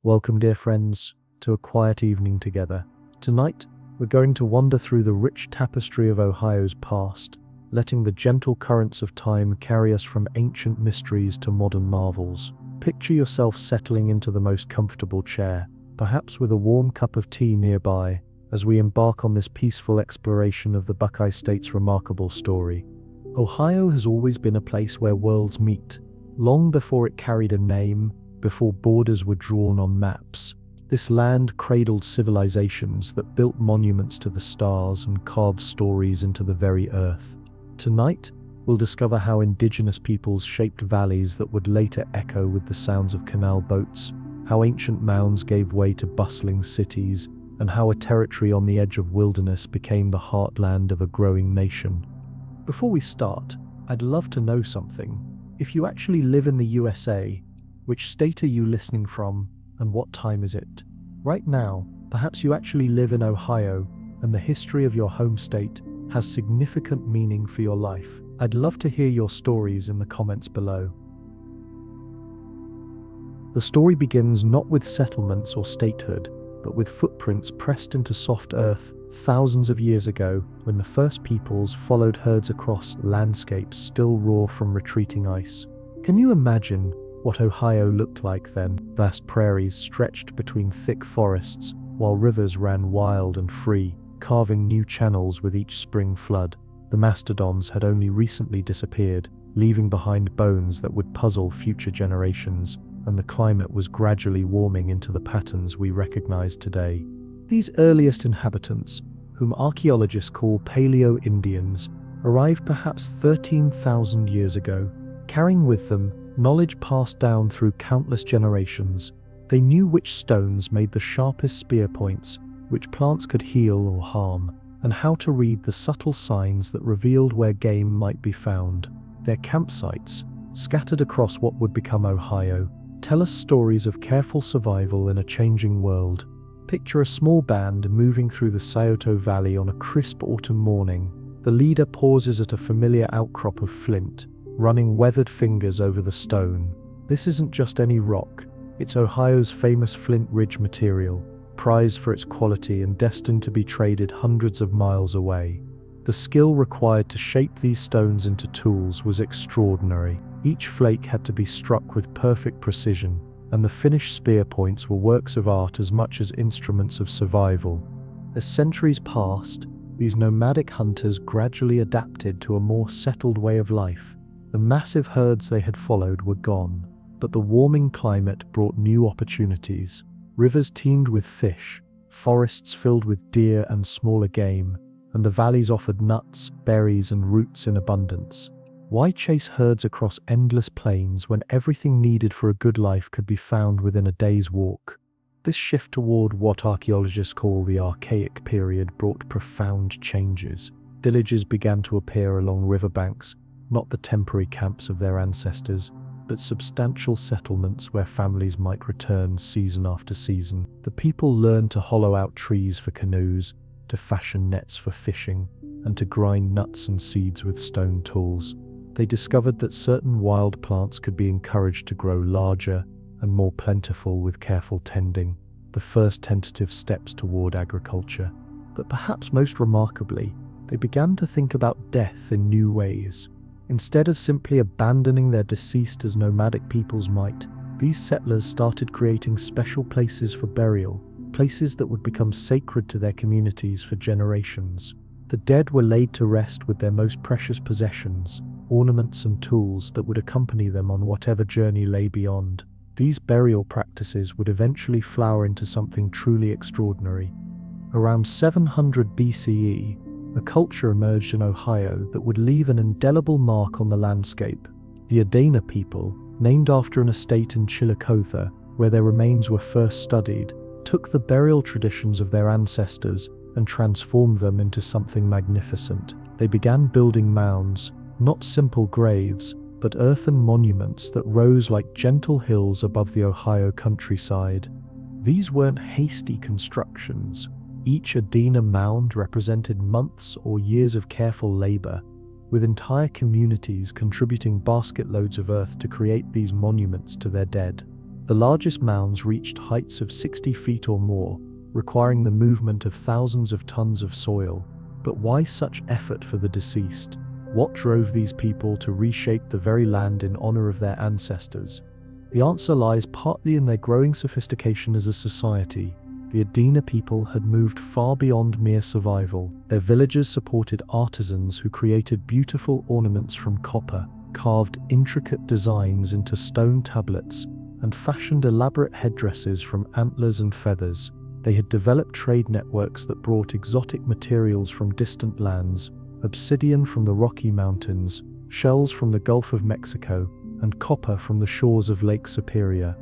Welcome, dear friends, to a quiet evening together. Tonight, we're going to wander through the rich tapestry of Ohio's past, letting the gentle currents of time carry us from ancient mysteries to modern marvels. Picture yourself settling into the most comfortable chair, perhaps with a warm cup of tea nearby, as we embark on this peaceful exploration of the Buckeye State's remarkable story. Ohio has always been a place where worlds meet, long before it carried a name, before borders were drawn on maps. This land cradled civilizations that built monuments to the stars and carved stories into the very earth. Tonight, we'll discover how indigenous peoples shaped valleys that would later echo with the sounds of canal boats, how ancient mounds gave way to bustling cities, and how a territory on the edge of wilderness became the heartland of a growing nation. Before we start, I'd love to know something. If you actually live in the USA, which state are you listening from, and what time is it? Right now, perhaps you actually live in Ohio, and the history of your home state has significant meaning for your life. I'd love to hear your stories in the comments below. The story begins not with settlements or statehood, but with footprints pressed into soft earth thousands of years ago, when the first peoples followed herds across landscapes still raw from retreating ice. Can you imagine what Ohio looked like then? Vast prairies stretched between thick forests, while rivers ran wild and free, carving new channels with each spring flood. The mastodons had only recently disappeared, leaving behind bones that would puzzle future generations, and the climate was gradually warming into the patterns we recognize today. These earliest inhabitants, whom archaeologists call Paleo-Indians, arrived perhaps 13,000 years ago, carrying with them knowledge passed down through countless generations. They knew which stones made the sharpest spear points, which plants could heal or harm, and how to read the subtle signs that revealed where game might be found. Their campsites, scattered across what would become Ohio, tell us stories of careful survival in a changing world. Picture a small band moving through the Scioto Valley on a crisp autumn morning. The leader pauses at a familiar outcrop of flint, running weathered fingers over the stone. This isn't just any rock, it's Ohio's famous Flint Ridge material, prized for its quality and destined to be traded hundreds of miles away. The skill required to shape these stones into tools was extraordinary. Each flake had to be struck with perfect precision, and the finished spear points were works of art as much as instruments of survival. As centuries passed, these nomadic hunters gradually adapted to a more settled way of life. The massive herds they had followed were gone, but the warming climate brought new opportunities. Rivers teemed with fish, forests filled with deer and smaller game, and the valleys offered nuts, berries, and roots in abundance. Why chase herds across endless plains when everything needed for a good life could be found within a day's walk? This shift toward what archaeologists call the Archaic period brought profound changes. Villages began to appear along riverbanks, not the temporary camps of their ancestors, but substantial settlements where families might return season after season. The people learned to hollow out trees for canoes, to fashion nets for fishing, and to grind nuts and seeds with stone tools. They discovered that certain wild plants could be encouraged to grow larger and more plentiful with careful tending, the first tentative steps toward agriculture. But perhaps most remarkably, they began to think about death in new ways. Instead of simply abandoning their deceased as nomadic peoples might, these settlers started creating special places for burial, places that would become sacred to their communities for generations. The dead were laid to rest with their most precious possessions, ornaments and tools that would accompany them on whatever journey lay beyond. These burial practices would eventually flower into something truly extraordinary. Around 700 BCE, a culture emerged in Ohio that would leave an indelible mark on the landscape. The Adena people, named after an estate in Chillicothe, where their remains were first studied, took the burial traditions of their ancestors and transformed them into something magnificent. They began building mounds, not simple graves, but earthen monuments that rose like gentle hills above the Ohio countryside. These weren't hasty constructions. Each Adena mound represented months or years of careful labor, with entire communities contributing basket loads of earth to create these monuments to their dead. The largest mounds reached heights of 60 feet or more, requiring the movement of thousands of tons of soil. But why such effort for the deceased? What drove these people to reshape the very land in honor of their ancestors? The answer lies partly in their growing sophistication as a society. The Adena people had moved far beyond mere survival. Their villages supported artisans who created beautiful ornaments from copper, carved intricate designs into stone tablets, and fashioned elaborate headdresses from antlers and feathers. They had developed trade networks that brought exotic materials from distant lands, obsidian from the Rocky Mountains, shells from the Gulf of Mexico, and copper from the shores of Lake Superior.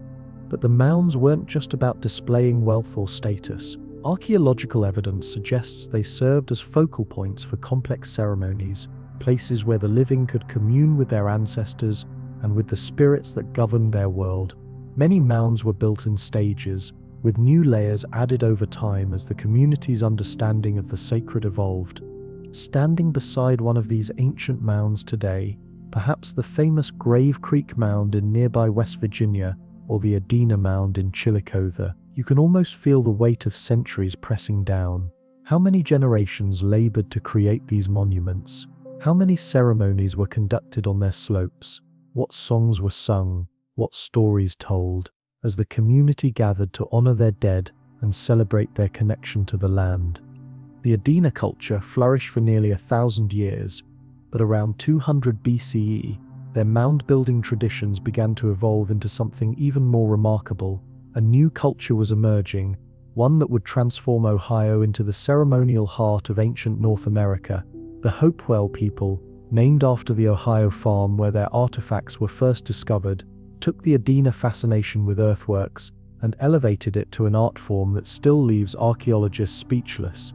But the mounds weren't just about displaying wealth or status. Archaeological evidence suggests they served as focal points for complex ceremonies, places where the living could commune with their ancestors and with the spirits that governed their world. Many mounds were built in stages, with new layers added over time as the community's understanding of the sacred evolved. Standing beside one of these ancient mounds today, perhaps the famous Grave Creek Mound in nearby West Virginia, or the Adena Mound in Chillicothe, you can almost feel the weight of centuries pressing down. How many generations labored to create these monuments? How many ceremonies were conducted on their slopes? What songs were sung? What stories told? As the community gathered to honor their dead and celebrate their connection to the land. The Adena culture flourished for nearly 1,000 years, but around 200 BCE, their mound-building traditions began to evolve into something even more remarkable. A new culture was emerging, one that would transform Ohio into the ceremonial heart of ancient North America. The Hopewell people, named after the Ohio farm where their artifacts were first discovered, took the Adena fascination with earthworks and elevated it to an art form that still leaves archaeologists speechless.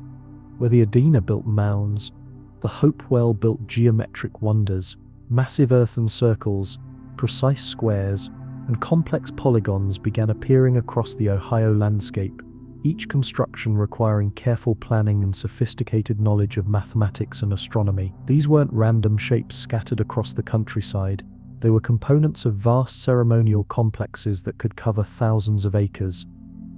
Where the Adena built mounds, the Hopewell built geometric wonders, massive earthen circles, precise squares, and complex polygons began appearing across the Ohio landscape, each construction requiring careful planning and sophisticated knowledge of mathematics and astronomy. These weren't random shapes scattered across the countryside. They were components of vast ceremonial complexes that could cover thousands of acres.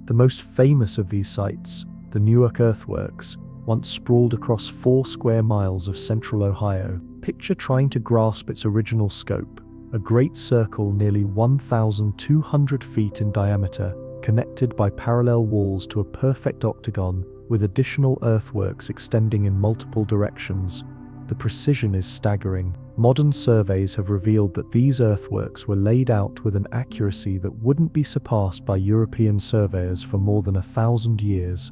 The most famous of these sites, the Newark earthworks, once sprawled across 4 square miles of central Ohio. Picture trying to grasp its original scope, a great circle nearly 1,200 feet in diameter, connected by parallel walls to a perfect octagon, with additional earthworks extending in multiple directions. The precision is staggering. Modern surveys have revealed that these earthworks were laid out with an accuracy that wouldn't be surpassed by European surveyors for more than 1,000 years.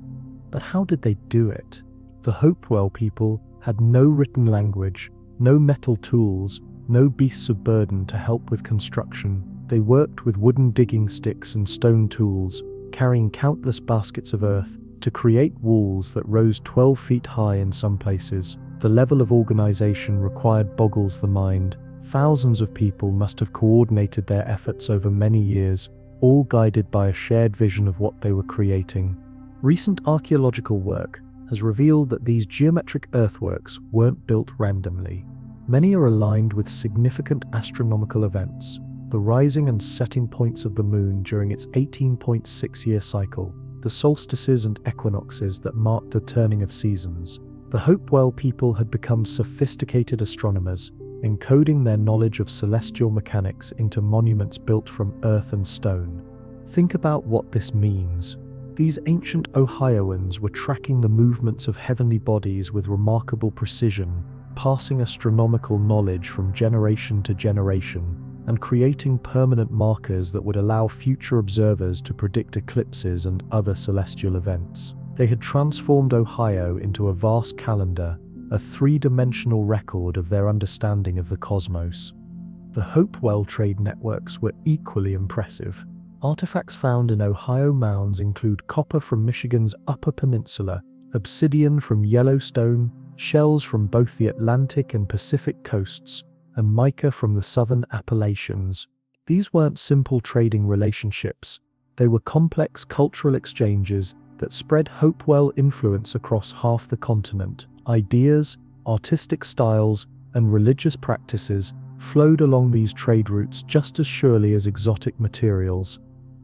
But how did they do it? The Hopewell people had no written language, no metal tools, no beasts of burden to help with construction. They worked with wooden digging sticks and stone tools, carrying countless baskets of earth to create walls that rose 12 feet high in some places. The level of organization required boggles the mind. Thousands of people must have coordinated their efforts over many years, all guided by a shared vision of what they were creating. Recent archaeological work has revealed that these geometric earthworks weren't built randomly. Many are aligned with significant astronomical events, the rising and setting points of the moon during its 18.6-year cycle, the solstices and equinoxes that marked the turning of seasons. The Hopewell people had become sophisticated astronomers, encoding their knowledge of celestial mechanics into monuments built from earth and stone. Think about what this means. These ancient Ohioans were tracking the movements of heavenly bodies with remarkable precision, passing astronomical knowledge from generation to generation, and creating permanent markers that would allow future observers to predict eclipses and other celestial events. They had transformed Ohio into a vast calendar, a three-dimensional record of their understanding of the cosmos. The Hopewell trade networks were equally impressive. Artifacts found in Ohio mounds include copper from Michigan's Upper Peninsula, obsidian from Yellowstone, shells from both the Atlantic and Pacific coasts, and mica from the southern Appalachians. These weren't simple trading relationships. They were complex cultural exchanges that spread Hopewell influence across half the continent. Ideas, artistic styles, and religious practices flowed along these trade routes just as surely as exotic materials.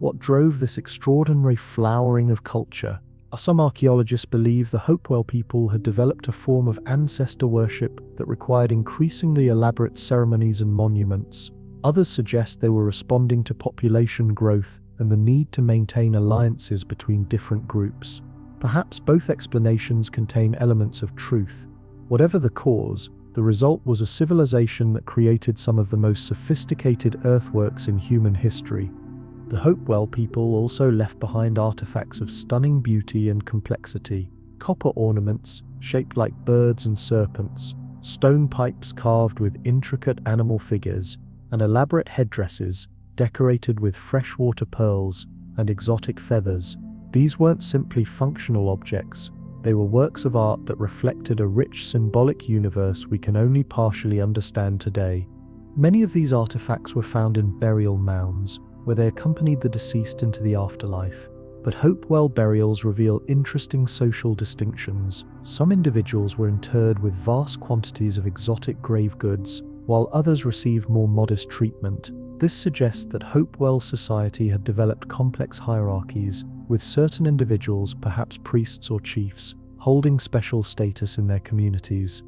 What drove this extraordinary flowering of culture? Some archaeologists believe the Hopewell people had developed a form of ancestor worship that required increasingly elaborate ceremonies and monuments. Others suggest they were responding to population growth and the need to maintain alliances between different groups. Perhaps both explanations contain elements of truth. Whatever the cause, the result was a civilization that created some of the most sophisticated earthworks in human history. The Hopewell people also left behind artifacts of stunning beauty and complexity: copper ornaments shaped like birds and serpents, stone pipes carved with intricate animal figures, and elaborate headdresses decorated with freshwater pearls and exotic feathers. These weren't simply functional objects, they were works of art that reflected a rich symbolic universe we can only partially understand today. Many of these artifacts were found in burial mounds, where they accompanied the deceased into the afterlife. But Hopewell burials reveal interesting social distinctions. Some individuals were interred with vast quantities of exotic grave goods, while others received more modest treatment. This suggests that Hopewell society had developed complex hierarchies, with certain individuals, perhaps priests or chiefs, holding special status in their communities.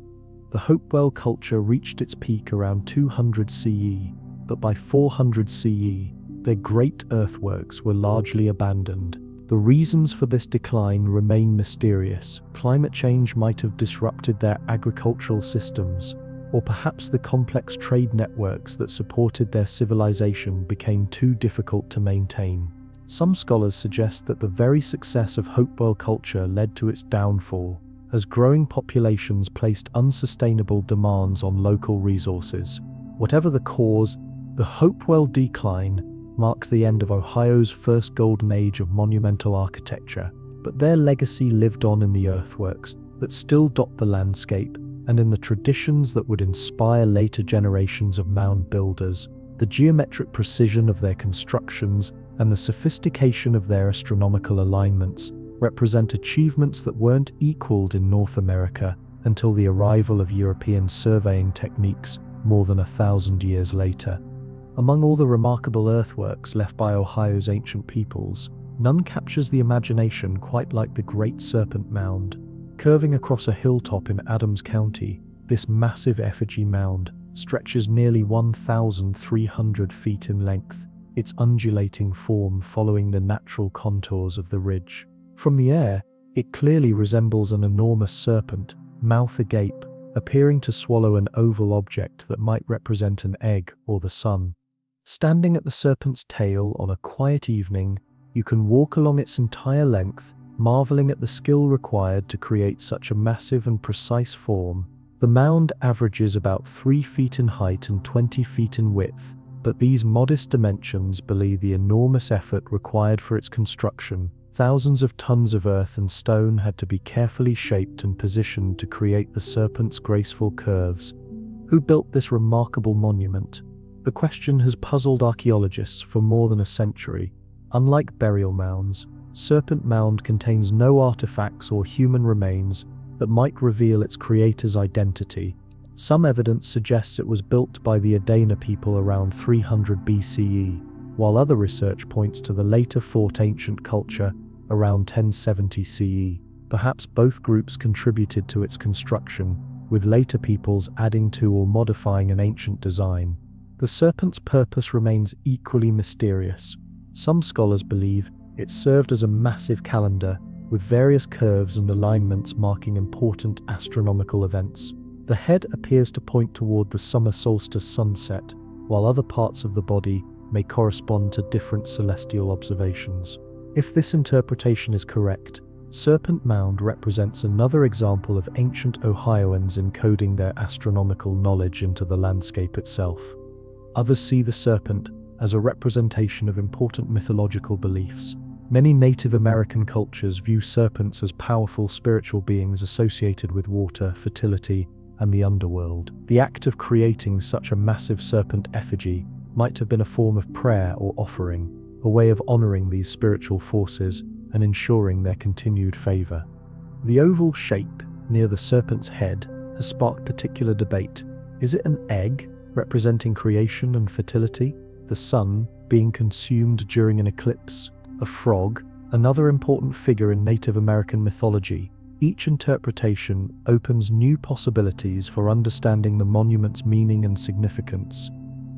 The Hopewell culture reached its peak around 200 CE, but by 400 CE, their great earthworks were largely abandoned. The reasons for this decline remain mysterious. Climate change might have disrupted their agricultural systems, or perhaps the complex trade networks that supported their civilization became too difficult to maintain. Some scholars suggest that the very success of Hopewell culture led to its downfall, as growing populations placed unsustainable demands on local resources. Whatever the cause, the Hopewell decline marked the end of Ohio's first golden age of monumental architecture, but their legacy lived on in the earthworks that still dot the landscape and in the traditions that would inspire later generations of mound builders. The geometric precision of their constructions and the sophistication of their astronomical alignments represent achievements that weren't equaled in North America until the arrival of European surveying techniques more than 1,000 years later. Among all the remarkable earthworks left by Ohio's ancient peoples, none captures the imagination quite like the Great Serpent Mound. Curving across a hilltop in Adams County, this massive effigy mound stretches nearly 1,300 feet in length, its undulating form following the natural contours of the ridge. From the air, it clearly resembles an enormous serpent, mouth agape, appearing to swallow an oval object that might represent an egg or the sun. Standing at the serpent's tail on a quiet evening, you can walk along its entire length, marveling at the skill required to create such a massive and precise form. The mound averages about 3 feet in height and 20 feet in width, but these modest dimensions belie the enormous effort required for its construction. Thousands of tons of earth and stone had to be carefully shaped and positioned to create the serpent's graceful curves. Who built this remarkable monument? The question has puzzled archaeologists for more than a century. Unlike burial mounds, Serpent Mound contains no artifacts or human remains that might reveal its creator's identity. Some evidence suggests it was built by the Adena people around 300 BCE, while other research points to the later Fort Ancient culture around 1070 CE. Perhaps both groups contributed to its construction, with later peoples adding to or modifying an ancient design. The serpent's purpose remains equally mysterious. Some scholars believe it served as a massive calendar, with various curves and alignments marking important astronomical events. The head appears to point toward the summer solstice sunset, while other parts of the body may correspond to different celestial observations. If this interpretation is correct, Serpent Mound represents another example of ancient Ohioans encoding their astronomical knowledge into the landscape itself. Others see the serpent as a representation of important mythological beliefs. Many Native American cultures view serpents as powerful spiritual beings associated with water, fertility, and the underworld. The act of creating such a massive serpent effigy might have been a form of prayer or offering, a way of honoring these spiritual forces and ensuring their continued favor. The oval shape near the serpent's head has sparked particular debate. Is it an egg, representing creation and fertility? the sun being consumed during an eclipse, a frog, another important figure in Native American mythology. Each interpretation opens new possibilities for understanding the monument's meaning and significance.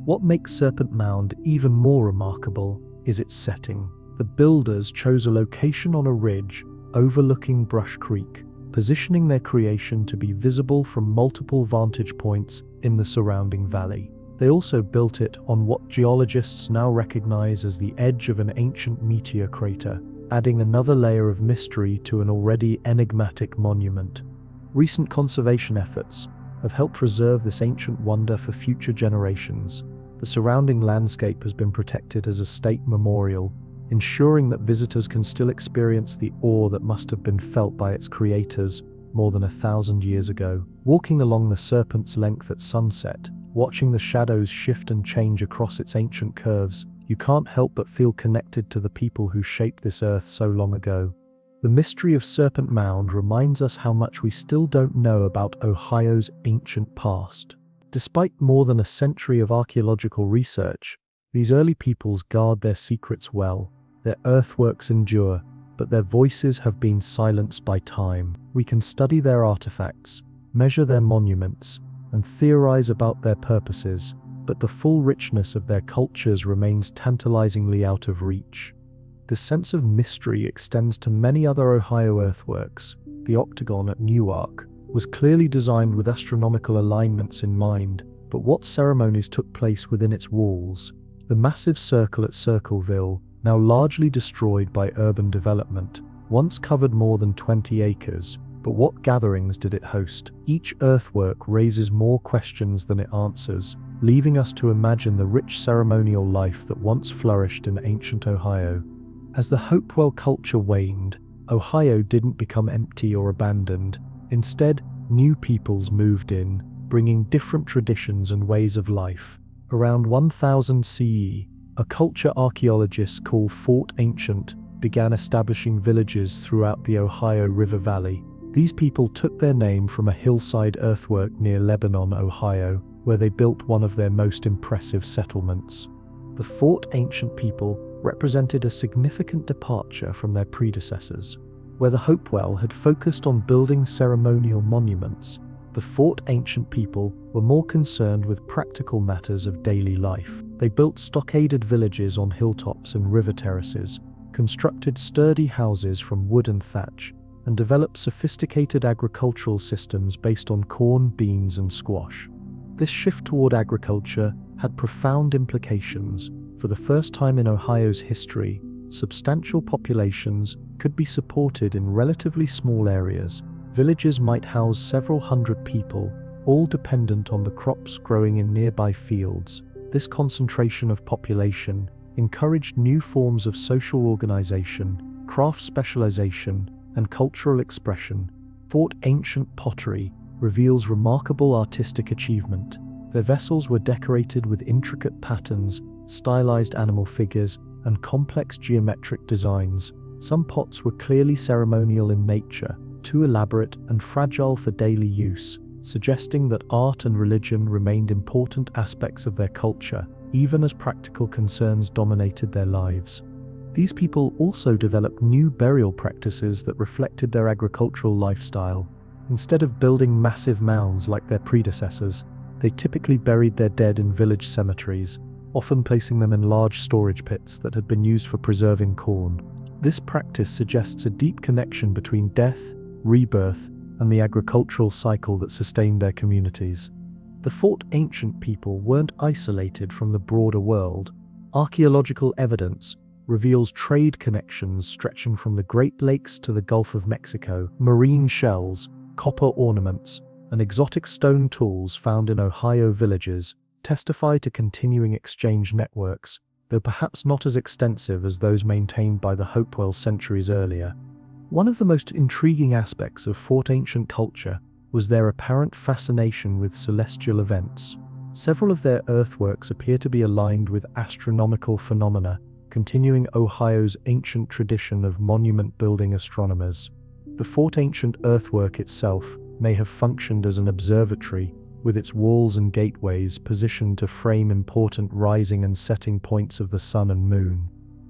What makes Serpent Mound even more remarkable is its setting. The builders chose a location on a ridge overlooking Brush Creek, positioning their creation to be visible from multiple vantage points in the surrounding valley. They also built it on what geologists now recognize as the edge of an ancient meteor crater, adding another layer of mystery to an already enigmatic monument. Recent conservation efforts have helped preserve this ancient wonder for future generations. The surrounding landscape has been protected as a state memorial, ensuring that visitors can still experience the awe that must have been felt by its creators more than 1,000 years ago. Walking along the Serpent's length at sunset, watching the shadows shift and change across its ancient curves, you can't help but feel connected to the people who shaped this earth so long ago. The mystery of Serpent Mound reminds us how much we still don't know about Ohio's ancient past. Despite more than a century of archaeological research, these early peoples guard their secrets well. Their earthworks endure, but their voices have been silenced by time. We can study their artifacts, measure their monuments, and theorize about their purposes, but the full richness of their cultures remains tantalizingly out of reach. The sense of mystery extends to many other Ohio earthworks. The octagon at Newark was clearly designed with astronomical alignments in mind, but what ceremonies took place within its walls? The massive circle at Circleville, now largely destroyed by urban development, once covered more than 20 acres, but what gatherings did it host? Each earthwork raises more questions than it answers, leaving us to imagine the rich ceremonial life that once flourished in ancient Ohio. As the Hopewell culture waned, Ohio didn't become empty or abandoned. Instead, new peoples moved in, bringing different traditions and ways of life. Around 1000 CE, a culture archaeologists call Fort Ancient began establishing villages throughout the Ohio River Valley. These people took their name from a hillside earthwork near Lebanon, Ohio, where they built one of their most impressive settlements. The Fort Ancient people represented a significant departure from their predecessors. Where the Hopewell had focused on building ceremonial monuments, the Fort Ancient people were more concerned with practical matters of daily life. They built stockaded villages on hilltops and river terraces, constructed sturdy houses from wood and thatch, and developed sophisticated agricultural systems based on corn, beans, and squash. This shift toward agriculture had profound implications. For the first time in Ohio's history, substantial populations could be supported in relatively small areas. Villages might house several hundred people, all dependent on the crops growing in nearby fields. This concentration of population encouraged new forms of social organization, craft specialization, and cultural expression. Fort Ancient pottery reveals remarkable artistic achievement. Their vessels were decorated with intricate patterns, stylized animal figures, and complex geometric designs. Some pots were clearly ceremonial in nature, too elaborate and fragile for daily use, suggesting that art and religion remained important aspects of their culture, even as practical concerns dominated their lives. These people also developed new burial practices that reflected their agricultural lifestyle. Instead of building massive mounds like their predecessors, they typically buried their dead in village cemeteries, often placing them in large storage pits that had been used for preserving corn. This practice suggests a deep connection between death, rebirth, and the agricultural cycle that sustained their communities. The Fort Ancient people weren't isolated from the broader world. Archaeological evidence reveals trade connections stretching from the Great Lakes to the Gulf of Mexico. Marine shells, copper ornaments, and exotic stone tools found in Ohio villages testify to continuing exchange networks, though perhaps not as extensive as those maintained by the Hopewell centuries earlier. One of the most intriguing aspects of Fort Ancient culture was their apparent fascination with celestial events. Several of their earthworks appear to be aligned with astronomical phenomena, continuing Ohio's ancient tradition of monument-building astronomers. The Fort Ancient earthwork itself may have functioned as an observatory, with its walls and gateways positioned to frame important rising and setting points of the sun and moon.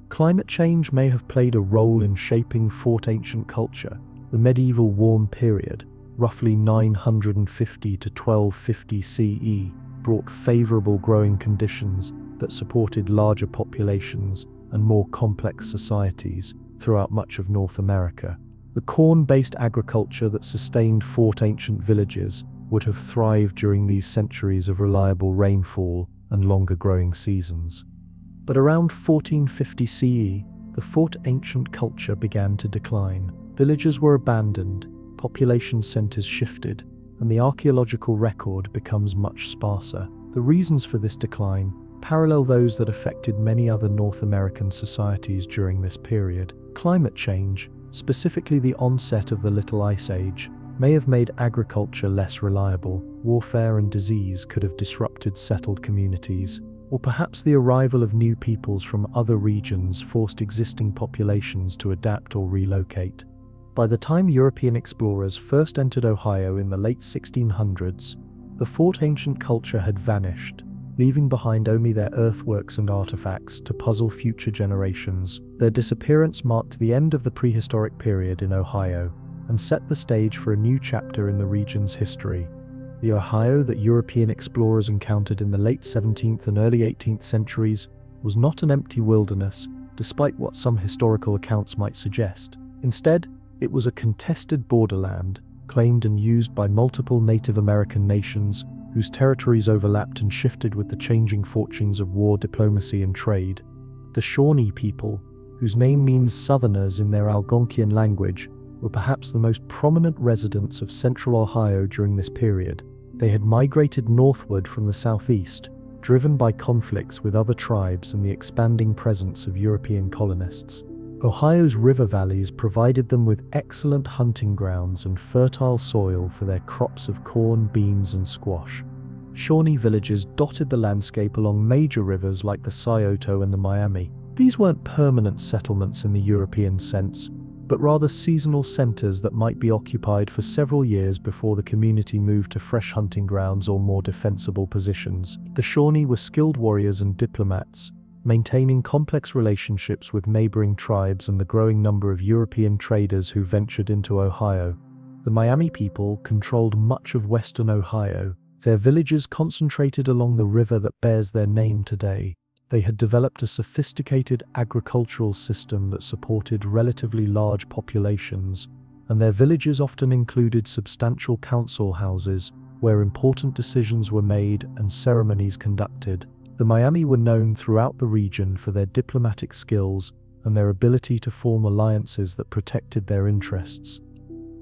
Climate change may have played a role in shaping Fort Ancient culture. The medieval warm period, roughly 950 to 1250 CE, brought favorable growing conditions that supported larger populations and more complex societies throughout much of North America. The corn-based agriculture that sustained Fort Ancient villages would have thrived during these centuries of reliable rainfall and longer growing seasons. But around 1450 CE, the Fort Ancient culture began to decline. Villages were abandoned, population centers shifted, and the archaeological record becomes much sparser. The reasons for this decline parallel those that affected many other North American societies during this period. Climate change, specifically the onset of the Little Ice Age, may have made agriculture less reliable. Warfare and disease could have disrupted settled communities, or perhaps the arrival of new peoples from other regions forced existing populations to adapt or relocate. By the time European explorers first entered Ohio in the late 1600s, the Fort Ancient culture had vanished, leaving behind only their earthworks and artifacts to puzzle future generations. Their disappearance marked the end of the prehistoric period in Ohio and set the stage for a new chapter in the region's history. The Ohio that European explorers encountered in the late 17th and early 18th centuries was not an empty wilderness, despite what some historical accounts might suggest. Instead, it was a contested borderland, claimed and used by multiple Native American nations, whose territories overlapped and shifted with the changing fortunes of war, diplomacy, and trade. The Shawnee people, whose name means Southerners in their Algonquian language, were perhaps the most prominent residents of central Ohio during this period. They had migrated northward from the southeast, driven by conflicts with other tribes and the expanding presence of European colonists. Ohio's river valleys provided them with excellent hunting grounds and fertile soil for their crops of corn, beans, and squash. Shawnee villages dotted the landscape along major rivers like the Scioto and the Miami. These weren't permanent settlements in the European sense, but rather seasonal centers that might be occupied for several years before the community moved to fresh hunting grounds or more defensible positions. The Shawnee were skilled warriors and diplomats, maintaining complex relationships with neighboring tribes and the growing number of European traders who ventured into Ohio. The Miami people controlled much of western Ohio, their villages concentrated along the river that bears their name today. They had developed a sophisticated agricultural system that supported relatively large populations, and their villages often included substantial council houses where important decisions were made and ceremonies conducted. The Miami were known throughout the region for their diplomatic skills and their ability to form alliances that protected their interests.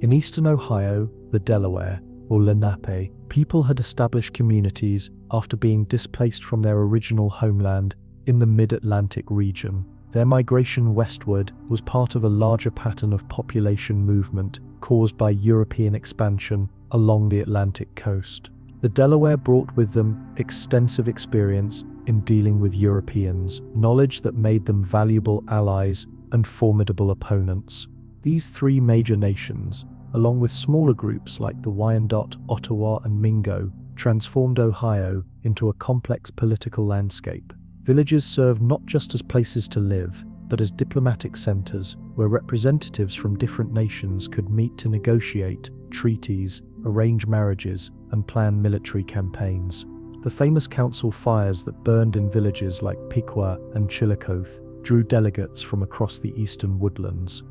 In eastern Ohio, the Delaware, or Lenape, people had established communities after being displaced from their original homeland in the mid-Atlantic region. Their migration westward was part of a larger pattern of population movement caused by European expansion along the Atlantic coast. The Delaware brought with them extensive experience in dealing with Europeans, knowledge that made them valuable allies and formidable opponents. These three major nations, along with smaller groups like the Wyandot, Ottawa, and Mingo, transformed Ohio into a complex political landscape. Villages served not just as places to live, but as diplomatic centers where representatives from different nations could meet to negotiate treaties, arrange marriages, and plan military campaigns. The famous council fires that burned in villages like Piqua and Chillicothe drew delegates from across the eastern woodlands.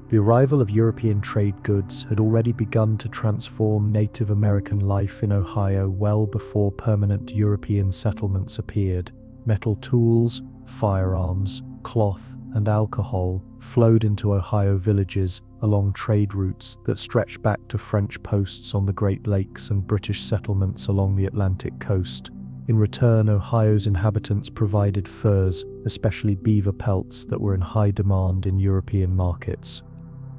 The arrival of European trade goods had already begun to transform Native American life in Ohio well before permanent European settlements appeared. Metal tools, firearms, cloth, and alcohol flowed into Ohio villages along trade routes that stretched back to French posts on the Great Lakes and British settlements along the Atlantic coast. In return, Ohio's inhabitants provided furs, especially beaver pelts, that were in high demand in European markets.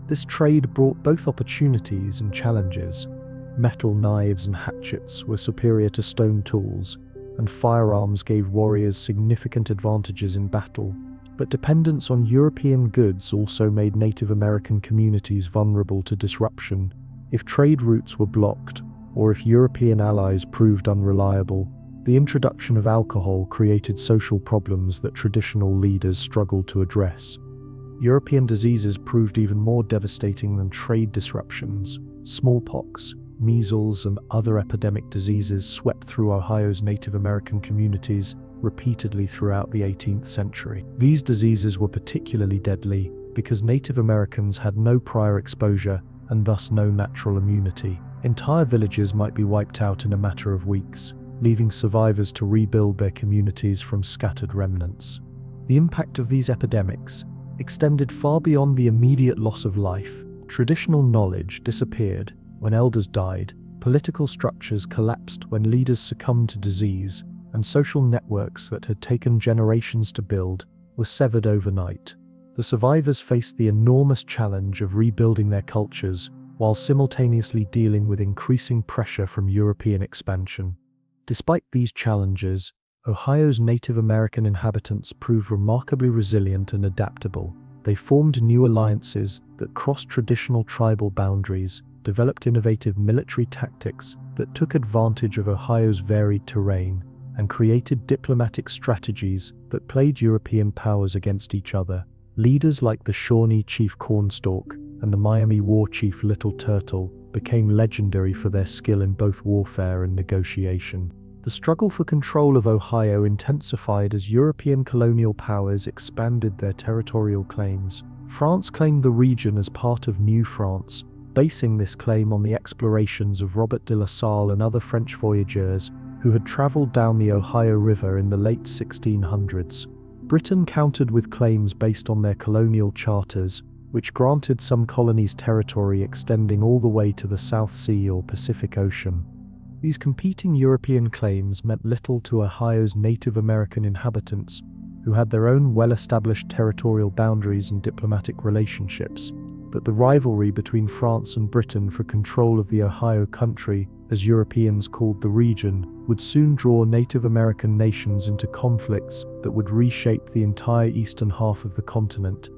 This trade brought both opportunities and challenges. Metal knives and hatchets were superior to stone tools, and firearms gave warriors significant advantages in battle. But dependence on European goods also made Native American communities vulnerable to disruption. If trade routes were blocked, or if European allies proved unreliable, the introduction of alcohol created social problems that traditional leaders struggled to address. European diseases proved even more devastating than trade disruptions. Smallpox, measles, and other epidemic diseases swept through Ohio's Native American communities repeatedly throughout the 18th century. These diseases were particularly deadly because Native Americans had no prior exposure and thus no natural immunity. Entire villages might be wiped out in a matter of weeks, leaving survivors to rebuild their communities from scattered remnants. The impact of these epidemics extended far beyond the immediate loss of life. Traditional knowledge disappeared when elders died, political structures collapsed when leaders succumbed to disease, and social networks that had taken generations to build were severed overnight. The survivors faced the enormous challenge of rebuilding their cultures while simultaneously dealing with increasing pressure from European expansion. Despite these challenges, Ohio's Native American inhabitants proved remarkably resilient and adaptable. They formed new alliances that crossed traditional tribal boundaries, developed innovative military tactics that took advantage of Ohio's varied terrain, and created diplomatic strategies that played European powers against each other. Leaders like the Shawnee Chief Cornstalk and the Miami War Chief Little Turtle became legendary for their skill in both warfare and negotiation. The struggle for control of Ohio intensified as European colonial powers expanded their territorial claims. France claimed the region as part of New France, basing this claim on the explorations of Robert de La Salle and other French voyageurs who had traveled down the Ohio River in the late 1600s. Britain countered with claims based on their colonial charters, which granted some colonies territory extending all the way to the South Sea or Pacific Ocean. These competing European claims meant little to Ohio's Native American inhabitants, who had their own well-established territorial boundaries and diplomatic relationships. But the rivalry between France and Britain for control of the Ohio country, as Europeans called the region, would soon draw Native American nations into conflicts that would reshape the entire eastern half of the continent.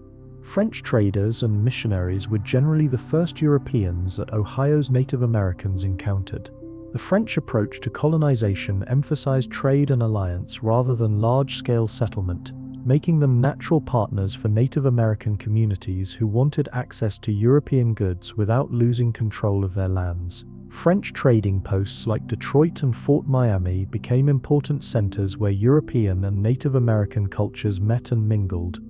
French traders and missionaries were generally the first Europeans that Ohio's Native Americans encountered. The French approach to colonization emphasized trade and alliance rather than large-scale settlement, making them natural partners for Native American communities who wanted access to European goods without losing control of their lands. French trading posts like Detroit and Fort Miami became important centers where European and Native American cultures met and mingled.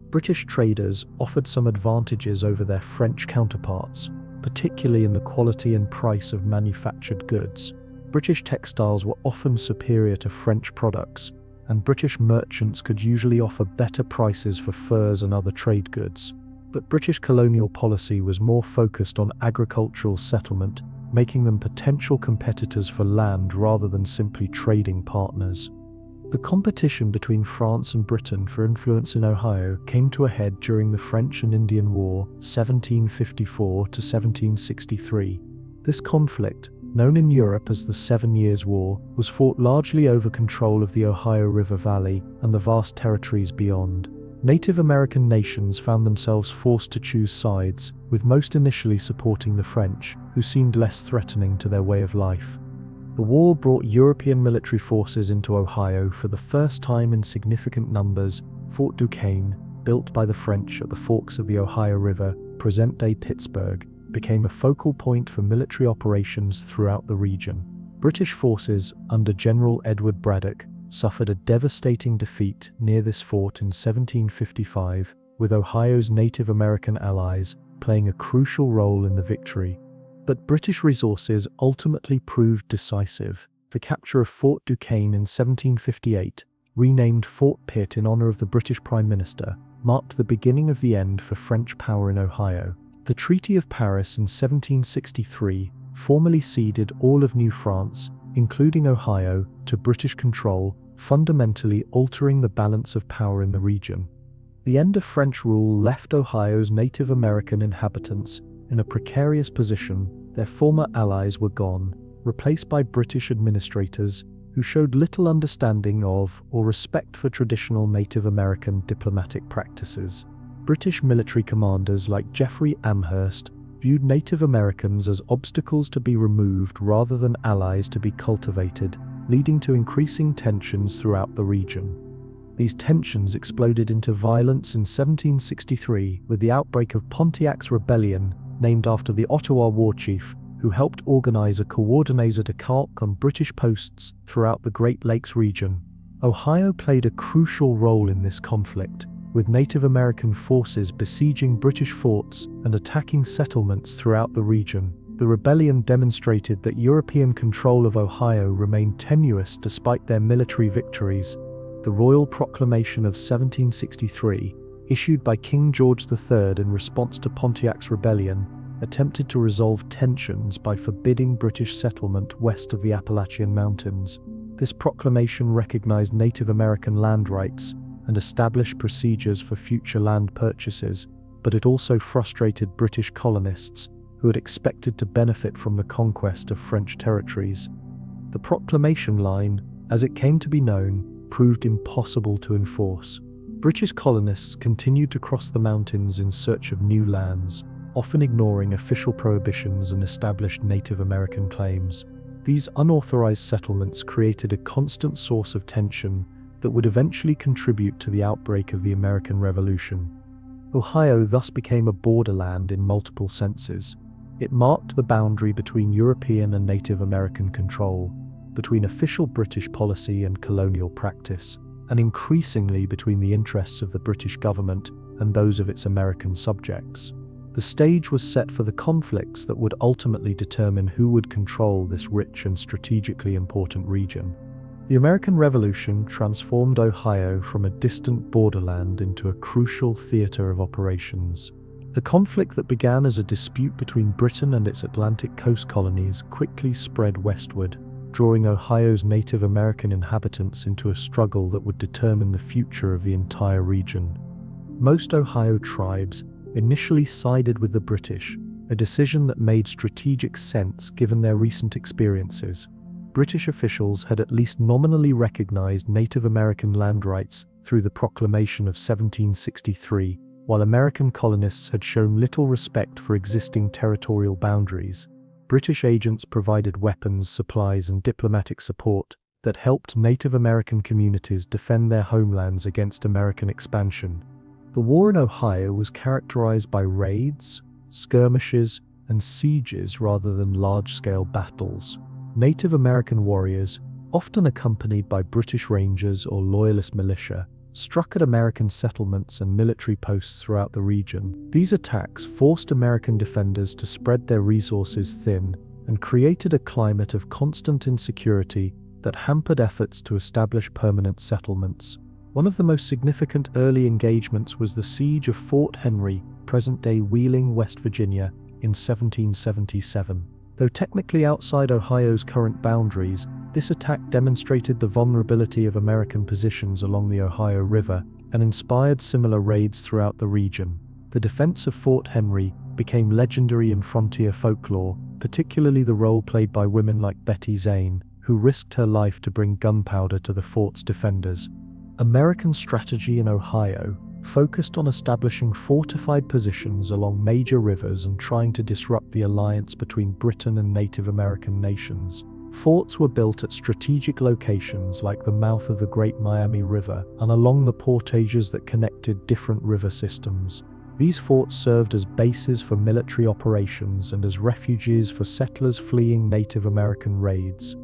British traders offered some advantages over their French counterparts, particularly in the quality and price of manufactured goods. British textiles were often superior to French products, and British merchants could usually offer better prices for furs and other trade goods. But British colonial policy was more focused on agricultural settlement, making them potential competitors for land rather than simply trading partners. The competition between France and Britain for influence in Ohio came to a head during the French and Indian War, 1754 to 1763. This conflict, known in Europe as the 7 Years' War, was fought largely over control of the Ohio River Valley and the vast territories beyond. Native American nations found themselves forced to choose sides, with most initially supporting the French, who seemed less threatening to their way of life. The war brought European military forces into Ohio for the first time in significant numbers. Fort Duquesne, built by the French at the forks of the Ohio River, present-day Pittsburgh, became a focal point for military operations throughout the region. British forces, under General Edward Braddock, suffered a devastating defeat near this fort in 1755, with Ohio's Native American allies playing a crucial role in the victory. But British resources ultimately proved decisive. The capture of Fort Duquesne in 1758, renamed Fort Pitt in honor of the British Prime Minister, marked the beginning of the end for French power in Ohio. The Treaty of Paris in 1763 formally ceded all of New France, including Ohio, to British control, fundamentally altering the balance of power in the region. The end of French rule left Ohio's Native American inhabitants in a precarious position. Their former allies were gone, replaced by British administrators who showed little understanding of or respect for traditional Native American diplomatic practices. British military commanders like Geoffrey Amherst viewed Native Americans as obstacles to be removed rather than allies to be cultivated, leading to increasing tensions throughout the region. These tensions exploded into violence in 1763 with the outbreak of Pontiac's Rebellion, named after the Ottawa war chief, who helped organize a coordinated attack on British posts throughout the Great Lakes region. Ohio played a crucial role in this conflict, with Native American forces besieging British forts and attacking settlements throughout the region. The rebellion demonstrated that European control of Ohio remained tenuous despite their military victories. The Royal Proclamation of 1763, issued by King George III in response to Pontiac's rebellion, attempted to resolve tensions by forbidding British settlement west of the Appalachian Mountains. This proclamation recognized Native American land rights and established procedures for future land purchases, but it also frustrated British colonists who had expected to benefit from the conquest of French territories. The proclamation line, as it came to be known, proved impossible to enforce. British colonists continued to cross the mountains in search of new lands, often ignoring official prohibitions and established Native American claims. These unauthorized settlements created a constant source of tension that would eventually contribute to the outbreak of the American Revolution. Ohio thus became a borderland in multiple senses. It marked the boundary between European and Native American control, between official British policy and colonial practice, and increasingly between the interests of the British government and those of its American subjects. The stage was set for the conflicts that would ultimately determine who would control this rich and strategically important region. The American Revolution transformed Ohio from a distant borderland into a crucial theater of operations. The conflict that began as a dispute between Britain and its Atlantic coast colonies quickly spread westward, drawing Ohio's Native American inhabitants into a struggle that would determine the future of the entire region. Most Ohio tribes initially sided with the British, a decision that made strategic sense given their recent experiences. British officials had at least nominally recognized Native American land rights through the Proclamation of 1763, while American colonists had shown little respect for existing territorial boundaries. British agents provided weapons, supplies, and diplomatic support that helped Native American communities defend their homelands against American expansion. The war in Ohio was characterized by raids, skirmishes, and sieges rather than large-scale battles. Native American warriors, often accompanied by British Rangers or Loyalist militia, struck at American settlements and military posts throughout the region. These attacks forced American defenders to spread their resources thin and created a climate of constant insecurity that hampered efforts to establish permanent settlements. One of the most significant early engagements was the siege of Fort Henry, present-day Wheeling, West Virginia, in 1777. Though technically outside Ohio's current boundaries, this attack demonstrated the vulnerability of American positions along the Ohio River and inspired similar raids throughout the region. The defense of Fort Henry became legendary in frontier folklore, particularly the role played by women like Betty Zane, who risked her life to bring gunpowder to the fort's defenders. American strategy in Ohio focused on establishing fortified positions along major rivers and trying to disrupt the alliance between Britain and Native American nations. Forts were built at strategic locations like the mouth of the Great Miami River and along the portages that connected different river systems. These forts served as bases for military operations and as refuges for settlers fleeing Native American raids.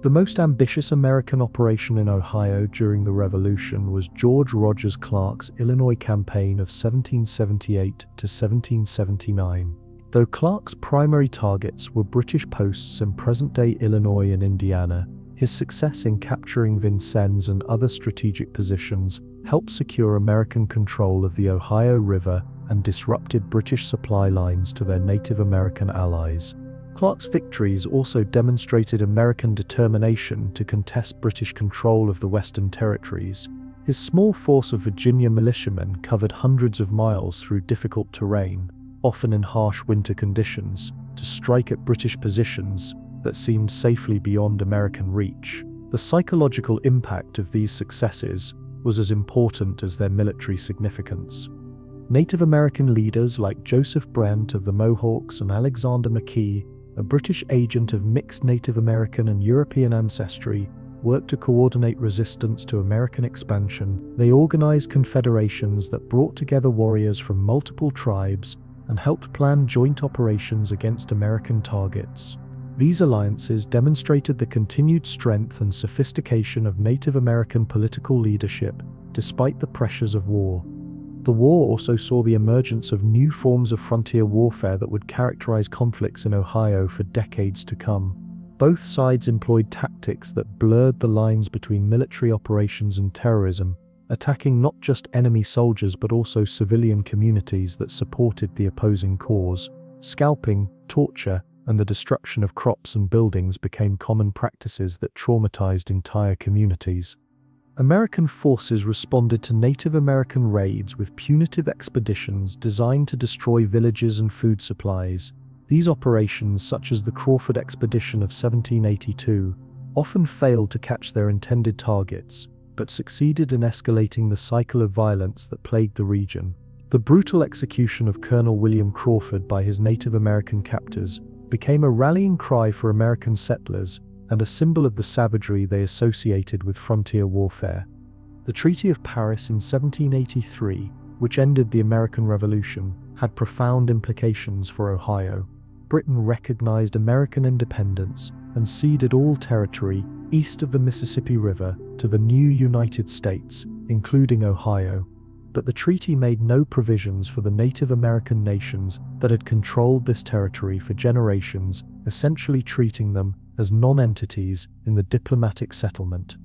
The most ambitious American operation in Ohio during the Revolution was George Rogers Clark's Illinois Campaign of 1778 to 1779. Though Clark's primary targets were British posts in present-day Illinois and Indiana, his success in capturing Vincennes and other strategic positions helped secure American control of the Ohio River and disrupted British supply lines to their Native American allies. Clark's victories also demonstrated American determination to contest British control of the Western Territories. His small force of Virginia militiamen covered hundreds of miles through difficult terrain, often in harsh winter conditions, to strike at British positions that seemed safely beyond American reach. The psychological impact of these successes was as important as their military significance. Native American leaders like Joseph Brent of the Mohawks and Alexander McKee, a British agent of mixed Native American and European ancestry, worked to coordinate resistance to American expansion. They organized confederations that brought together warriors from multiple tribes and helped plan joint operations against American targets. These alliances demonstrated the continued strength and sophistication of Native American political leadership despite the pressures of war. The war also saw the emergence of new forms of frontier warfare that would characterize conflicts in Ohio for decades to come. Both sides employed tactics that blurred the lines between military operations and terrorism, attacking not just enemy soldiers but also civilian communities that supported the opposing cause. Scalping, torture, and the destruction of crops and buildings became common practices that traumatized entire communities. American forces responded to Native American raids with punitive expeditions designed to destroy villages and food supplies. These operations, such as the Crawford Expedition of 1782, often failed to catch their intended targets, but succeeded in escalating the cycle of violence that plagued the region. The brutal execution of Colonel William Crawford by his Native American captors became a rallying cry for American settlers and a symbol of the savagery they associated with frontier warfare. The Treaty of Paris in 1783, which ended the American Revolution, had profound implications for Ohio. Britain recognized American independence and ceded all territory east of the Mississippi River to the new United States, including Ohio. But the treaty made no provisions for the Native American nations that had controlled this territory for generations, essentially treating them as non-entities in the diplomatic settlement.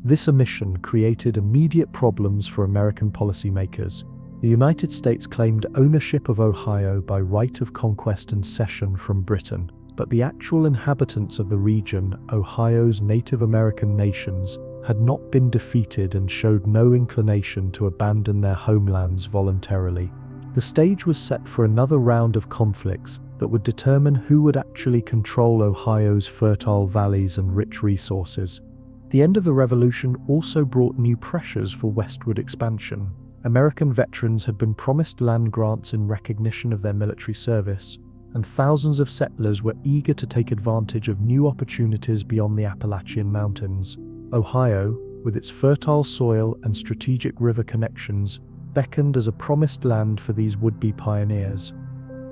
This omission created immediate problems for American policymakers. The United States claimed ownership of Ohio by right of conquest and cession from Britain, but the actual inhabitants of the region, Ohio's Native American nations, had not been defeated and showed no inclination to abandon their homelands voluntarily. The stage was set for another round of conflicts that would determine who would actually control Ohio's fertile valleys and rich resources. The end of the Revolution also brought new pressures for westward expansion. American veterans had been promised land grants in recognition of their military service, and thousands of settlers were eager to take advantage of new opportunities beyond the Appalachian Mountains. Ohio, with its fertile soil and strategic river connections, beckoned as a promised land for these would-be pioneers.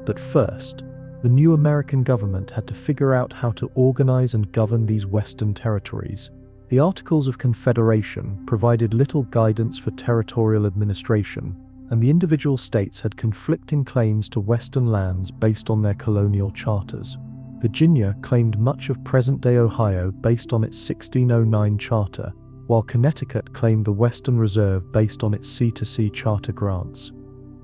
But first, the new American government had to figure out how to organize and govern these western territories. The Articles of Confederation provided little guidance for territorial administration, and the individual states had conflicting claims to western lands based on their colonial charters. Virginia claimed much of present-day Ohio based on its 1609 charter, while Connecticut claimed the Western Reserve based on its sea-to-sea charter grants.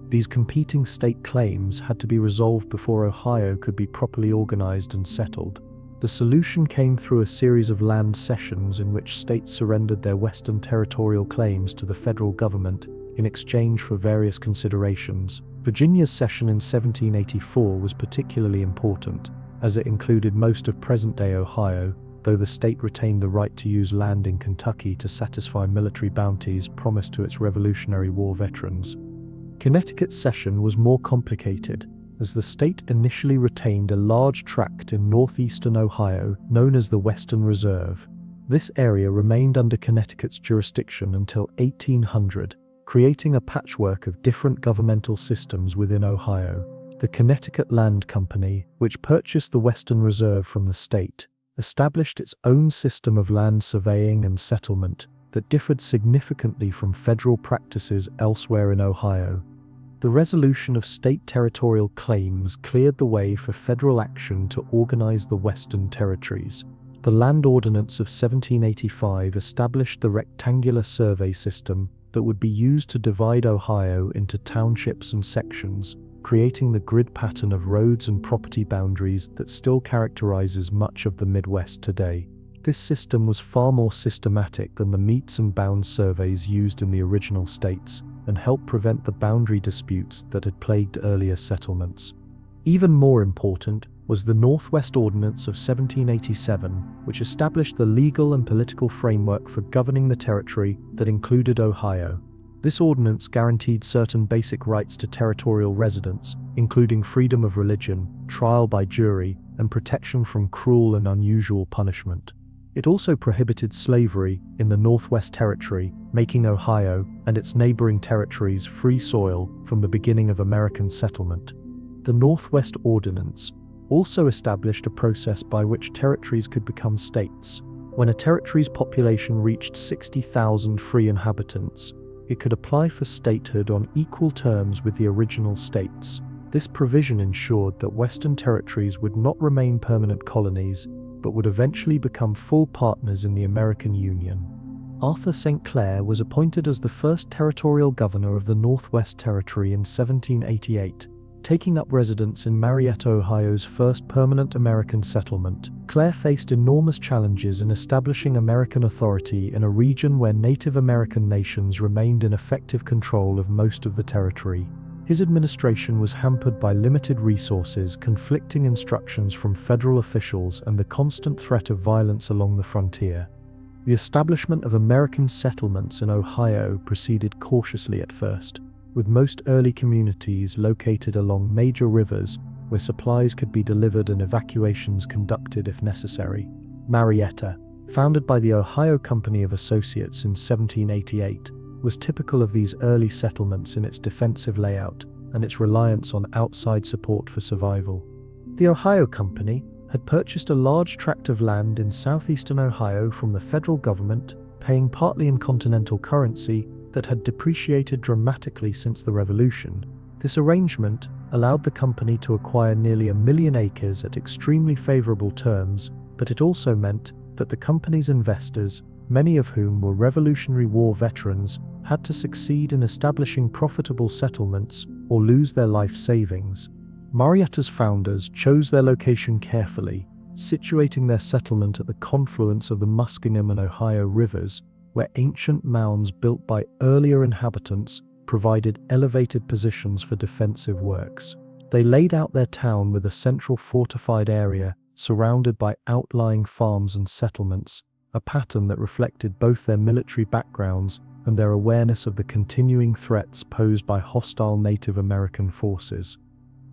These competing state claims had to be resolved before Ohio could be properly organized and settled. The solution came through a series of land cessions in which states surrendered their western territorial claims to the federal government in exchange for various considerations. Virginia's cession in 1784 was particularly important, as it included most of present-day Ohio, though the state retained the right to use land in Kentucky to satisfy military bounties promised to its Revolutionary War veterans. Connecticut's cession was more complicated, as the state initially retained a large tract in northeastern Ohio known as the Western Reserve. This area remained under Connecticut's jurisdiction until 1800, creating a patchwork of different governmental systems within Ohio. The Connecticut Land Company, which purchased the Western Reserve from the state, established its own system of land surveying and settlement that differed significantly from federal practices elsewhere in Ohio. The resolution of state territorial claims cleared the way for federal action to organize the Western Territories. The Land Ordinance of 1785 established the rectangular survey system that would be used to divide Ohio into townships and sections, creating the grid pattern of roads and property boundaries that still characterizes much of the Midwest today. This system was far more systematic than the meets and bounds surveys used in the original states, and helped prevent the boundary disputes that had plagued earlier settlements. Even more important was the Northwest Ordinance of 1787, which established the legal and political framework for governing the territory that included Ohio. This ordinance guaranteed certain basic rights to territorial residents, including freedom of religion, trial by jury, and protection from cruel and unusual punishment. It also prohibited slavery in the Northwest Territory, making Ohio and its neighboring territories free soil from the beginning of American settlement. The Northwest Ordinance also established a process by which territories could become states. When a territory's population reached 60,000 free inhabitants, it could apply for statehood on equal terms with the original states. This provision ensured that Western territories would not remain permanent colonies, but would eventually become full partners in the American Union. Arthur St. Clair was appointed as the first territorial governor of the Northwest Territory in 1788, taking up residence in Marietta, Ohio's first permanent American settlement. Clair faced enormous challenges in establishing American authority in a region where Native American nations remained in effective control of most of the territory. His administration was hampered by limited resources, conflicting instructions from federal officials, and the constant threat of violence along the frontier. The establishment of American settlements in Ohio proceeded cautiously at first, with most early communities located along major rivers where supplies could be delivered and evacuations conducted if necessary. Marietta, founded by the Ohio Company of Associates in 1788, was typical of these early settlements in its defensive layout and its reliance on outside support for survival. The Ohio Company had purchased a large tract of land in southeastern Ohio from the federal government, paying partly in continental currency that had depreciated dramatically since the Revolution. This arrangement allowed the company to acquire nearly 1 million acres at extremely favorable terms, but it also meant that the company's investors, many of whom were Revolutionary War veterans, had to succeed in establishing profitable settlements or lose their life savings. Marietta's founders chose their location carefully, situating their settlement at the confluence of the Muskingum and Ohio rivers, where ancient mounds built by earlier inhabitants provided elevated positions for defensive works. They laid out their town with a central fortified area surrounded by outlying farms and settlements, a pattern that reflected both their military backgrounds and their awareness of the continuing threats posed by hostile Native American forces.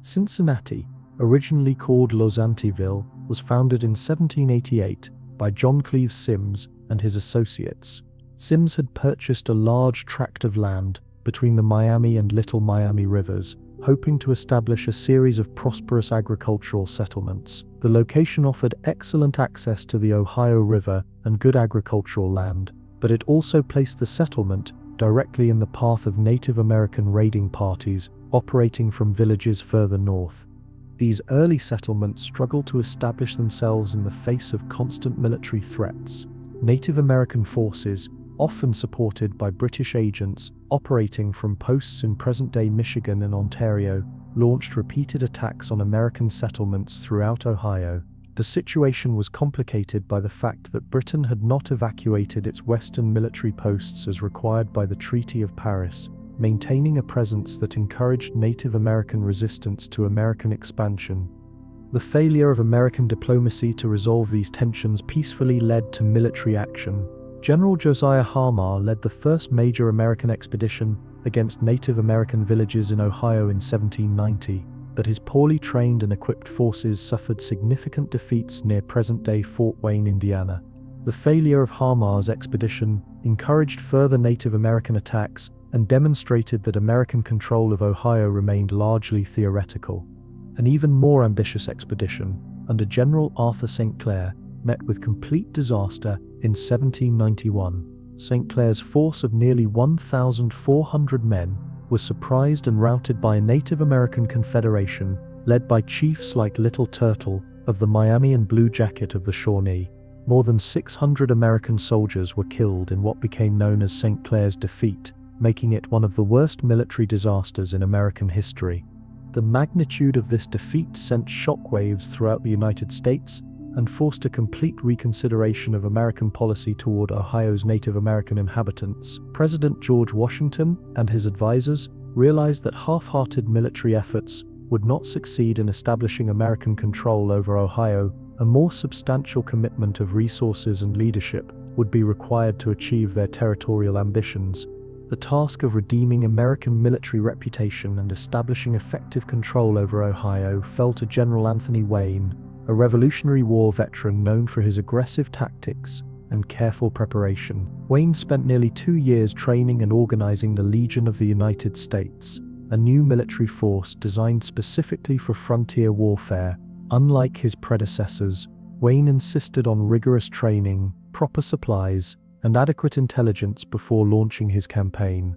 Cincinnati, originally called Losantiville, was founded in 1788 by John Cleves Sims and his associates. Sims had purchased a large tract of land between the Miami and Little Miami rivers, hoping to establish a series of prosperous agricultural settlements. The location offered excellent access to the Ohio River and good agricultural land, but it also placed the settlement directly in the path of Native American raiding parties operating from villages further north. These early settlements struggled to establish themselves in the face of constant military threats. Native American forces, often supported by British agents operating from posts in present-day Michigan and Ontario, launched repeated attacks on American settlements throughout Ohio. The situation was complicated by the fact that Britain had not evacuated its western military posts as required by the Treaty of Paris, maintaining a presence that encouraged Native American resistance to American expansion. The failure of American diplomacy to resolve these tensions peacefully led to military action. General Josiah Harmar led the first major American expedition against Native American villages in Ohio in 1790, but his poorly trained and equipped forces suffered significant defeats near present-day Fort Wayne, Indiana. The failure of Harmar's expedition encouraged further Native American attacks and demonstrated that American control of Ohio remained largely theoretical. An even more ambitious expedition, under General Arthur St. Clair, met with complete disaster in 1791. St. Clair's force of nearly 1,400 men was surprised and routed by a Native American confederation led by chiefs like Little Turtle of the Miami and Blue Jacket of the Shawnee. More than 600 American soldiers were killed in what became known as St. Clair's defeat, making it one of the worst military disasters in American history. The magnitude of this defeat sent shockwaves throughout the United States and forced a complete reconsideration of American policy toward Ohio's Native American inhabitants. President George Washington and his advisors realized that half-hearted military efforts would not succeed in establishing American control over Ohio. A more substantial commitment of resources and leadership would be required to achieve their territorial ambitions. The task of redeeming American military reputation and establishing effective control over Ohio fell to General Anthony Wayne, a Revolutionary War veteran known for his aggressive tactics and careful preparation. Wayne spent nearly 2 years training and organizing the Legion of the United States, a new military force designed specifically for frontier warfare. Unlike his predecessors, Wayne insisted on rigorous training, proper supplies, and adequate intelligence before launching his campaign.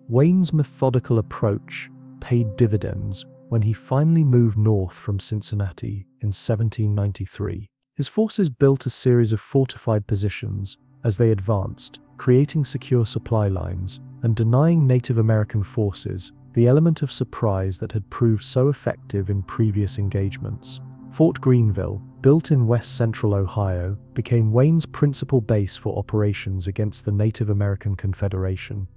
Wayne's methodical approach paid dividends when he finally moved north from Cincinnati in 1793. His forces built a series of fortified positions as they advanced, creating secure supply lines and denying Native American forces the element of surprise that had proved so effective in previous engagements. Fort Greenville, built in west-central Ohio, became Wayne's principal base for operations against the Native American Confederation.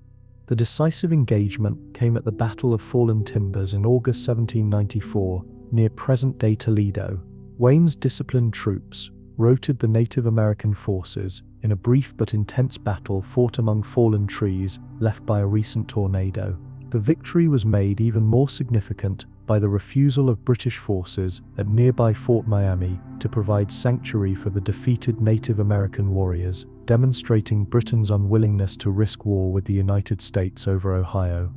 The decisive engagement came at the Battle of Fallen Timbers in August 1794, near present-day Toledo. Wayne's disciplined troops routed the Native American forces in a brief but intense battle fought among fallen trees left by a recent tornado. The victory was made even more significant by the refusal of British forces at nearby Fort Miami to provide sanctuary for the defeated Native American warriors, demonstrating Britain's unwillingness to risk war with the United States over Ohio.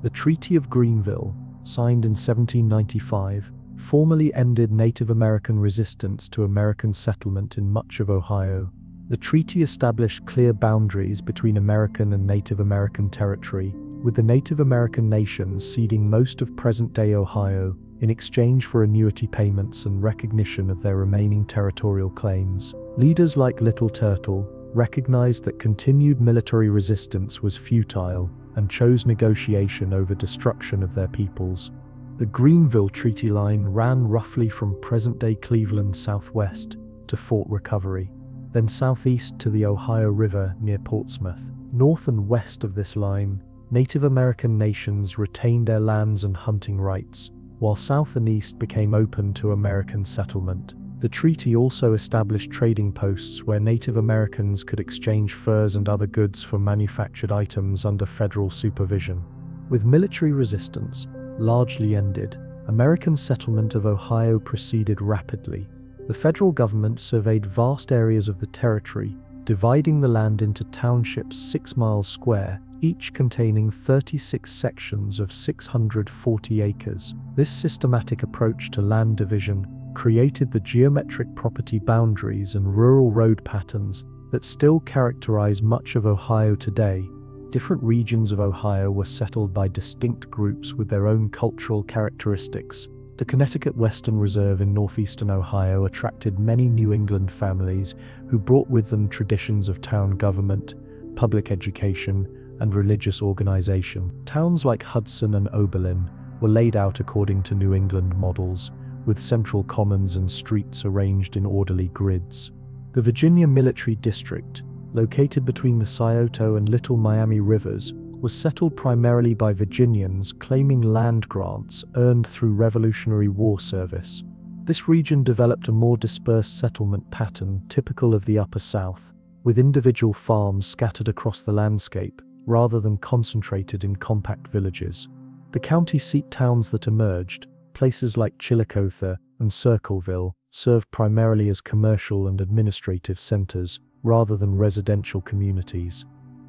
The Treaty of Greenville, signed in 1795, formally ended Native American resistance to American settlement in much of Ohio. The treaty established clear boundaries between American and Native American territory, with the Native American nations ceding most of present-day Ohio in exchange for annuity payments and recognition of their remaining territorial claims. Leaders like Little Turtle recognized that continued military resistance was futile and chose negotiation over destruction of their peoples. The Greenville Treaty Line ran roughly from present-day Cleveland southwest to Fort Recovery, then southeast to the Ohio River near Portsmouth. North and west of this line, Native American nations retained their lands and hunting rights, while south and east became open to American settlement. The treaty also established trading posts where Native Americans could exchange furs and other goods for manufactured items under federal supervision. With military resistance largely ended, American settlement of Ohio proceeded rapidly. The federal government surveyed vast areas of the territory, dividing the land into townships 6 miles square, each containing 36 sections of 640 acres. This systematic approach to land division created the geometric property boundaries and rural road patterns that still characterize much of Ohio today. Different regions of Ohio were settled by distinct groups with their own cultural characteristics. The Connecticut Western Reserve in northeastern Ohio attracted many New England families who brought with them traditions of town government, public education, and religious organization. Towns like Hudson and Oberlin were laid out according to New England models, with central commons and streets arranged in orderly grids. The Virginia Military District, located between the Scioto and Little Miami rivers, was settled primarily by Virginians claiming land grants earned through Revolutionary War service. This region developed a more dispersed settlement pattern typical of the Upper South, with individual farms scattered across the landscape rather than concentrated in compact villages. The county seat towns that emerged, places like Chillicothe and Circleville, served primarily as commercial and administrative centers rather than residential communities.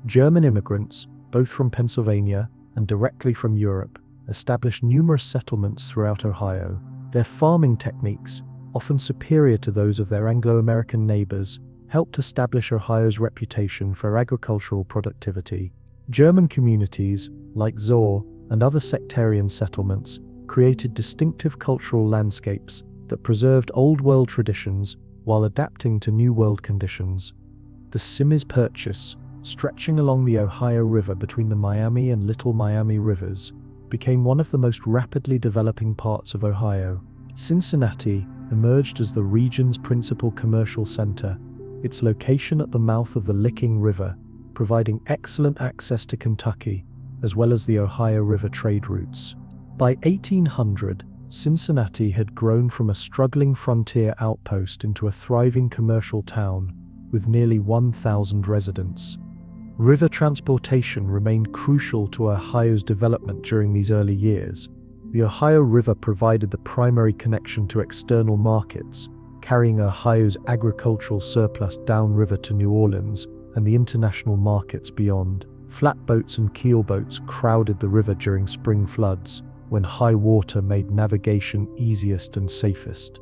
German immigrants, both from Pennsylvania and directly from Europe, established numerous settlements throughout Ohio. Their farming techniques, often superior to those of their Anglo-American neighbors, helped establish Ohio's reputation for agricultural productivity. German communities, like Zoar and other sectarian settlements, created distinctive cultural landscapes that preserved Old World traditions while adapting to New World conditions. The Simi's Purchase, stretching along the Ohio River between the Miami and Little Miami rivers, became one of the most rapidly developing parts of Ohio. Cincinnati emerged as the region's principal commercial center, its location at the mouth of the Licking River, providing excellent access to Kentucky, as well as the Ohio River trade routes. By 1800, Cincinnati had grown from a struggling frontier outpost into a thriving commercial town, with nearly 1,000 residents. River transportation remained crucial to Ohio's development during these early years. The Ohio River provided the primary connection to external markets, carrying Ohio's agricultural surplus downriver to New Orleans and the international markets beyond. Flatboats and keelboats crowded the river during spring floods, when high water made navigation easiest and safest.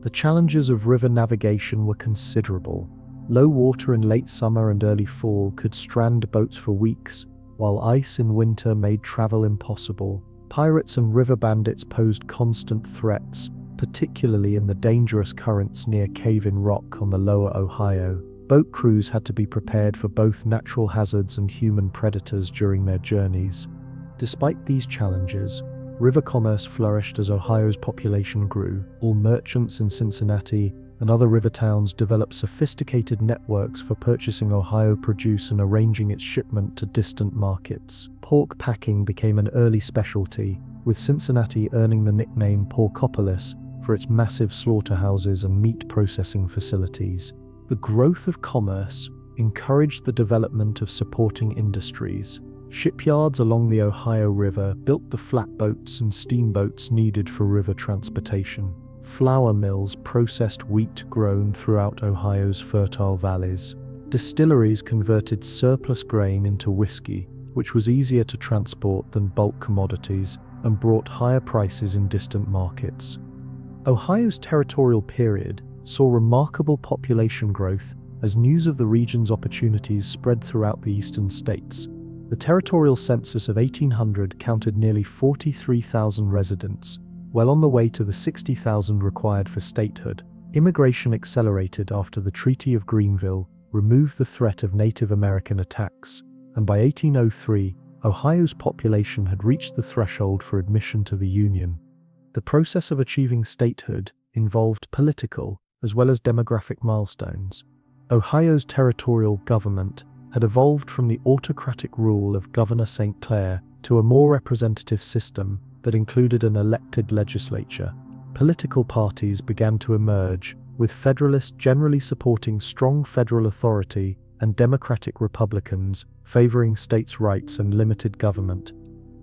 The challenges of river navigation were considerable. Low water in late summer and early fall could strand boats for weeks, while ice in winter made travel impossible. Pirates and river bandits posed constant threats, particularly in the dangerous currents near Cave-in Rock on the lower Ohio. Boat crews had to be prepared for both natural hazards and human predators during their journeys. Despite these challenges, river commerce flourished as Ohio's population grew. All merchants in Cincinnati and other river towns developed sophisticated networks for purchasing Ohio produce and arranging its shipment to distant markets. Pork packing became an early specialty, with Cincinnati earning the nickname Porkopolis for its massive slaughterhouses and meat processing facilities. The growth of commerce encouraged the development of supporting industries. Shipyards along the Ohio River built the flatboats and steamboats needed for river transportation. Flour mills processed wheat grown throughout Ohio's fertile valleys. Distilleries converted surplus grain into whiskey, which was easier to transport than bulk commodities and brought higher prices in distant markets. Ohio's territorial period saw remarkable population growth as news of the region's opportunities spread throughout the eastern states. The territorial census of 1800 counted nearly 43,000 residents, well on the way to the 60,000 required for statehood. Immigration accelerated after the Treaty of Greenville removed the threat of Native American attacks, and by 1803, Ohio's population had reached the threshold for admission to the Union. The process of achieving statehood involved political as well as demographic milestones. Ohio's territorial government had evolved from the autocratic rule of Governor St. Clair to a more representative system that included an elected legislature. Political parties began to emerge, with Federalists generally supporting strong federal authority and Democratic Republicans favoring states' rights and limited government.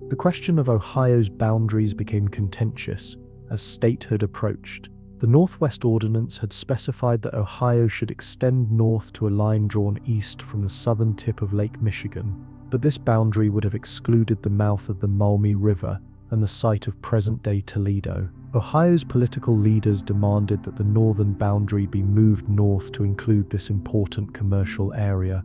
The question of Ohio's boundaries became contentious as statehood approached. The Northwest Ordinance had specified that Ohio should extend north to a line drawn east from the southern tip of Lake Michigan, but this boundary would have excluded the mouth of the Maumee River and the site of present-day Toledo. Ohio's political leaders demanded that the northern boundary be moved north to include this important commercial area.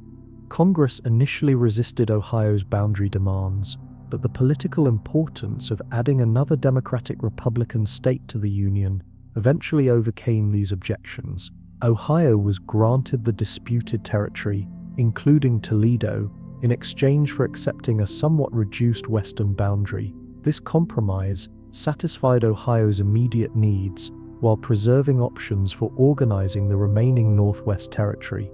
Congress initially resisted Ohio's boundary demands, but the political importance of adding another Democratic-Republican state to the Union eventually overcame these objections. Ohio was granted the disputed territory, including Toledo, in exchange for accepting a somewhat reduced western boundary. This compromise satisfied Ohio's immediate needs while preserving options for organizing the remaining Northwest Territory.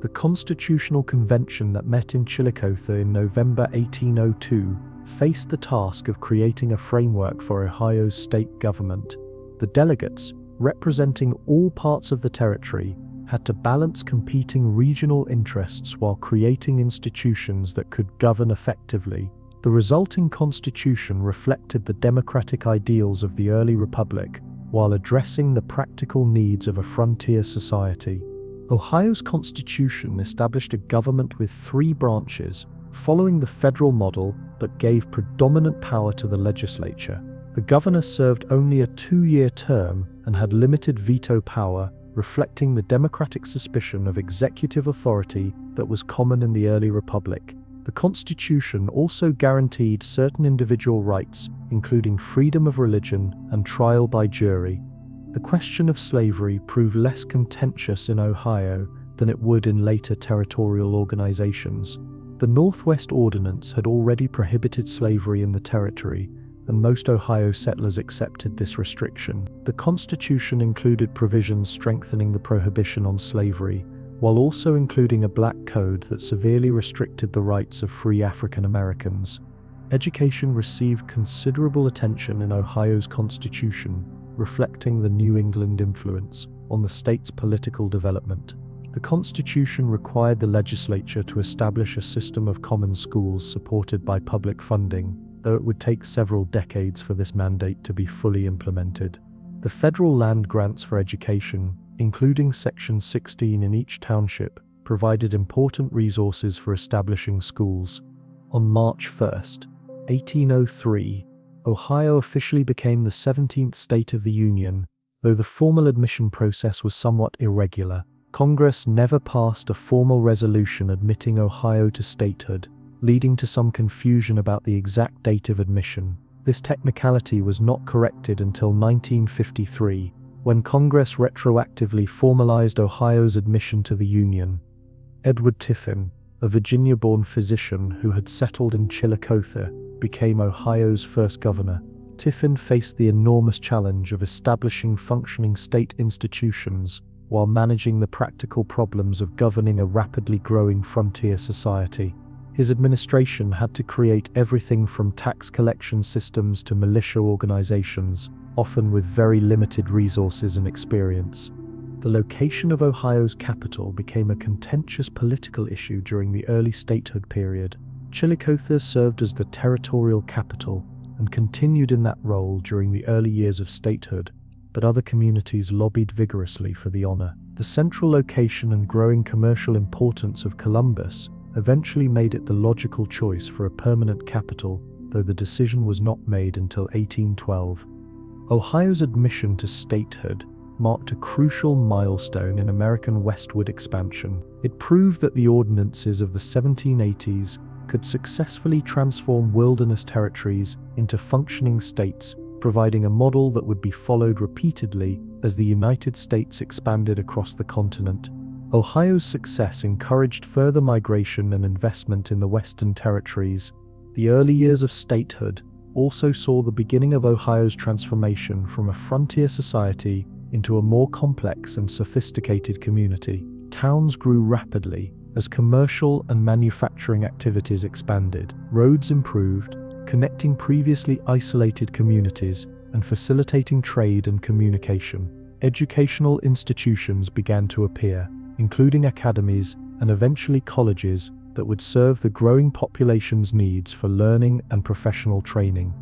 The Constitutional Convention that met in Chillicothe in November 1802 faced the task of creating a framework for Ohio's state government. The delegates, representing all parts of the territory, had to balance competing regional interests while creating institutions that could govern effectively. The resulting constitution reflected the democratic ideals of the early republic while addressing the practical needs of a frontier society. Ohio's constitution established a government with 3 branches, following the federal model, but gave predominant power to the legislature. The governor served only a 2-year term and had limited veto power, reflecting the democratic suspicion of executive authority that was common in the early republic. The Constitution also guaranteed certain individual rights, including freedom of religion and trial by jury. The question of slavery proved less contentious in Ohio than it would in later territorial organizations. The Northwest Ordinance had already prohibited slavery in the territory, and most Ohio settlers accepted this restriction. The Constitution included provisions strengthening the prohibition on slavery, while also including a black code that severely restricted the rights of free African Americans. Education received considerable attention in Ohio's constitution, reflecting the New England influence on the state's political development. The Constitution required the legislature to establish a system of common schools supported by public funding, though it would take several decades for this mandate to be fully implemented. The federal land grants for education, including Section 16 in each township, provided important resources for establishing schools. On March 1, 1803, Ohio officially became the 17th state of the Union, though the formal admission process was somewhat irregular. Congress never passed a formal resolution admitting Ohio to statehood, leading to some confusion about the exact date of admission. This technicality was not corrected until 1953, when Congress retroactively formalized Ohio's admission to the Union. Edward Tiffin, a Virginia-born physician who had settled in Chillicothe, became Ohio's first governor. Tiffin faced the enormous challenge of establishing functioning state institutions while managing the practical problems of governing a rapidly growing frontier society. His administration had to create everything from tax collection systems to militia organizations, often with very limited resources and experience. The location of Ohio's capital became a contentious political issue during the early statehood period. Chillicothe served as the territorial capital and continued in that role during the early years of statehood, but other communities lobbied vigorously for the honor. The central location and growing commercial importance of Columbus eventually made it the logical choice for a permanent capital, though the decision was not made until 1812. Ohio's admission to statehood marked a crucial milestone in American westward expansion. It proved that the ordinances of the 1780s could successfully transform wilderness territories into functioning states, providing a model that would be followed repeatedly as the United States expanded across the continent. Ohio's success encouraged further migration and investment in the Western territories. The early years of statehood also saw the beginning of Ohio's transformation from a frontier society into a more complex and sophisticated community. Towns grew rapidly as commercial and manufacturing activities expanded. Roads improved, connecting previously isolated communities and facilitating trade and communication. Educational institutions began to appear, including academies and eventually colleges that would serve the growing population's needs for learning and professional training.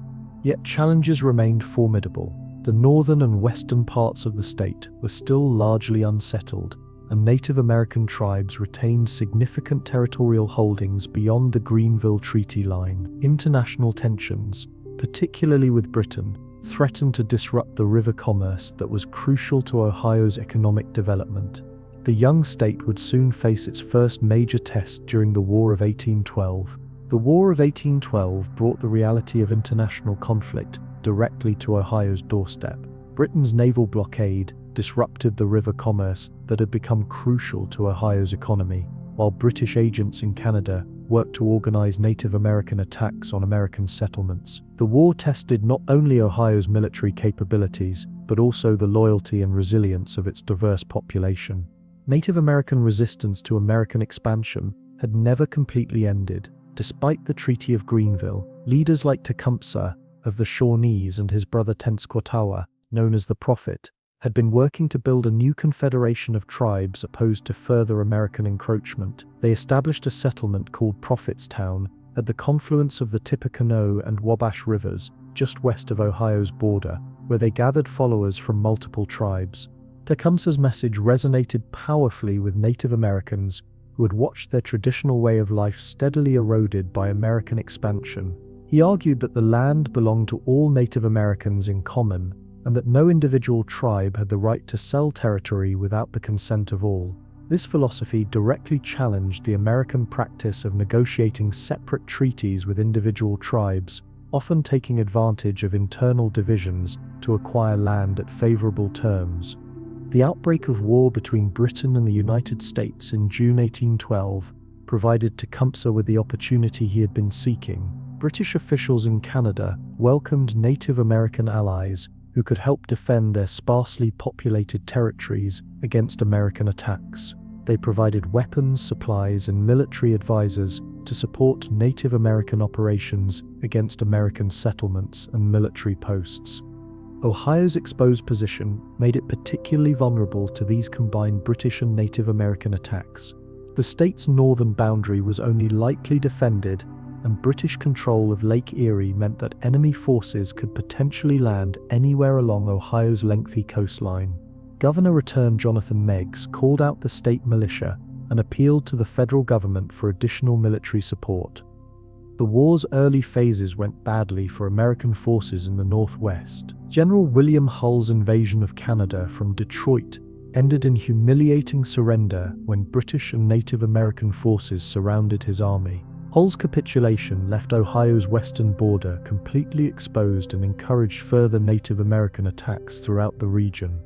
Yet challenges remained formidable. The northern and western parts of the state were still largely unsettled, and Native American tribes retained significant territorial holdings beyond the Greenville Treaty line. International tensions, particularly with Britain, threatened to disrupt the river commerce that was crucial to Ohio's economic development. The young state would soon face its first major test during the War of 1812. The War of 1812 brought the reality of international conflict directly to Ohio's doorstep. Britain's naval blockade disrupted the river commerce that had become crucial to Ohio's economy, while British agents in Canada worked to organize Native American attacks on American settlements. The war tested not only Ohio's military capabilities, but also the loyalty and resilience of its diverse population. Native American resistance to American expansion had never completely ended. Despite the Treaty of Greenville, leaders like Tecumseh of the Shawnees and his brother Tenskwatawa, known as the Prophet, had been working to build a new confederation of tribes opposed to further American encroachment. They established a settlement called Prophetstown at the confluence of the Tippecanoe and Wabash rivers, just west of Ohio's border, where they gathered followers from multiple tribes. Tecumseh's message resonated powerfully with Native Americans who had watched their traditional way of life steadily eroded by American expansion. He argued that the land belonged to all Native Americans in common, and that no individual tribe had the right to sell territory without the consent of all. This philosophy directly challenged the American practice of negotiating separate treaties with individual tribes, often taking advantage of internal divisions to acquire land at favorable terms. The outbreak of war between Britain and the United States in June 1812 provided Tecumseh with the opportunity he had been seeking. British officials in Canada welcomed Native American allies who could help defend their sparsely populated territories against American attacks. They provided weapons, supplies, and military advisors to support Native American operations against American settlements and military posts. Ohio's exposed position made it particularly vulnerable to these combined British and Native American attacks. The state's northern boundary was only lightly defended, and British control of Lake Erie meant that enemy forces could potentially land anywhere along Ohio's lengthy coastline. Governor-returned Jonathan Meigs called out the state militia and appealed to the federal government for additional military support. The war's early phases went badly for American forces in the Northwest. General William Hull's invasion of Canada from Detroit ended in humiliating surrender when British and Native American forces surrounded his army. Hull's capitulation left Ohio's western border completely exposed and encouraged further Native American attacks throughout the region.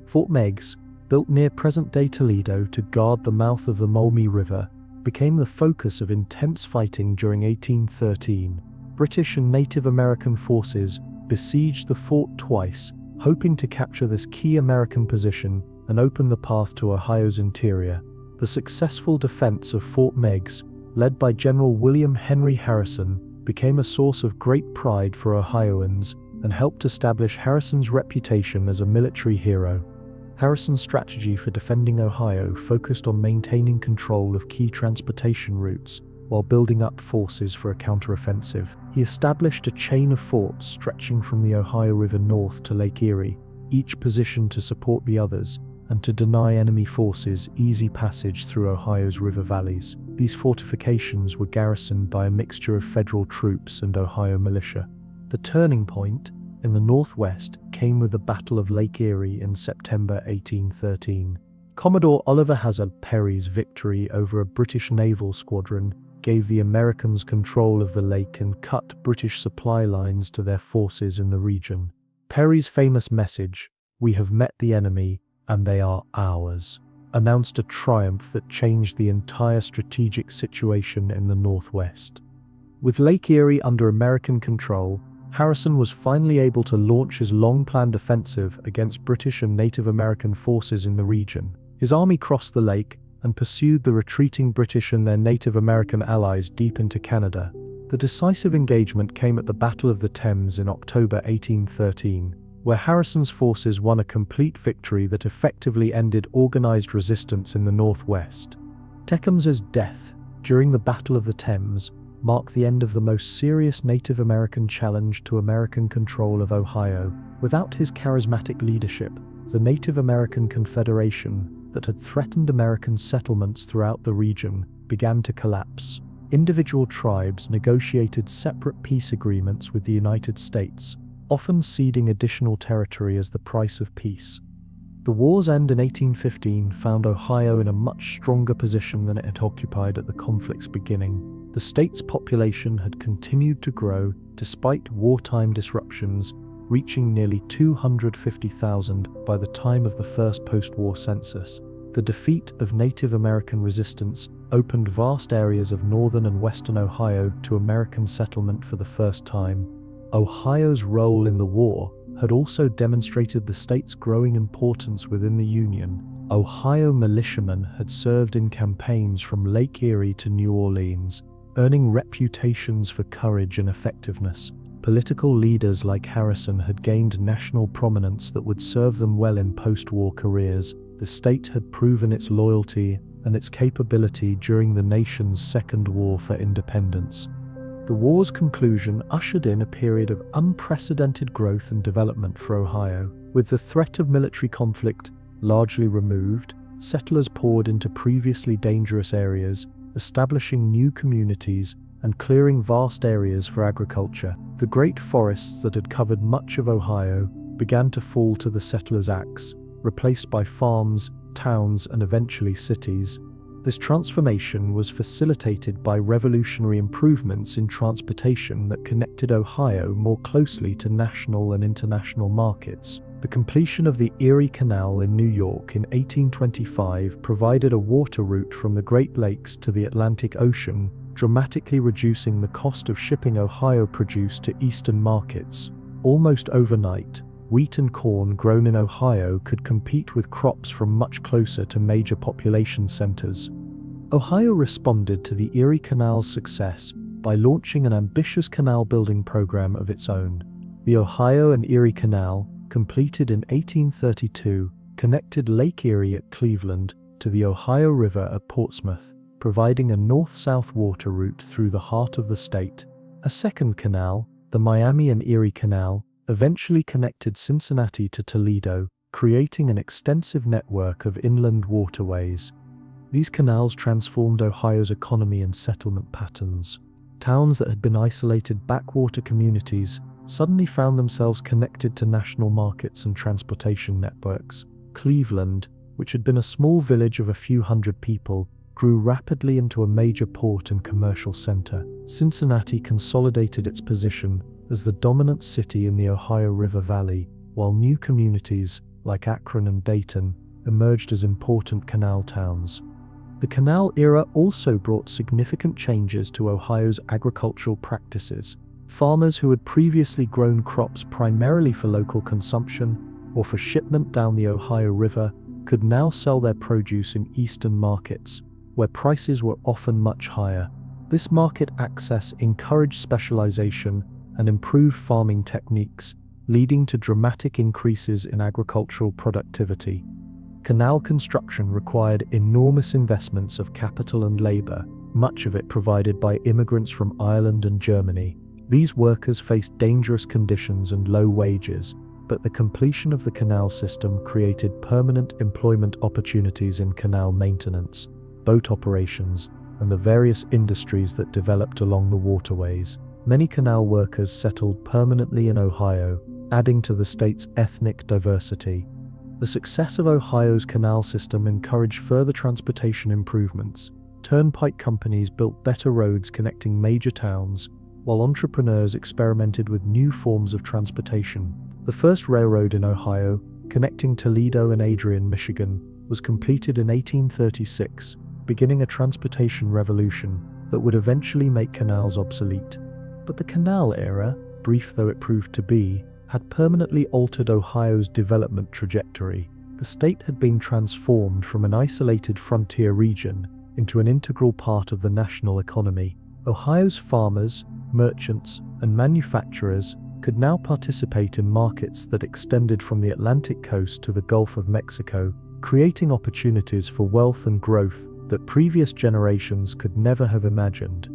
Fort Meigs, built near present-day Toledo to guard the mouth of the Maumee River, became the focus of intense fighting during 1813. British and Native American forces besieged the fort twice, hoping to capture this key American position and open the path to Ohio's interior. The successful defense of Fort Meigs, led by General William Henry Harrison, became a source of great pride for Ohioans and helped establish Harrison's reputation as a military hero. Harrison's strategy for defending Ohio focused on maintaining control of key transportation routes while building up forces for a counteroffensive. He established a chain of forts stretching from the Ohio River north to Lake Erie, each positioned to support the others and to deny enemy forces easy passage through Ohio's river valleys. These fortifications were garrisoned by a mixture of federal troops and Ohio militia. The turning point in the Northwest came with the Battle of Lake Erie in September 1813. Commodore Oliver Hazard Perry's victory over a British naval squadron gave the Americans control of the lake and cut British supply lines to their forces in the region. Perry's famous message, "We have met the enemy, and they are ours," announced a triumph that changed the entire strategic situation in the Northwest. With Lake Erie under American control, Harrison was finally able to launch his long-planned offensive against British and Native American forces in the region. His army crossed the lake and pursued the retreating British and their Native American allies deep into Canada. The decisive engagement came at the Battle of the Thames in October 1813, where Harrison's forces won a complete victory that effectively ended organized resistance in the Northwest. Tecumseh's death during the Battle of the Thames marked the end of the most serious Native American challenge to American control of Ohio. Without his charismatic leadership, the Native American Confederation that had threatened American settlements throughout the region began to collapse. Individual tribes negotiated separate peace agreements with the United States, often ceding additional territory as the price of peace. The war's end in 1815 found Ohio in a much stronger position than it had occupied at the conflict's beginning. The state's population had continued to grow despite wartime disruptions, reaching nearly 250,000 by the time of the first post-war census. The defeat of Native American resistance opened vast areas of northern and western Ohio to American settlement for the first time. Ohio's role in the war had also demonstrated the state's growing importance within the Union. Ohio militiamen had served in campaigns from Lake Erie to New Orleans, earning reputations for courage and effectiveness. Political leaders like Harrison had gained national prominence that would serve them well in post-war careers. The state had proven its loyalty and its capability during the nation's Second War for Independence. The war's conclusion ushered in a period of unprecedented growth and development for Ohio. With the threat of military conflict largely removed, settlers poured into previously dangerous areas, establishing new communities and clearing vast areas for agriculture. The great forests that had covered much of Ohio began to fall to the settlers' axe, replaced by farms, towns, and eventually cities. This transformation was facilitated by revolutionary improvements in transportation that connected Ohio more closely to national and international markets. The completion of the Erie Canal in New York in 1825 provided a water route from the Great Lakes to the Atlantic Ocean, dramatically reducing the cost of shipping Ohio produce to eastern markets. Almost overnight, wheat and corn grown in Ohio could compete with crops from much closer to major population centers. Ohio responded to the Erie Canal's success by launching an ambitious canal building program of its own. The Ohio and Erie Canal completed in 1832, connected Lake Erie at Cleveland to the Ohio River at Portsmouth, providing a north-south water route through the heart of the state. A second canal, the Miami and Erie Canal, eventually connected Cincinnati to Toledo, creating an extensive network of inland waterways. These canals transformed Ohio's economy and settlement patterns. Towns that had been isolated backwater communities suddenly found themselves connected to national markets and transportation networks. Cleveland, which had been a small village of a few hundred people, grew rapidly into a major port and commercial center. Cincinnati consolidated its position as the dominant city in the Ohio River Valley, while new communities, like Akron and Dayton, emerged as important canal towns. The canal era also brought significant changes to Ohio's agricultural practices. Farmers who had previously grown crops primarily for local consumption or for shipment down the Ohio River could now sell their produce in eastern markets, where prices were often much higher. This market access encouraged specialization and improved farming techniques, leading to dramatic increases in agricultural productivity. Canal construction required enormous investments of capital and labor, much of it provided by immigrants from Ireland and Germany. These workers faced dangerous conditions and low wages, but the completion of the canal system created permanent employment opportunities in canal maintenance, boat operations, and the various industries that developed along the waterways. Many canal workers settled permanently in Ohio, adding to the state's ethnic diversity. The success of Ohio's canal system encouraged further transportation improvements. Turnpike companies built better roads connecting major towns, while entrepreneurs experimented with new forms of transportation. The first railroad in Ohio, connecting Toledo and Adrian, Michigan, was completed in 1836, beginning a transportation revolution that would eventually make canals obsolete. But the canal era, brief though it proved to be, had permanently altered Ohio's development trajectory. The state had been transformed from an isolated frontier region into an integral part of the national economy. Ohio's farmers, merchants, and manufacturers could now participate in markets that extended from the Atlantic coast to the Gulf of Mexico, creating opportunities for wealth and growth that previous generations could never have imagined.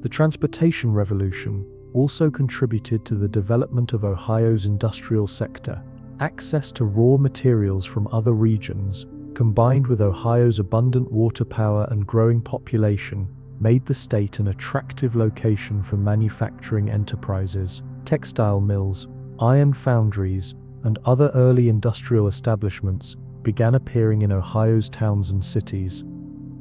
The transportation revolution also contributed to the development of Ohio's industrial sector. Access to raw materials from other regions, combined with Ohio's abundant water power and growing population, made the state an attractive location for manufacturing enterprises. Textile mills, iron foundries, and other early industrial establishments began appearing in Ohio's towns and cities.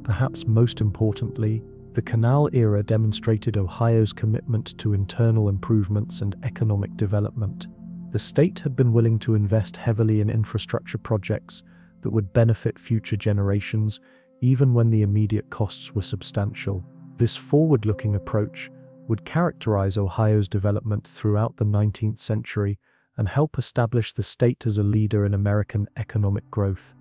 Perhaps most importantly, the canal era demonstrated Ohio's commitment to internal improvements and economic development. The state had been willing to invest heavily in infrastructure projects that would benefit future generations, even when the immediate costs were substantial. This forward-looking approach would characterize Ohio's development throughout the 19th century and help establish the state as a leader in American economic growth.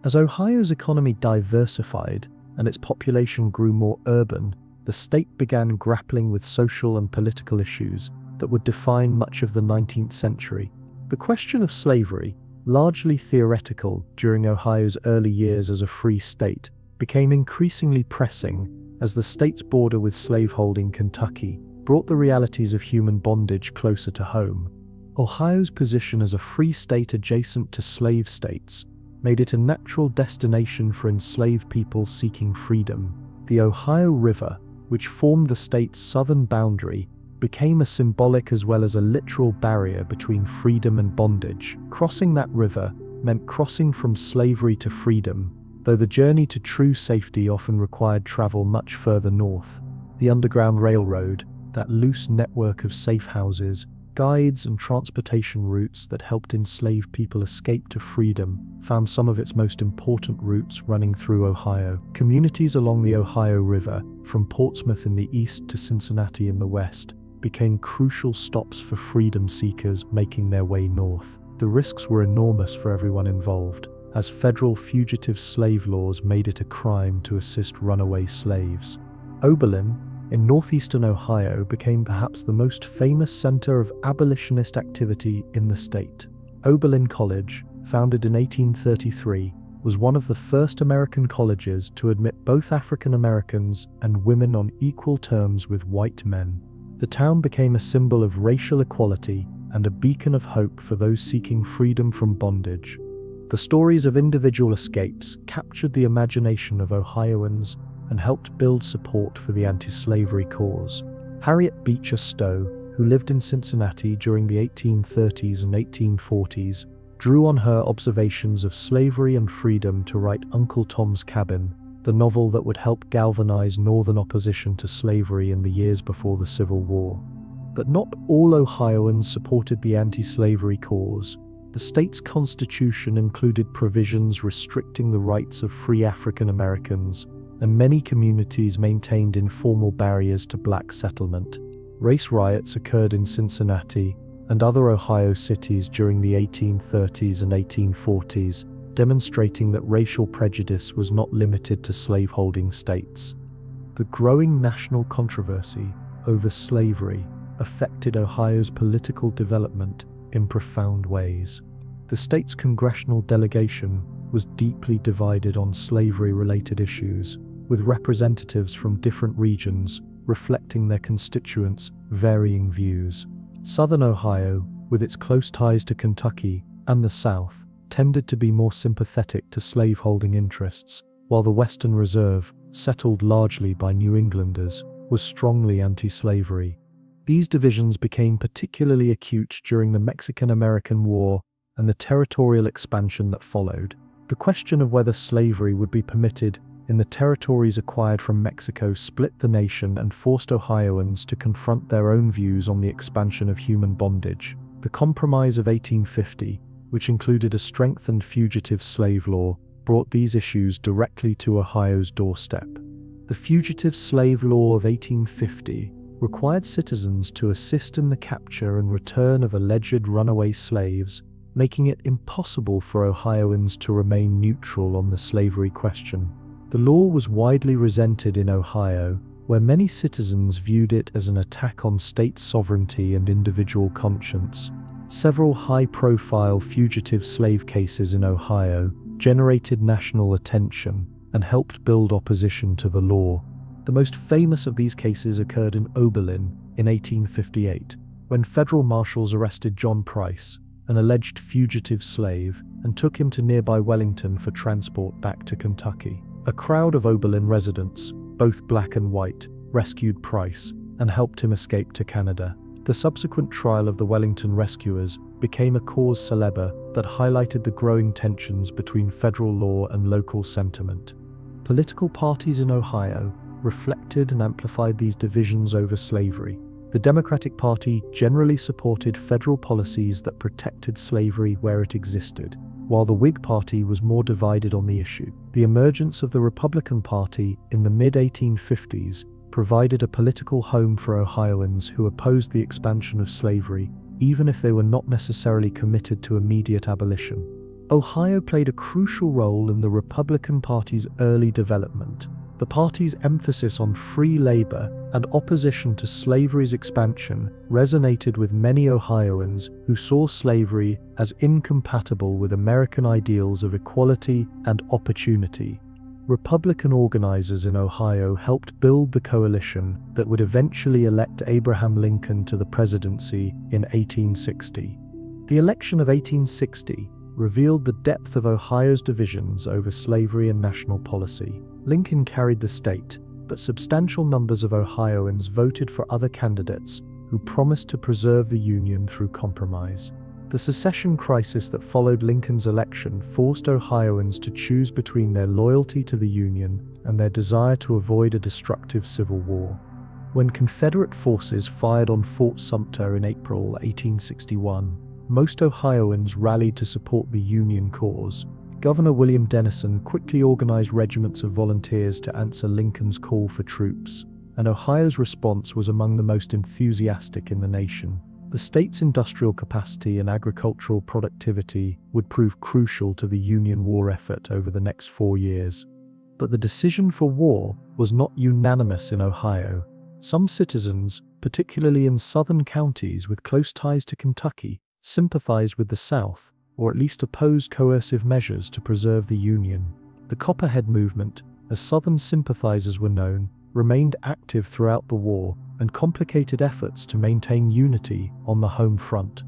As Ohio's economy diversified and its population grew more urban, the state began grappling with social and political issues that would define much of the 19th century. The question of slavery, largely theoretical during Ohio's early years as a free state, became increasingly pressing as the state's border with slaveholding Kentucky brought the realities of human bondage closer to home. Ohio's position as a free state adjacent to slave states made it a natural destination for enslaved people seeking freedom. The Ohio River, which formed the state's southern boundary, became a symbolic as well as a literal barrier between freedom and bondage. Crossing that river meant crossing from slavery to freedom, though the journey to true safety often required travel much further north. The Underground Railroad, that loose network of safe houses, guides and transportation routes that helped enslaved people escape to freedom, found some of its most important routes running through Ohio. Communities along the Ohio River, from Portsmouth in the east to Cincinnati in the west, became crucial stops for freedom seekers making their way north. The risks were enormous for everyone involved, as federal fugitive slave laws made it a crime to assist runaway slaves. Oberlin, in northeastern Ohio, became perhaps the most famous center of abolitionist activity in the state. Oberlin College, founded in 1833, was one of the first American colleges to admit both African Americans and women on equal terms with white men. The town became a symbol of racial equality and a beacon of hope for those seeking freedom from bondage. The stories of individual escapes captured the imagination of Ohioans and helped build support for the anti-slavery cause. Harriet Beecher Stowe, who lived in Cincinnati during the 1830s and 1840s, drew on her observations of slavery and freedom to write Uncle Tom's Cabin, the novel that would help galvanize Northern opposition to slavery in the years before the Civil War. But not all Ohioans supported the anti-slavery cause. The state's constitution included provisions restricting the rights of free African Americans, and many communities maintained informal barriers to black settlement. Race riots occurred in Cincinnati and other Ohio cities during the 1830s and 1840s, demonstrating that racial prejudice was not limited to slaveholding states. The growing national controversy over slavery affected Ohio's political development in profound ways. The state's congressional delegation was deeply divided on slavery-related issues, with representatives from different regions reflecting their constituents' varying views. Southern Ohio, with its close ties to Kentucky and the South, tended to be more sympathetic to slaveholding interests, while the Western Reserve, settled largely by New Englanders, was strongly anti-slavery. These divisions became particularly acute during the Mexican-American War and the territorial expansion that followed. The question of whether slavery would be permitted in the territories acquired from Mexico split the nation and forced Ohioans to confront their own views on the expansion of human bondage. The Compromise of 1850, which included a strengthened fugitive slave law, brought these issues directly to Ohio's doorstep. The Fugitive Slave Law of 1850 required citizens to assist in the capture and return of alleged runaway slaves, making it impossible for Ohioans to remain neutral on the slavery question. The law was widely resented in Ohio, where many citizens viewed it as an attack on state sovereignty and individual conscience. Several high-profile fugitive slave cases in Ohio generated national attention and helped build opposition to the law. The most famous of these cases occurred in Oberlin in 1858, when federal marshals arrested John Price, an alleged fugitive slave, and took him to nearby Wellington for transport back to Kentucky. A crowd of Oberlin residents, both black and white, rescued Price and helped him escape to Canada. The subsequent trial of the Wellington rescuers became a cause célèbre that highlighted the growing tensions between federal law and local sentiment. Political parties in Ohio reflected and amplified these divisions over slavery. The Democratic Party generally supported federal policies that protected slavery where it existed, while the Whig Party was more divided on the issue. The emergence of the Republican Party in the mid-1850s provided a political home for Ohioans who opposed the expansion of slavery, even if they were not necessarily committed to immediate abolition. Ohio played a crucial role in the Republican Party's early development. The party's emphasis on free labor and opposition to slavery's expansion resonated with many Ohioans who saw slavery as incompatible with American ideals of equality and opportunity. Republican organizers in Ohio helped build the coalition that would eventually elect Abraham Lincoln to the presidency in 1860. The election of 1860 revealed the depth of Ohio's divisions over slavery and national policy. Lincoln carried the state, but substantial numbers of Ohioans voted for other candidates who promised to preserve the Union through compromise. The secession crisis that followed Lincoln's election forced Ohioans to choose between their loyalty to the Union and their desire to avoid a destructive civil war. When Confederate forces fired on Fort Sumter in April 1861, most Ohioans rallied to support the Union cause. Governor William Dennison quickly organized regiments of volunteers to answer Lincoln's call for troops, and Ohio's response was among the most enthusiastic in the nation. The state's industrial capacity and agricultural productivity would prove crucial to the Union war effort over the next 4 years. But the decision for war was not unanimous in Ohio. Some citizens, particularly in southern counties with close ties to Kentucky, sympathized with the South, or at least opposed coercive measures to preserve the Union. The Copperhead movement, as Southern sympathizers were known, remained active throughout the war and complicated efforts to maintain unity on the home front.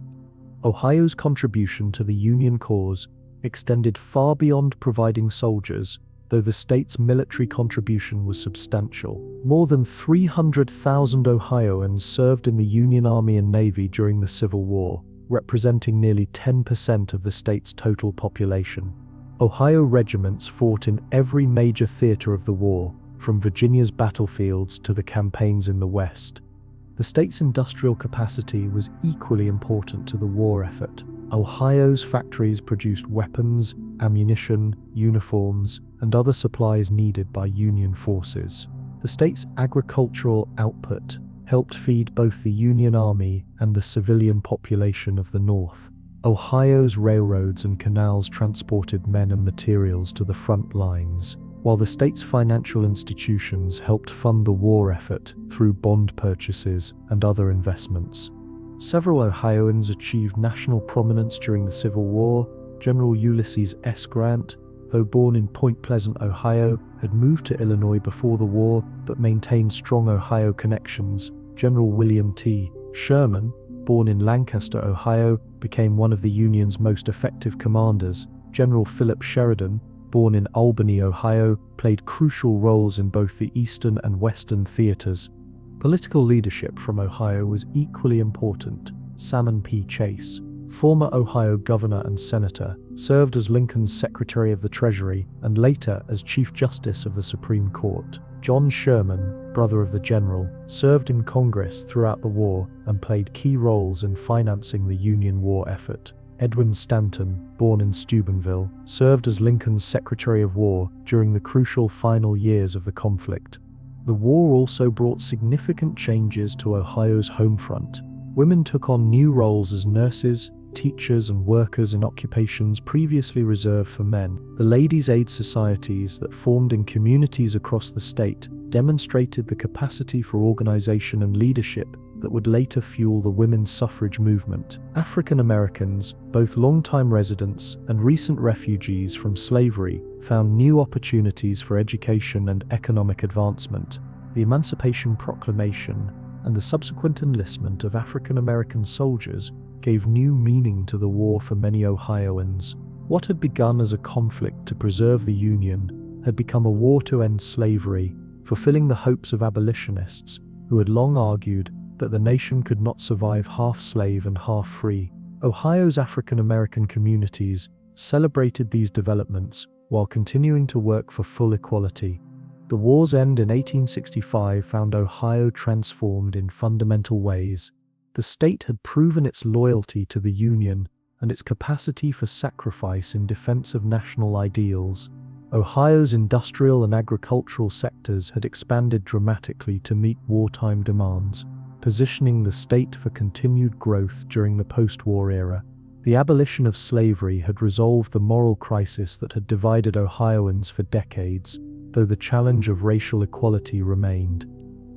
Ohio's contribution to the Union cause extended far beyond providing soldiers, though the state's military contribution was substantial. More than 300,000 Ohioans served in the Union Army and Navy during the Civil War, representing nearly 10% of the state's total population. Ohio regiments fought in every major theater of the war, from Virginia's battlefields to the campaigns in the West. The state's industrial capacity was equally important to the war effort. Ohio's factories produced weapons, ammunition, uniforms, and other supplies needed by Union forces. The state's agricultural output helped feed both the Union Army and the civilian population of the North. Ohio's railroads and canals transported men and materials to the front lines, while the state's financial institutions helped fund the war effort through bond purchases and other investments. Several Ohioans achieved national prominence during the Civil War. General Ulysses S. Grant, though born in Point Pleasant, Ohio, had moved to Illinois before the war but maintained strong Ohio connections. General William T. Sherman, born in Lancaster, Ohio, became one of the Union's most effective commanders. General Philip Sheridan, born in Albany, Ohio, played crucial roles in both the Eastern and Western theaters. Political leadership from Ohio was equally important. Salmon P. Chase, former Ohio governor and senator, served as Lincoln's Secretary of the Treasury and later as Chief Justice of the Supreme Court. John Sherman, brother of the general, served in Congress throughout the war and played key roles in financing the Union war effort. Edwin Stanton, born in Steubenville, served as Lincoln's Secretary of War during the crucial final years of the conflict. The war also brought significant changes to Ohio's home front. Women took on new roles as nurses, teachers, and workers in occupations previously reserved for men. The ladies' aid societies that formed in communities across the state demonstrated the capacity for organization and leadership that would later fuel the women's suffrage movement. African Americans, both longtime residents and recent refugees from slavery, found new opportunities for education and economic advancement. The Emancipation Proclamation and the subsequent enlistment of African American soldiers gave new meaning to the war for many Ohioans. What had begun as a conflict to preserve the Union had become a war to end slavery, fulfilling the hopes of abolitionists who had long argued that the nation could not survive half slave and half free. Ohio's African American communities celebrated these developments while continuing to work for full equality. The war's end in 1865 found Ohio transformed in fundamental ways. The state had proven its loyalty to the Union and its capacity for sacrifice in defense of national ideals. Ohio's industrial and agricultural sectors had expanded dramatically to meet wartime demands, positioning the state for continued growth during the post-war era. The abolition of slavery had resolved the moral crisis that had divided Ohioans for decades, though the challenge of racial equality remained.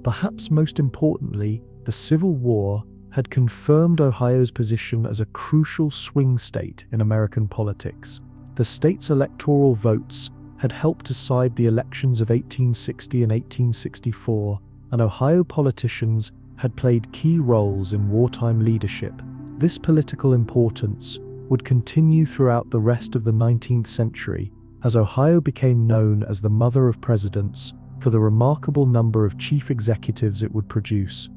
Perhaps most importantly, the Civil War had confirmed Ohio's position as a crucial swing state in American politics. The state's electoral votes had helped decide the elections of 1860 and 1864, and Ohio politicians had played key roles in wartime leadership. This political importance would continue throughout the rest of the 19th century, as Ohio became known as the mother of presidents for the remarkable number of chief executives it would produce.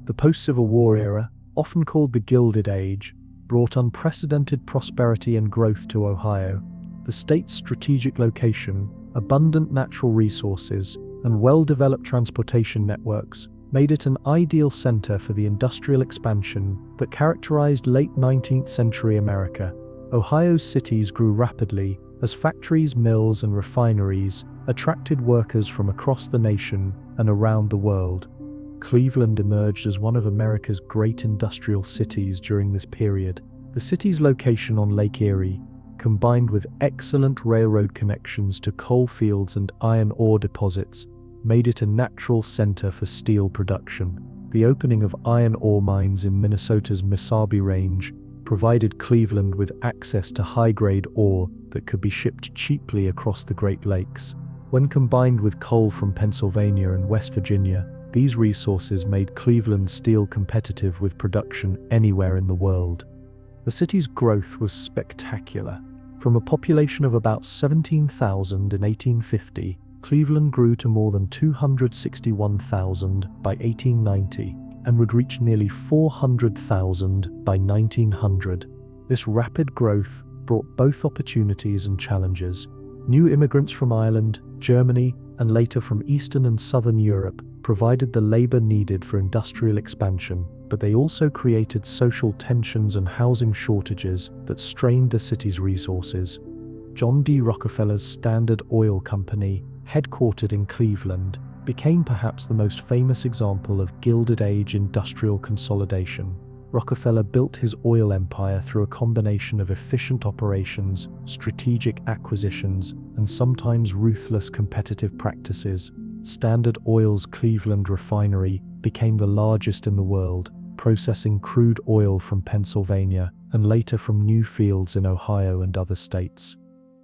The post-Civil War era, often called the Gilded Age, brought unprecedented prosperity and growth to Ohio. The state's strategic location, abundant natural resources, and well-developed transportation networks made it an ideal center for the industrial expansion that characterized late 19th century America. Ohio's cities grew rapidly as factories, mills, and refineries attracted workers from across the nation and around the world. Cleveland emerged as one of America's great industrial cities during this period. The city's location on Lake Erie, combined with excellent railroad connections to coal fields and iron ore deposits, made it a natural center for steel production. The opening of iron ore mines in Minnesota's Mesabi Range provided Cleveland with access to high-grade ore that could be shipped cheaply across the Great Lakes. When combined with coal from Pennsylvania and West Virginia, these resources made Cleveland steel competitive with production anywhere in the world. The city's growth was spectacular. From a population of about 17,000 in 1850, Cleveland grew to more than 261,000 by 1890 and would reach nearly 400,000 by 1900. This rapid growth brought both opportunities and challenges. New immigrants from Ireland, Germany, and later from Eastern and Southern Europe provided the labor needed for industrial expansion, but they also created social tensions and housing shortages that strained the city's resources. John D. Rockefeller's Standard Oil Company, headquartered in Cleveland, became perhaps the most famous example of Gilded Age industrial consolidation. Rockefeller built his oil empire through a combination of efficient operations, strategic acquisitions, and sometimes ruthless competitive practices. Standard Oil's Cleveland refinery became the largest in the world, processing crude oil from Pennsylvania and later from new fields in Ohio and other states.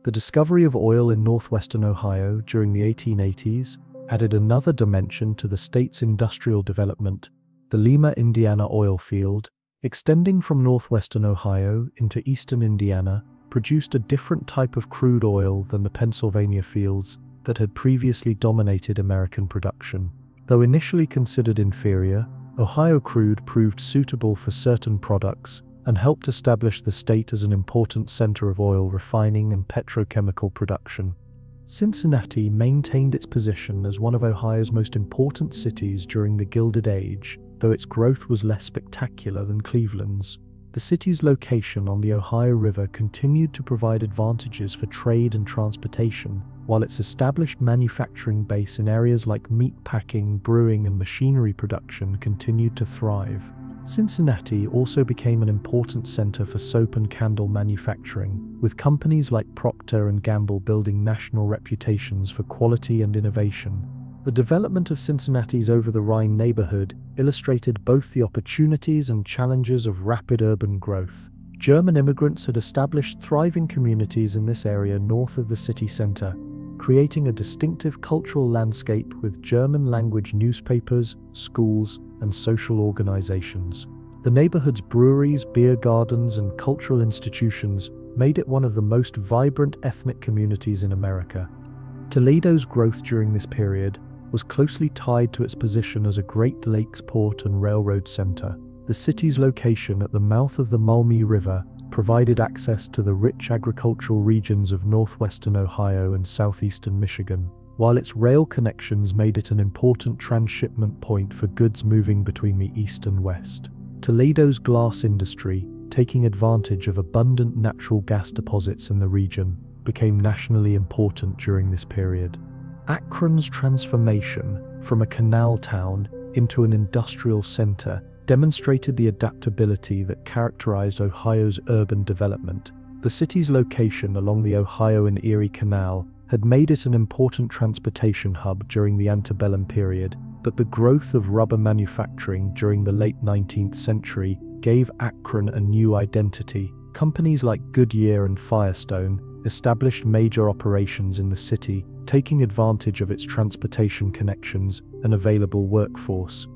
The discovery of oil in northwestern Ohio during the 1880s added another dimension to the state's industrial development. The Lima, Indiana oil field, extending from northwestern Ohio into eastern Indiana, produced a different type of crude oil than the Pennsylvania fields that had previously dominated American production. Though initially considered inferior, Ohio crude proved suitable for certain products and helped establish the state as an important center of oil refining and petrochemical production. Cincinnati maintained its position as one of Ohio's most important cities during the Gilded Age, though its growth was less spectacular than Cleveland's. The city's location on the Ohio River continued to provide advantages for trade and transportation, while its established manufacturing base in areas like meat packing, brewing, and machinery production continued to thrive. Cincinnati also became an important center for soap and candle manufacturing, with companies like Procter & Gamble building national reputations for quality and innovation. The development of Cincinnati's over-the-Rhine neighborhood illustrated both the opportunities and challenges of rapid urban growth. German immigrants had established thriving communities in this area north of the city center, creating a distinctive cultural landscape with German-language newspapers, schools, and social organizations. The neighborhood's breweries, beer gardens, and cultural institutions made it one of the most vibrant ethnic communities in America. Toledo's growth during this period was closely tied to its position as a Great Lakes port and railroad center. The city's location at the mouth of the Maumee River provided access to the rich agricultural regions of northwestern Ohio and southeastern Michigan, while its rail connections made it an important transshipment point for goods moving between the east and west. Toledo's glass industry, taking advantage of abundant natural gas deposits in the region, became nationally important during this period. Akron's transformation from a canal town into an industrial center demonstrated the adaptability that characterized Ohio's urban development. The city's location along the Ohio and Erie Canal had made it an important transportation hub during the antebellum period, but the growth of rubber manufacturing during the late 19th century gave Akron a new identity. Companies like Goodyear and Firestone established major operations in the city, taking advantage of its transportation connections and available workforce.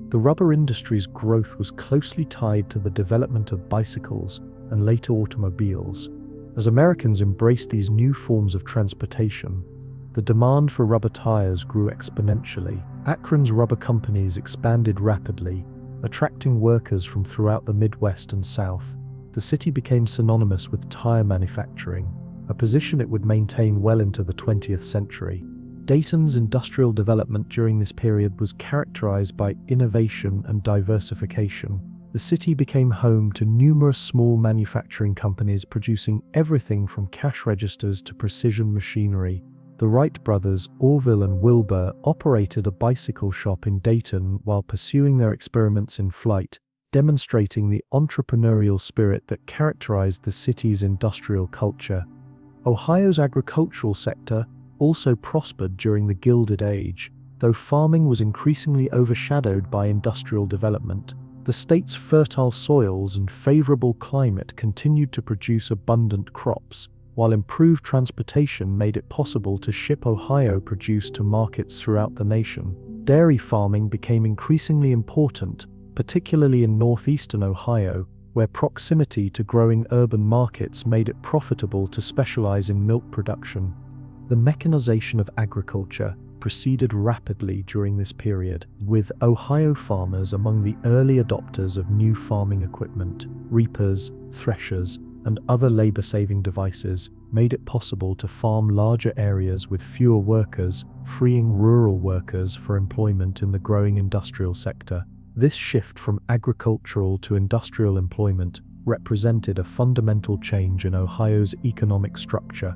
The rubber industry's growth was closely tied to the development of bicycles and later automobiles. As Americans embraced these new forms of transportation, the demand for rubber tires grew exponentially. Akron's rubber companies expanded rapidly, attracting workers from throughout the Midwest and South. The city became synonymous with tire manufacturing, a position it would maintain well into the 20th century. Dayton's industrial development during this period was characterized by innovation and diversification. The city became home to numerous small manufacturing companies producing everything from cash registers to precision machinery. The Wright brothers, Orville and Wilbur, operated a bicycle shop in Dayton while pursuing their experiments in flight, demonstrating the entrepreneurial spirit that characterized the city's industrial culture. Ohio's agricultural sector also prospered during the Gilded Age, though farming was increasingly overshadowed by industrial development. The state's fertile soils and favorable climate continued to produce abundant crops, while improved transportation made it possible to ship Ohio produce to markets throughout the nation. Dairy farming became increasingly important, particularly in northeastern Ohio, where proximity to growing urban markets made it profitable to specialize in milk production. The mechanization of agriculture proceeded rapidly during this period, with Ohio farmers among the early adopters of new farming equipment. Reapers, threshers, and other labor-saving devices made it possible to farm larger areas with fewer workers, freeing rural workers for employment in the growing industrial sector. This shift from agricultural to industrial employment represented a fundamental change in Ohio's economic structure.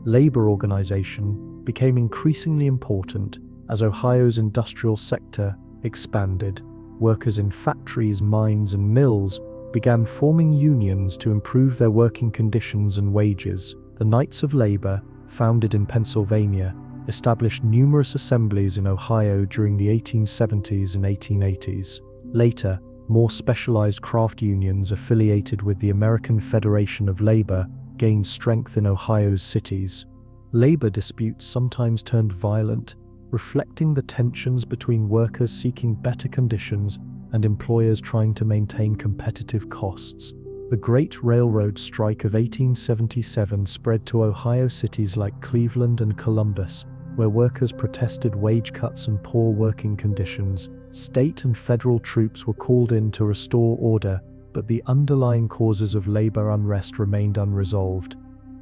Labor organization became increasingly important as Ohio's industrial sector expanded. Workers in factories, mines, and mills began forming unions to improve their working conditions and wages. The Knights of Labor, founded in Pennsylvania, established numerous assemblies in Ohio during the 1870s and 1880s. Later, more specialized craft unions affiliated with the American Federation of Labor gained strength in Ohio's cities. Labor disputes sometimes turned violent, reflecting the tensions between workers seeking better conditions and employers trying to maintain competitive costs. The Great Railroad Strike of 1877 spread to Ohio cities like Cleveland and Columbus, where workers protested wage cuts and poor working conditions. State and federal troops were called in to restore order, but the underlying causes of labor unrest remained unresolved.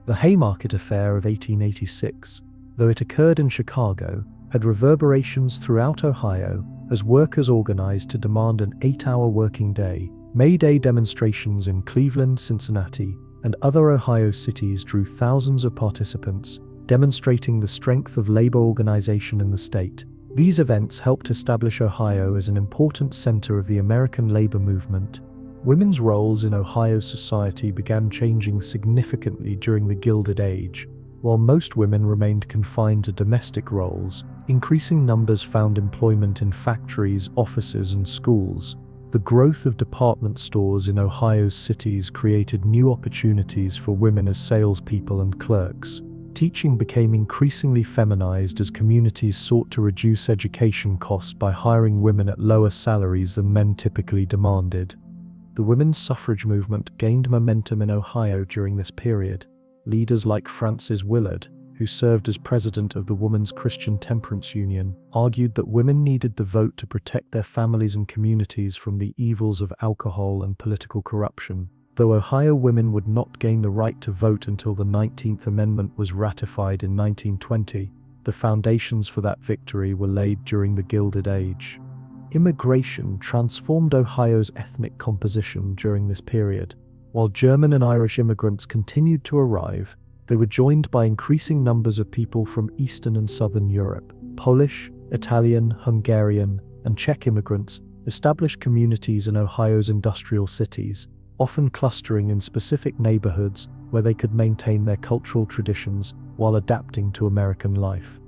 The Haymarket Affair of 1886, though it occurred in Chicago, had reverberations throughout Ohio as workers organized to demand an 8-hour working day. May Day demonstrations in Cleveland, Cincinnati, and other Ohio cities drew thousands of participants, demonstrating the strength of labor organization in the state. These events helped establish Ohio as an important center of the American labor movement. Women's roles in Ohio society began changing significantly during the Gilded Age. While most women remained confined to domestic roles, increasing numbers found employment in factories, offices, and schools. The growth of department stores in Ohio's cities created new opportunities for women as salespeople and clerks. Teaching became increasingly feminized as communities sought to reduce education costs by hiring women at lower salaries than men typically demanded. The women's suffrage movement gained momentum in Ohio during this period. Leaders like Frances Willard, who served as president of the Women's Christian Temperance Union, argued that women needed the vote to protect their families and communities from the evils of alcohol and political corruption. Though Ohio women would not gain the right to vote until the 19th Amendment was ratified in 1920, the foundations for that victory were laid during the Gilded Age. Immigration transformed Ohio's ethnic composition during this period. While German and Irish immigrants continued to arrive, they were joined by increasing numbers of people from Eastern and Southern Europe. Polish, Italian, Hungarian, and Czech immigrants established communities in Ohio's industrial cities, often clustering in specific neighborhoods where they could maintain their cultural traditions while adapting to American life.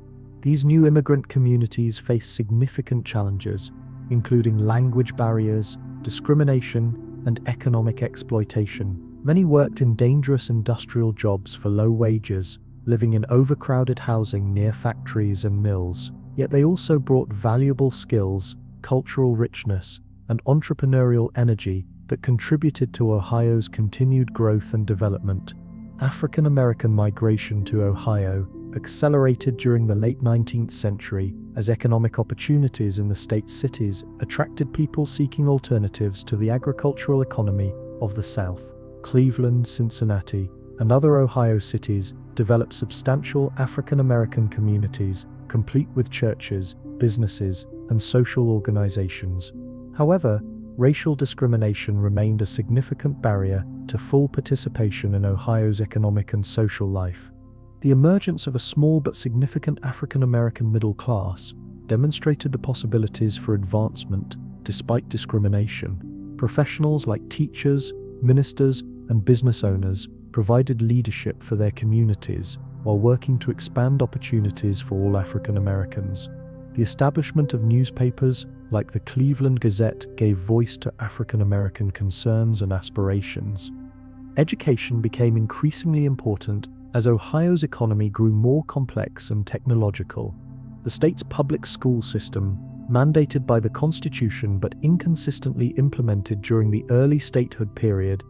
These new immigrant communities faced significant challenges, including language barriers, discrimination, and economic exploitation. Many worked in dangerous industrial jobs for low wages, living in overcrowded housing near factories and mills. Yet they also brought valuable skills, cultural richness, and entrepreneurial energy that contributed to Ohio's continued growth and development. African American migration to Ohio accelerated during the late 19th century as economic opportunities in the state's cities attracted people seeking alternatives to the agricultural economy of the South. Cleveland, Cincinnati, and other Ohio cities developed substantial African American communities, complete with churches, businesses, and social organizations. However, racial discrimination remained a significant barrier to full participation in Ohio's economic and social life. The emergence of a small but significant African American middle class demonstrated the possibilities for advancement despite discrimination. Professionals like teachers, ministers, and business owners provided leadership for their communities while working to expand opportunities for all African Americans. The establishment of newspapers, like the Cleveland Gazette, gave voice to African American concerns and aspirations. Education became increasingly important as Ohio's economy grew more complex and technological. The state's public school system, mandated by the Constitution but inconsistently implemented during the early statehood period,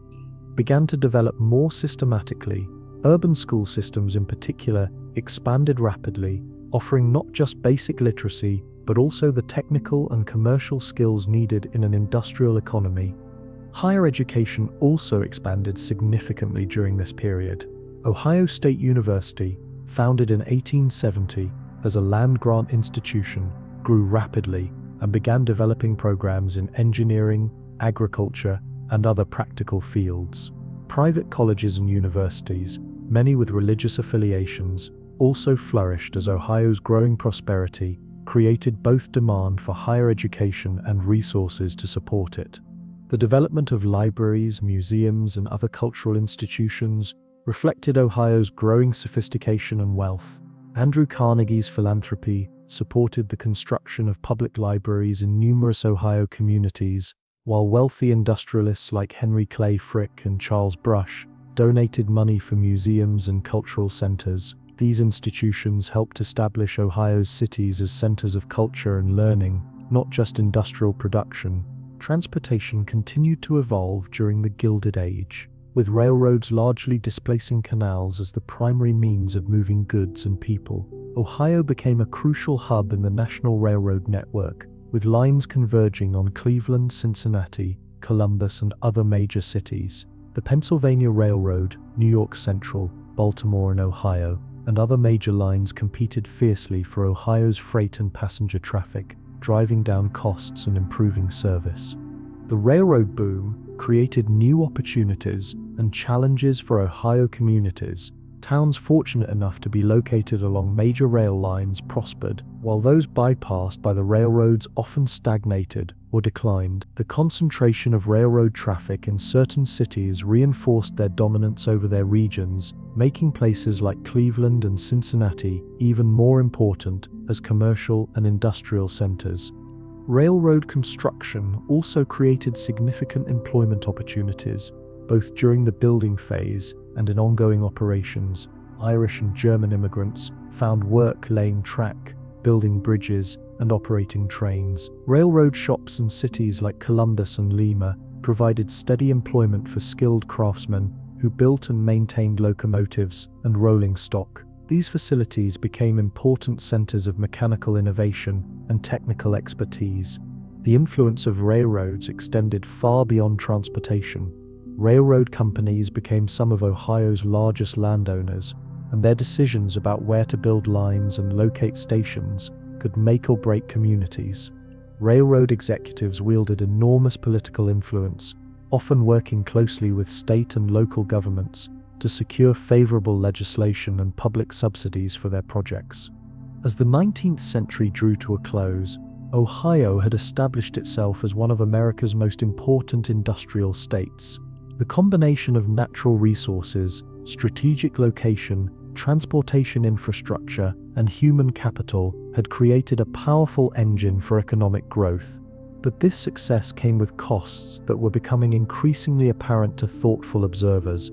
began to develop more systematically. Urban school systems in particular expanded rapidly, offering not just basic literacy but also the technical and commercial skills needed in an industrial economy. Higher education also expanded significantly during this period. Ohio State University, founded in 1870 as a land-grant institution, grew rapidly and began developing programs in engineering, agriculture, and other practical fields. Private colleges and universities, many with religious affiliations, also flourished as Ohio's growing prosperity created both demand for higher education and resources to support it. The development of libraries, museums, and other cultural institutions reflected Ohio's growing sophistication and wealth. Andrew Carnegie's philanthropy supported the construction of public libraries in numerous Ohio communities, while wealthy industrialists like Henry Clay Frick and Charles Brush donated money for museums and cultural centers. These institutions helped establish Ohio's cities as centers of culture and learning, not just industrial production. Transportation continued to evolve during the Gilded Age, with railroads largely displacing canals as the primary means of moving goods and people. Ohio became a crucial hub in the national railroad network, with lines converging on Cleveland, Cincinnati, Columbus, and other major cities. The Pennsylvania Railroad, New York Central, Baltimore and Ohio, and other major lines competed fiercely for Ohio's freight and passenger traffic, driving down costs and improving service. The railroad boom created new opportunities and challenges for Ohio communities. Towns fortunate enough to be located along major rail lines prospered, while those bypassed by the railroads often stagnated or declined. The concentration of railroad traffic in certain cities reinforced their dominance over their regions, making places like Cleveland and Cincinnati even more important as commercial and industrial centers. Railroad construction also created significant employment opportunities, both during the building phase and in ongoing operations. Irish and German immigrants found work laying track, building bridges, and operating trains. Railroad shops in cities like Columbus and Lima provided steady employment for skilled craftsmen who built and maintained locomotives and rolling stock. These facilities became important centers of mechanical innovation and technical expertise. The influence of railroads extended far beyond transportation. Railroad companies became some of Ohio's largest landowners, and their decisions about where to build lines and locate stations could make or break communities. Railroad executives wielded enormous political influence, often working closely with state and local governments to secure favorable legislation and public subsidies for their projects. As the 19th century drew to a close, Ohio had established itself as one of America's most important industrial states. The combination of natural resources, strategic location, transportation infrastructure, and human capital had created a powerful engine for economic growth. But this success came with costs that were becoming increasingly apparent to thoughtful observers.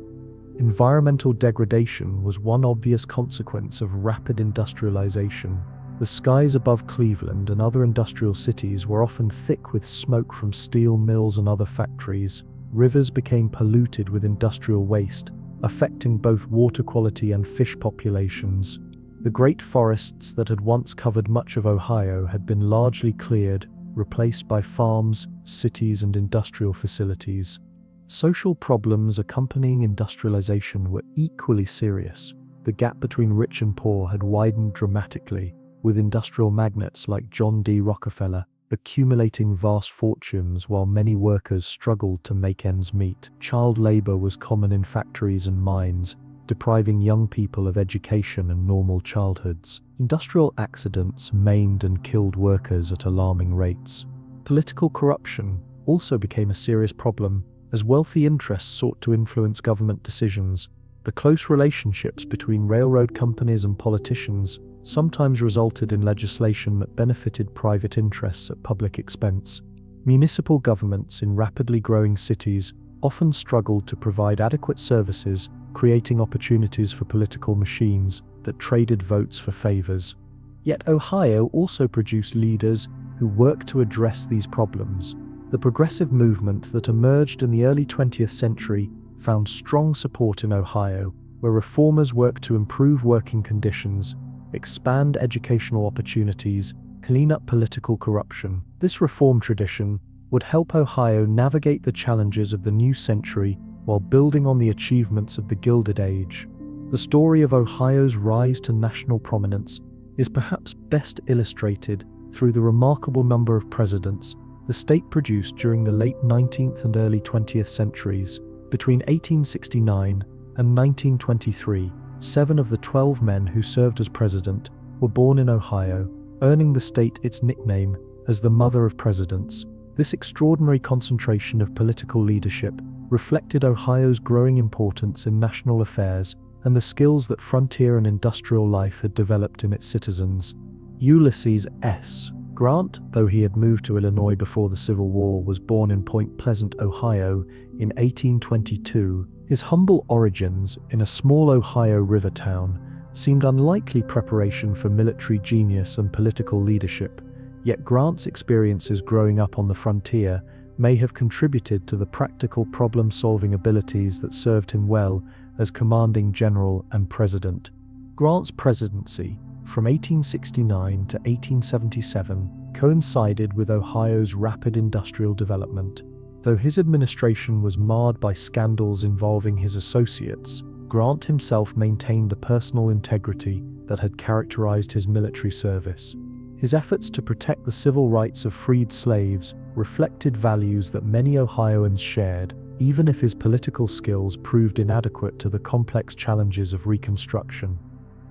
Environmental degradation was one obvious consequence of rapid industrialization. The skies above Cleveland and other industrial cities were often thick with smoke from steel mills and other factories. Rivers became polluted with industrial waste, affecting both water quality and fish populations. The great forests that had once covered much of Ohio had been largely cleared, replaced by farms, cities, and industrial facilities. Social problems accompanying industrialization were equally serious. The gap between rich and poor had widened dramatically, with industrial magnates like John D. Rockefeller accumulating vast fortunes while many workers struggled to make ends meet. Child labor was common in factories and mines, depriving young people of education and normal childhoods. Industrial accidents maimed and killed workers at alarming rates. Political corruption also became a serious problem as wealthy interests sought to influence government decisions. The close relationships between railroad companies and politicians sometimes resulted in legislation that benefited private interests at public expense. Municipal governments in rapidly growing cities often struggled to provide adequate services, creating opportunities for political machines that traded votes for favors. Yet Ohio also produced leaders who worked to address these problems. The progressive movement that emerged in the early 20th century found strong support in Ohio, where reformers worked to improve working conditions, expand educational opportunities, clean up political corruption. This reform tradition would help Ohio navigate the challenges of the new century while building on the achievements of the Gilded Age. The story of Ohio's rise to national prominence is perhaps best illustrated through the remarkable number of presidents the state produced during the late 19th and early 20th centuries. Between 1869 and 1923, 7 of the 12 men who served as president were born in Ohio, earning the state its nickname as the Mother of Presidents. This extraordinary concentration of political leadership reflected Ohio's growing importance in national affairs and the skills that frontier and industrial life had developed in its citizens. Ulysses S. Grant, though he had moved to Illinois before the Civil War, was born in Point Pleasant, Ohio, in 1822. His humble origins in a small Ohio river town seemed unlikely preparation for military genius and political leadership, yet Grant's experiences growing up on the frontier may have contributed to the practical problem-solving abilities that served him well as commanding general and president. Grant's presidency, from 1869 to 1877, coincided with Ohio's rapid industrial development. Though his administration was marred by scandals involving his associates, Grant himself maintained the personal integrity that had characterized his military service. His efforts to protect the civil rights of freed slaves reflected values that many Ohioans shared, even if his political skills proved inadequate to the complex challenges of Reconstruction.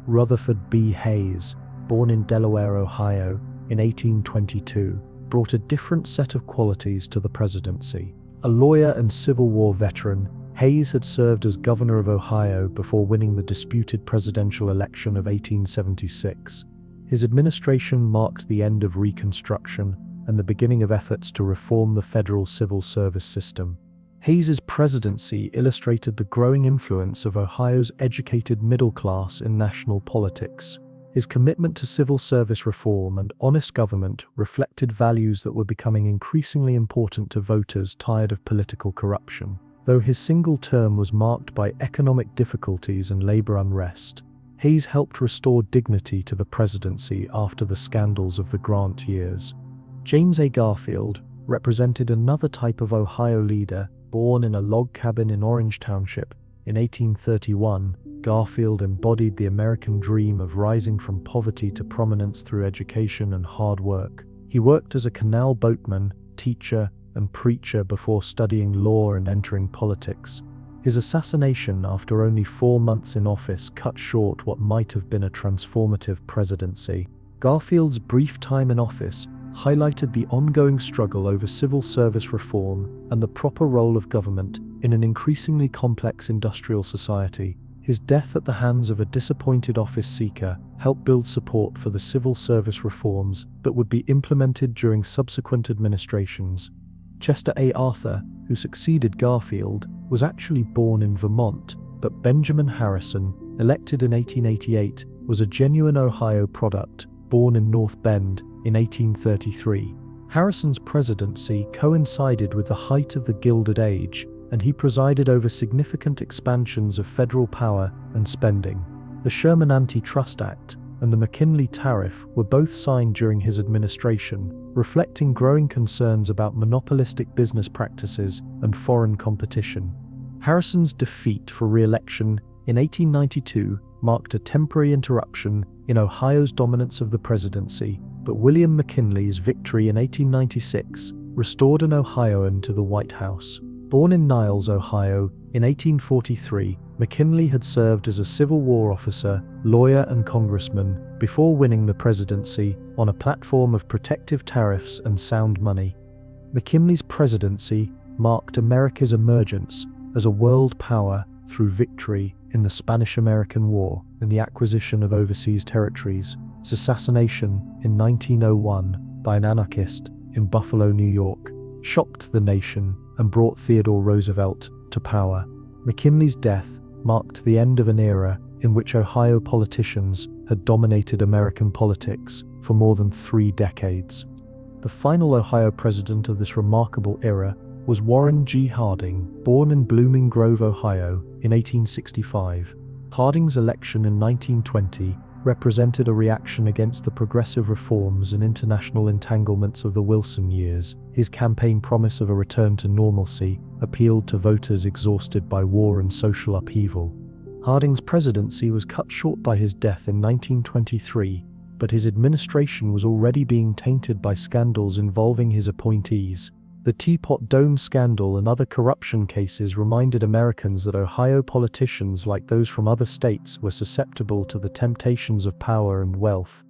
Rutherford B. Hayes, born in Delaware, Ohio, in 1822, brought a different set of qualities to the presidency. A lawyer and Civil War veteran, Hayes had served as governor of Ohio before winning the disputed presidential election of 1876. His administration marked the end of Reconstruction and the beginning of efforts to reform the federal civil service system. Hayes's presidency illustrated the growing influence of Ohio's educated middle class in national politics. His commitment to civil service reform and honest government reflected values that were becoming increasingly important to voters tired of political corruption. Though his single term was marked by economic difficulties and labor unrest, Hayes helped restore dignity to the presidency after the scandals of the Grant years. James A. Garfield represented another type of Ohio leader. Born in a log cabin in Orange Township in 1831, Garfield embodied the American dream of rising from poverty to prominence through education and hard work. He worked as a canal boatman, teacher, and preacher before studying law and entering politics. His assassination after only 4 months in office cut short what might have been a transformative presidency. Garfield's brief time in office highlighted the ongoing struggle over civil service reform and the proper role of government in an increasingly complex industrial society. His death at the hands of a disappointed office seeker helped build support for the civil service reforms that would be implemented during subsequent administrations. Chester A. Arthur, who succeeded Garfield, was actually born in Vermont, but Benjamin Harrison, elected in 1888, was a genuine Ohio product, born in North Bend in 1833. Harrison's presidency coincided with the height of the Gilded Age, and he presided over significant expansions of federal power and spending. The Sherman Antitrust Act and the McKinley Tariff were both signed during his administration, reflecting growing concerns about monopolistic business practices and foreign competition. Harrison's defeat for re-election in 1892 marked a temporary interruption in Ohio's dominance of the presidency, but William McKinley's victory in 1896 restored an Ohioan to the White House. Born in Niles, Ohio, in 1843, McKinley had served as a Civil War officer, lawyer, and congressman before winning the presidency on a platform of protective tariffs and sound money. McKinley's presidency marked America's emergence as a world power through victory in the Spanish-American War and the acquisition of overseas territories. assassination in 1901 by an anarchist in Buffalo, New York, shocked the nation and brought Theodore Roosevelt to power. McKinley's death marked the end of an era in which Ohio politicians had dominated American politics for more than 3 decades. The final Ohio president of this remarkable era was Warren G. Harding, born in Blooming Grove, Ohio, in 1865. Harding's election in 1920 represented a reaction against the progressive reforms and international entanglements of the Wilson years. His campaign promise of a return to normalcy appealed to voters exhausted by war and social upheaval. Harding's presidency was cut short by his death in 1923, but his administration was already being tainted by scandals involving his appointees. The Teapot Dome scandal and other corruption cases reminded Americans that Ohio politicians, like those from other states, were susceptible to the temptations of power and wealth.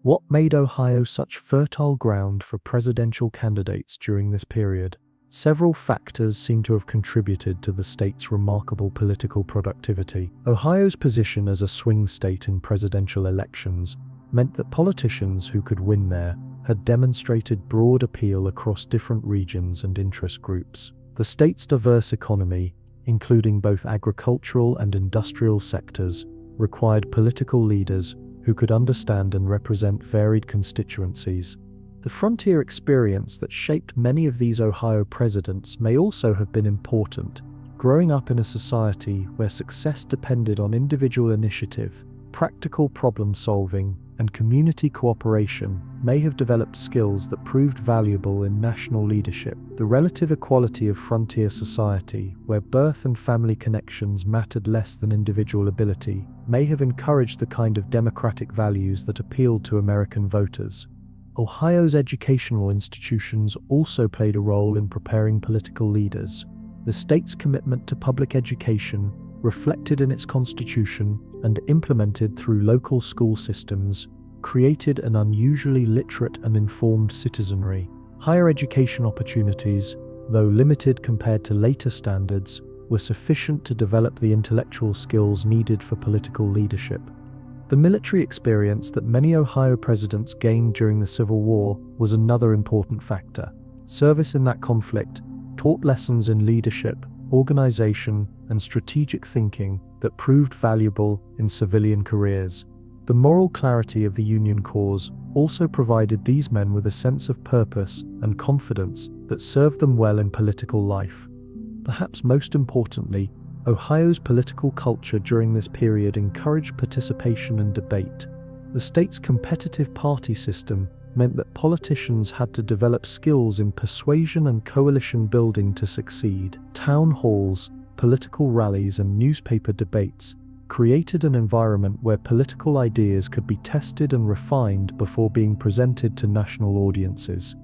What made Ohio such fertile ground for presidential candidates during this period? Several factors seem to have contributed to the state's remarkable political productivity. Ohio's position as a swing state in presidential elections meant that politicians who could win there had demonstrated broad appeal across different regions and interest groups. The state's diverse economy, including both agricultural and industrial sectors, required political leaders who could understand and represent varied constituencies. The frontier experience that shaped many of these Ohio presidents may also have been important. Growing up in a society where success depended on individual initiative, practical problem solving, and community cooperation may have developed skills that proved valuable in national leadership. The relative equality of frontier society, where birth and family connections mattered less than individual ability, may have encouraged the kind of democratic values that appealed to American voters. Ohio's educational institutions also played a role in preparing political leaders. The state's commitment to public education, reflected in its constitution and implemented through local school systems, created an unusually literate and informed citizenry. Higher education opportunities, though limited compared to later standards, were sufficient to develop the intellectual skills needed for political leadership. The military experience that many Ohio presidents gained during the Civil War was another important factor. Service in that conflict taught lessons in leadership, organization, and strategic thinking that proved valuable in civilian careers. The moral clarity of the Union cause also provided these men with a sense of purpose and confidence that served them well in political life. Perhaps most importantly, Ohio's political culture during this period encouraged participation and debate. The state's competitive party system meant that politicians had to develop skills in persuasion and coalition building to succeed. Town halls, political rallies, and newspaper debates created an environment where political ideas could be tested and refined before being presented to national audiences.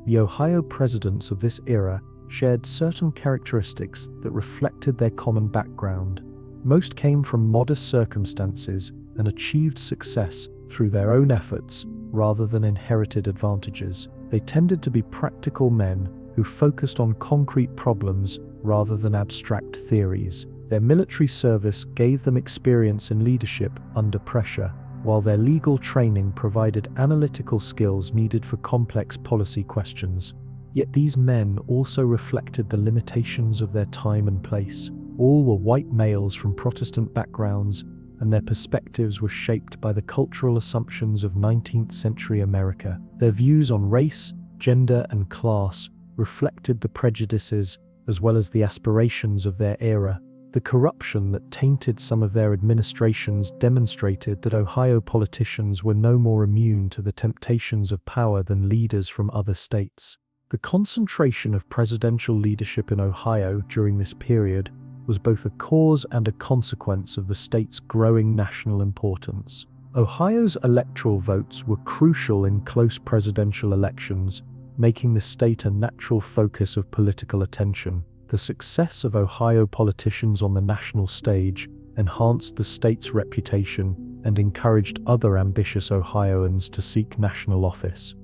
The Ohio presidents of this era shared certain characteristics that reflected their common background. Most came from modest circumstances and achieved success through their own efforts rather than inherited advantages. They tended to be practical men who focused on concrete problems rather than abstract theories. Their military service gave them experience in leadership under pressure, while their legal training provided analytical skills needed for complex policy questions. Yet these men also reflected the limitations of their time and place. All were white males from Protestant backgrounds, and their perspectives were shaped by the cultural assumptions of 19th century America. Their views on race, gender, and class reflected the prejudices as well as the aspirations of their era. The corruption that tainted some of their administrations demonstrated that Ohio politicians were no more immune to the temptations of power than leaders from other states. The concentration of presidential leadership in Ohio during this period was both a cause and a consequence of the state's growing national importance. Ohio's electoral votes were crucial in close presidential elections, making the state a natural focus of political attention. The success of Ohio politicians on the national stage enhanced the state's reputation and encouraged other ambitious Ohioans to seek national office.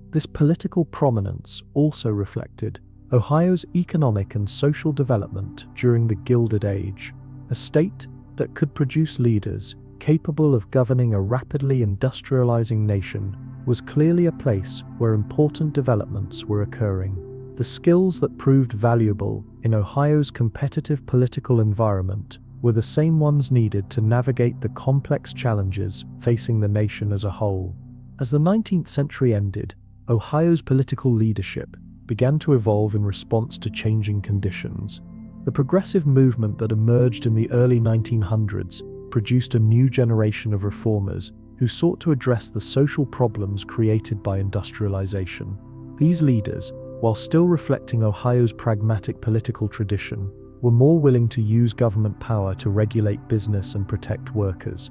This political prominence also reflected Ohio's economic and social development during the Gilded Age. A state that could produce leaders capable of governing a rapidly industrializing nation, was clearly a place where important developments were occurring. The skills that proved valuable in Ohio's competitive political environment were the same ones needed to navigate the complex challenges facing the nation as a whole. As the 19th century ended, Ohio's political leadership began to evolve in response to changing conditions. The progressive movement that emerged in the early 1900s produced a new generation of reformers who sought to address the social problems created by industrialization. These leaders, while still reflecting Ohio's pragmatic political tradition, were more willing to use government power to regulate business and protect workers.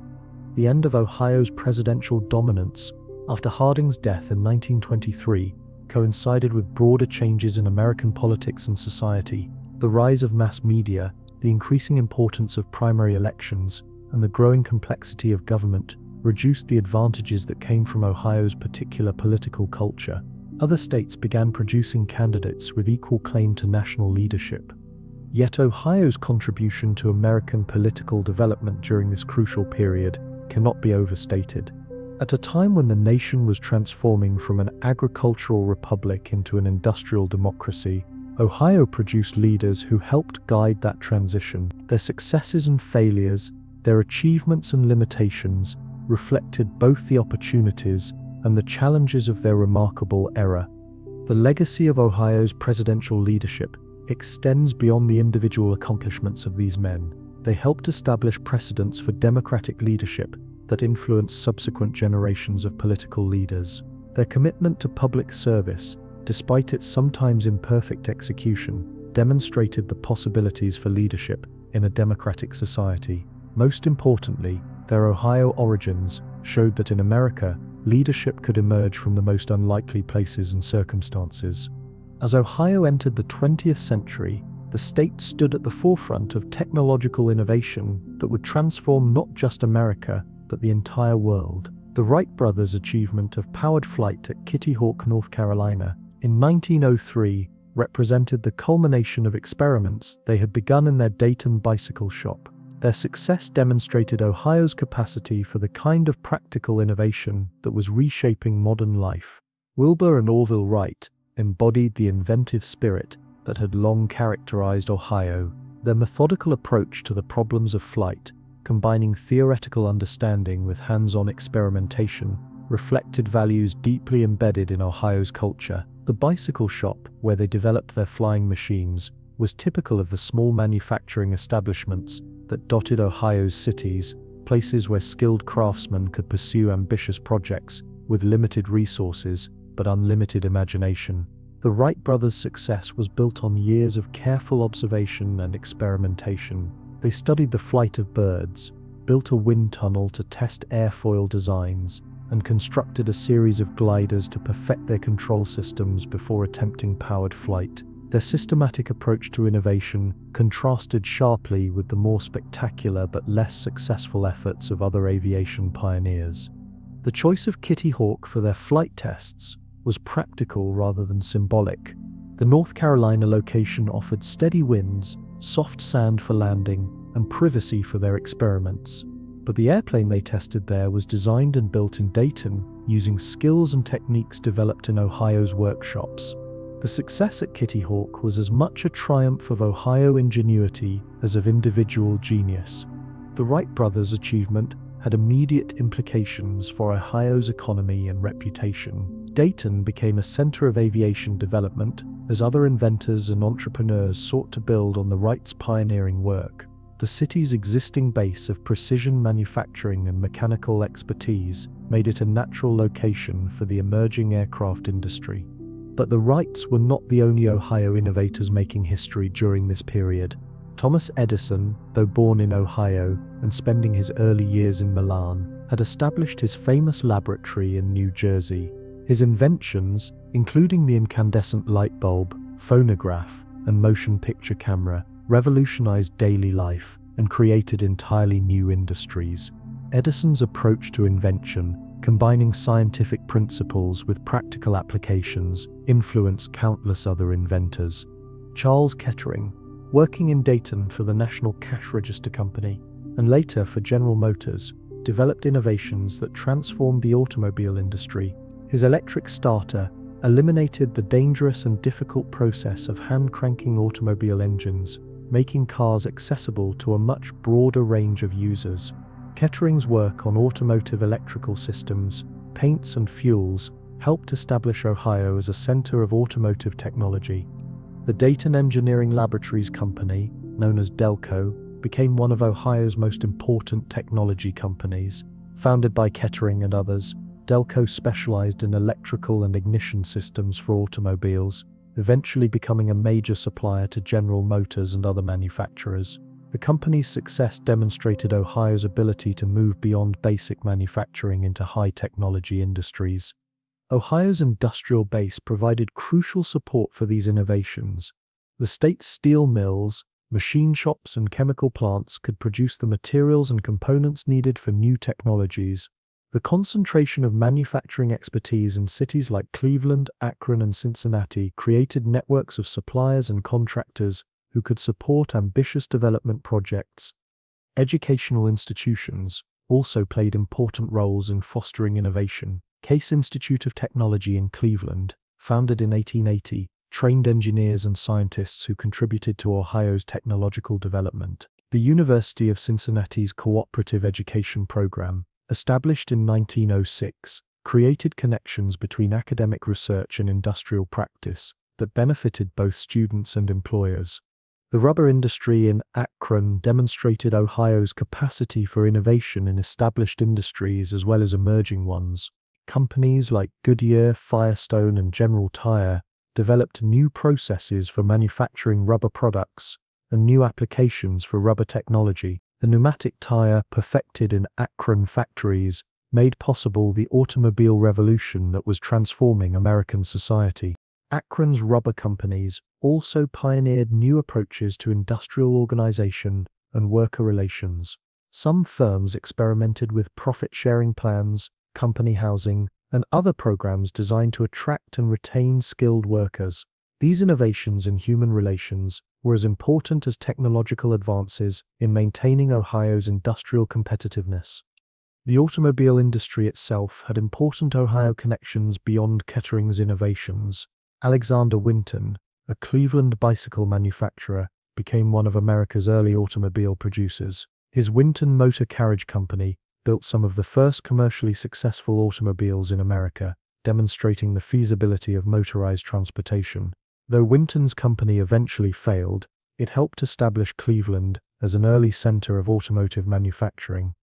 The end of Ohio's presidential dominance after Harding's death in 1923 coincided with broader changes in American politics and society. The rise of mass media, the increasing importance of primary elections, and the growing complexity of government reduced the advantages that came from Ohio's particular political culture. Other states began producing candidates with equal claim to national leadership. Yet Ohio's contribution to American political development during this crucial period cannot be overstated. At a time when the nation was transforming from an agricultural republic into an industrial democracy, Ohio produced leaders who helped guide that transition. Their successes and failures, their achievements and limitations, reflected both the opportunities and the challenges of their remarkable era. The legacy of Ohio's presidential leadership extends beyond the individual accomplishments of these men. They helped establish precedents for democratic leadership that influenced subsequent generations of political leaders. Their commitment to public service, despite its sometimes imperfect execution, demonstrated the possibilities for leadership in a democratic society. Most importantly, their Ohio origins showed that in America, leadership could emerge from the most unlikely places and circumstances. As Ohio entered the 20th century, the state stood at the forefront of technological innovation that would transform not just America, but the entire world. The Wright brothers' achievement of powered flight at Kitty Hawk, North Carolina, in 1903 represented the culmination of experiments they had begun in their Dayton bicycle shop. Their success demonstrated Ohio's capacity for the kind of practical innovation that was reshaping modern life. Wilbur and Orville Wright embodied the inventive spirit that had long characterized Ohio. Their methodical approach to the problems of flight, combining theoretical understanding with hands-on experimentation, reflected values deeply embedded in Ohio's culture. The bicycle shop, where they developed their flying machines, was typical of the small manufacturing establishments that dotted Ohio's cities, places where skilled craftsmen could pursue ambitious projects with limited resources but unlimited imagination. The Wright brothers' success was built on years of careful observation and experimentation. They studied the flight of birds, built a wind tunnel to test airfoil designs, and constructed a series of gliders to perfect their control systems before attempting powered flight. Their systematic approach to innovation contrasted sharply with the more spectacular but less successful efforts of other aviation pioneers. The choice of Kitty Hawk for their flight tests was practical rather than symbolic. The North Carolina location offered steady winds, soft sand for landing, and privacy for their experiments. But the airplane they tested there was designed and built in Dayton, using skills and techniques developed in Ohio's workshops. The success at Kitty Hawk was as much a triumph of Ohio ingenuity as of individual genius. The Wright brothers' achievement had immediate implications for Ohio's economy and reputation. Dayton became a center of aviation development as other inventors and entrepreneurs sought to build on the Wrights' pioneering work. The city's existing base of precision manufacturing and mechanical expertise made it a natural location for the emerging aircraft industry. But the Wrights were not the only Ohio innovators making history during this period. Thomas Edison, though born in Ohio and spending his early years in Milan, had established his famous laboratory in New Jersey. His inventions, including the incandescent light bulb, phonograph, and motion picture camera, revolutionized daily life and created entirely new industries. Edison's approach to invention, combining scientific principles with practical applications, influenced countless other inventors. Charles Kettering, working in Dayton for the National Cash Register Company, and later for General Motors, developed innovations that transformed the automobile industry. His electric starter eliminated the dangerous and difficult process of hand-cranking automobile engines, making cars accessible to a much broader range of users. Kettering's work on automotive electrical systems, paints and fuels helped establish Ohio as a center of automotive technology. The Dayton Engineering Laboratories Company, known as Delco, became one of Ohio's most important technology companies. Founded by Kettering and others, Delco specialized in electrical and ignition systems for automobiles, eventually becoming a major supplier to General Motors and other manufacturers. The company's success demonstrated Ohio's ability to move beyond basic manufacturing into high-technology industries. Ohio's industrial base provided crucial support for these innovations. The state's steel mills, machine shops, and chemical plants could produce the materials and components needed for new technologies. The concentration of manufacturing expertise in cities like Cleveland, Akron, and Cincinnati created networks of suppliers and contractors who could support ambitious development projects. Educational institutions also played important roles in fostering innovation. Case Institute of Technology in Cleveland, founded in 1880, trained engineers and scientists who contributed to Ohio's technological development. The University of Cincinnati's Cooperative Education Program, established in 1906, created connections between academic research and industrial practice that benefited both students and employers. The rubber industry in Akron demonstrated Ohio's capacity for innovation in established industries as well as emerging ones. Companies like Goodyear, Firestone, and General Tire developed new processes for manufacturing rubber products and new applications for rubber technology. The pneumatic tire perfected in Akron factories made possible the automobile revolution that was transforming American society. Akron's rubber companies also pioneered new approaches to industrial organization and worker relations. Some firms experimented with profit-sharing plans, company housing, and other programs designed to attract and retain skilled workers. These innovations in human relations were as important as technological advances in maintaining Ohio's industrial competitiveness. The automobile industry itself had important Ohio connections beyond Kettering's innovations. Alexander Winton, a Cleveland bicycle manufacturer, became one of America's early automobile producers. His Winton Motor Carriage Company built some of the first commercially successful automobiles in America, demonstrating the feasibility of motorized transportation. Though Winton's company eventually failed, it helped establish Cleveland as an early center of automotive manufacturing.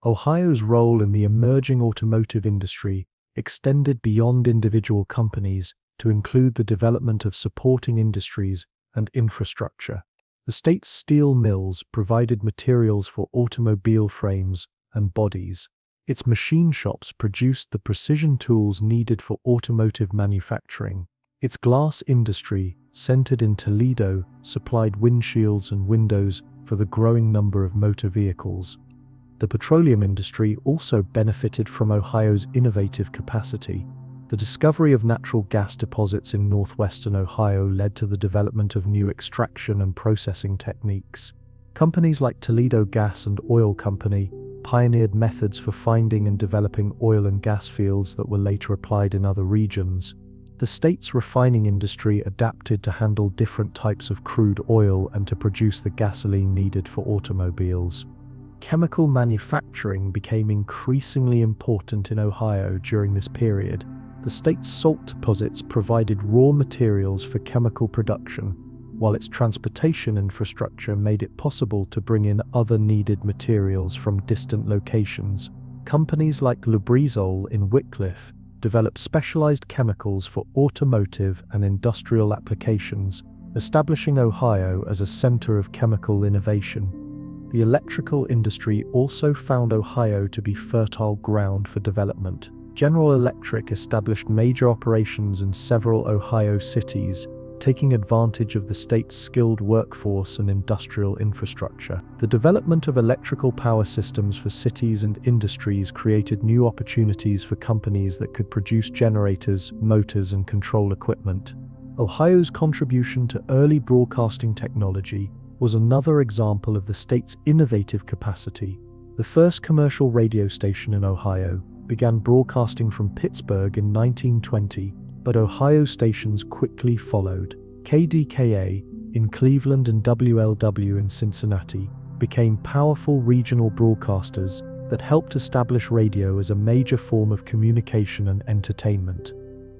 Ohio's role in the emerging automotive industry extended beyond individual companies to include the development of supporting industries and infrastructure. The state's steel mills provided materials for automobile frames and bodies. Its machine shops produced the precision tools needed for automotive manufacturing. Its glass industry, centered in Toledo, supplied windshields and windows for the growing number of motor vehicles. The petroleum industry also benefited from Ohio's innovative capacity. The discovery of natural gas deposits in northwestern Ohio led to the development of new extraction and processing techniques. Companies like Toledo Gas and Oil Company pioneered methods for finding and developing oil and gas fields that were later applied in other regions. The state's refining industry adapted to handle different types of crude oil and to produce the gasoline needed for automobiles. Chemical manufacturing became increasingly important in Ohio during this period. The state's salt deposits provided raw materials for chemical production, while its transportation infrastructure made it possible to bring in other needed materials from distant locations. Companies like Lubrizol in Wickliffe developed specialized chemicals for automotive and industrial applications, establishing Ohio as a center of chemical innovation. The electrical industry also found Ohio to be fertile ground for development. General Electric established major operations in several Ohio cities, taking advantage of the state's skilled workforce and industrial infrastructure. The development of electrical power systems for cities and industries created new opportunities for companies that could produce generators, motors, and control equipment. Ohio's contribution to early broadcasting technology was another example of the state's innovative capacity. The first commercial radio station in Ohio began broadcasting from Pittsburgh in 1920, but Ohio stations quickly followed. KDKA in Cleveland and WLW in Cincinnati became powerful regional broadcasters that helped establish radio as a major form of communication and entertainment.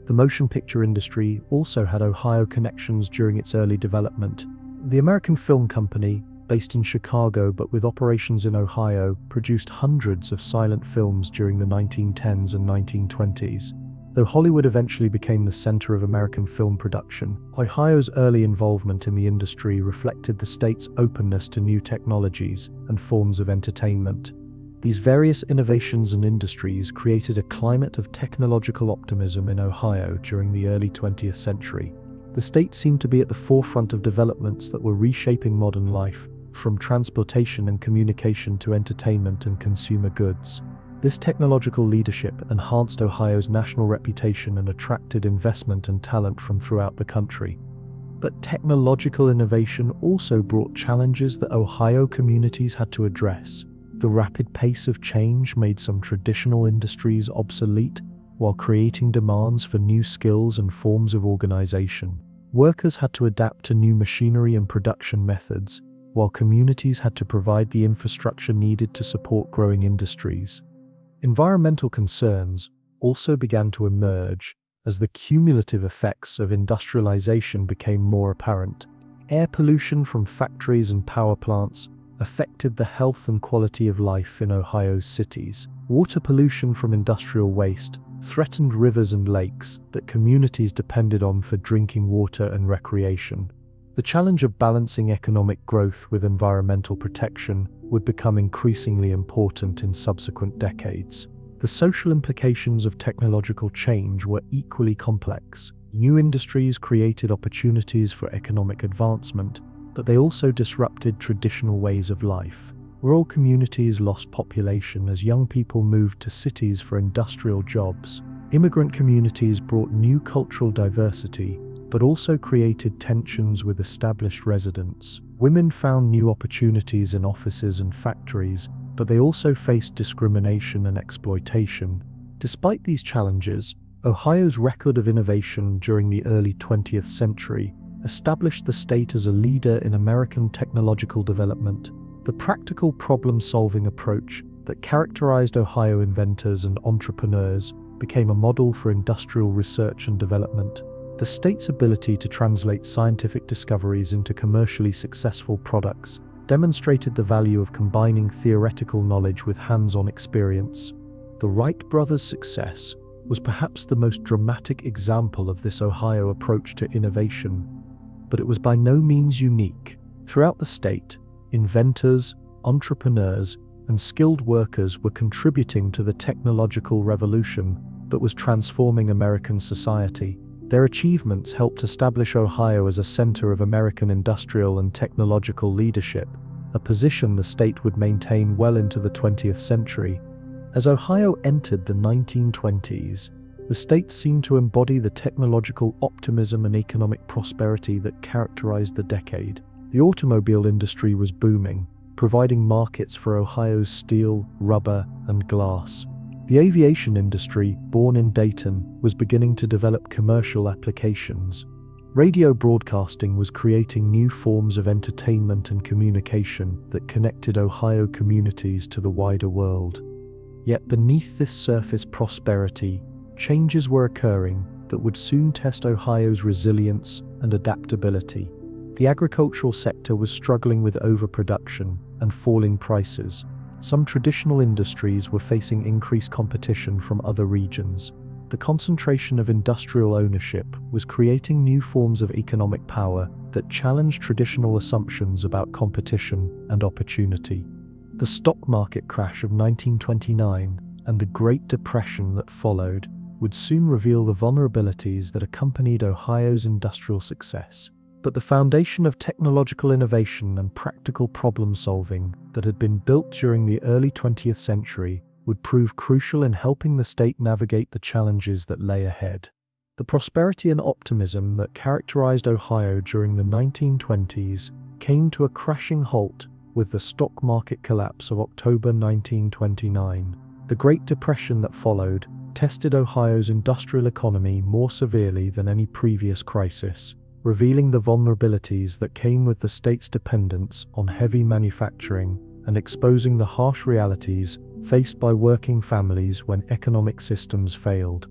The motion picture industry also had Ohio connections during its early development. The American Film Company, based in Chicago but with operations in Ohio, produced hundreds of silent films during the 1910s and 1920s. Though Hollywood eventually became the center of American film production, Ohio's early involvement in the industry reflected the state's openness to new technologies and forms of entertainment. These various innovations and industries created a climate of technological optimism in Ohio during the early 20th century. The state seemed to be at the forefront of developments that were reshaping modern life, from transportation and communication to entertainment and consumer goods. This technological leadership enhanced Ohio's national reputation and attracted investment and talent from throughout the country. But technological innovation also brought challenges that Ohio communities had to address. The rapid pace of change made some traditional industries obsolete, while creating demands for new skills and forms of organization. Workers had to adapt to new machinery and production methods, while communities had to provide the infrastructure needed to support growing industries. Environmental concerns also began to emerge as the cumulative effects of industrialization became more apparent. Air pollution from factories and power plants affected the health and quality of life in Ohio's cities. Water pollution from industrial waste threatened rivers and lakes that communities depended on for drinking water and recreation. The challenge of balancing economic growth with environmental protection would become increasingly important in subsequent decades. The social implications of technological change were equally complex. New industries created opportunities for economic advancement, but they also disrupted traditional ways of life. Rural communities lost population as young people moved to cities for industrial jobs. Immigrant communities brought new cultural diversity, but also created tensions with established residents. Women found new opportunities in offices and factories, but they also faced discrimination and exploitation. Despite these challenges, Ohio's record of innovation during the early 20th century established the state as a leader in American technological development. The practical problem-solving approach that characterized Ohio inventors and entrepreneurs became a model for industrial research and development. The state's ability to translate scientific discoveries into commercially successful products demonstrated the value of combining theoretical knowledge with hands-on experience. The Wright brothers' success was perhaps the most dramatic example of this Ohio approach to innovation, but it was by no means unique. Throughout the state, inventors, entrepreneurs, and skilled workers were contributing to the technological revolution that was transforming American society. Their achievements helped establish Ohio as a center of American industrial and technological leadership, a position the state would maintain well into the 20th century. As Ohio entered the 1920s, the state seemed to embody the technological optimism and economic prosperity that characterized the decade. The automobile industry was booming, providing markets for Ohio's steel, rubber, and glass. The aviation industry, born in Dayton, was beginning to develop commercial applications. Radio broadcasting was creating new forms of entertainment and communication that connected Ohio communities to the wider world. Yet beneath this surface prosperity, changes were occurring that would soon test Ohio's resilience and adaptability. The agricultural sector was struggling with overproduction and falling prices. Some traditional industries were facing increased competition from other regions. The concentration of industrial ownership was creating new forms of economic power that challenged traditional assumptions about competition and opportunity. The stock market crash of 1929 and the Great Depression that followed would soon reveal the vulnerabilities that accompanied Ohio's industrial success. But the foundation of technological innovation and practical problem-solving that had been built during the early 20th century would prove crucial in helping the state navigate the challenges that lay ahead. The prosperity and optimism that characterized Ohio during the 1920s came to a crashing halt with the stock market collapse of October 1929. The Great Depression that followed tested Ohio's industrial economy more severely than any previous crisis, revealing the vulnerabilities that came with the state's dependence on heavy manufacturing and exposing the harsh realities faced by working families when economic systems failed.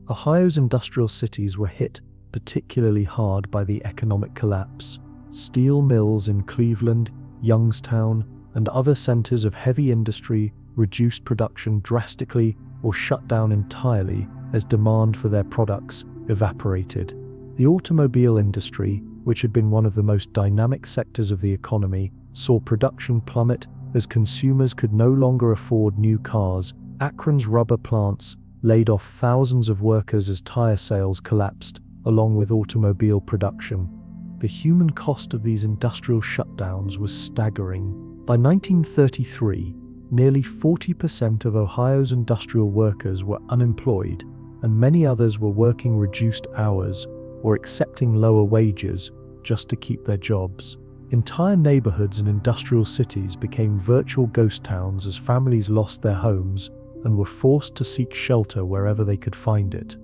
Ohio's industrial cities were hit particularly hard by the economic collapse. Steel mills in Cleveland, Youngstown, and other centers of heavy industry reduced production drastically or shut down entirely as demand for their products evaporated. The automobile industry, which had been one of the most dynamic sectors of the economy, saw production plummet as consumers could no longer afford new cars. Akron's rubber plants laid off thousands of workers as tire sales collapsed, along with automobile production. The human cost of these industrial shutdowns was staggering. By 1933, nearly 40% of Ohio's industrial workers were unemployed, and many others were working reduced hours or accepting lower wages just to keep their jobs. Entire neighborhoods and industrial cities became virtual ghost towns as families lost their homes and were forced to seek shelter wherever they could find it.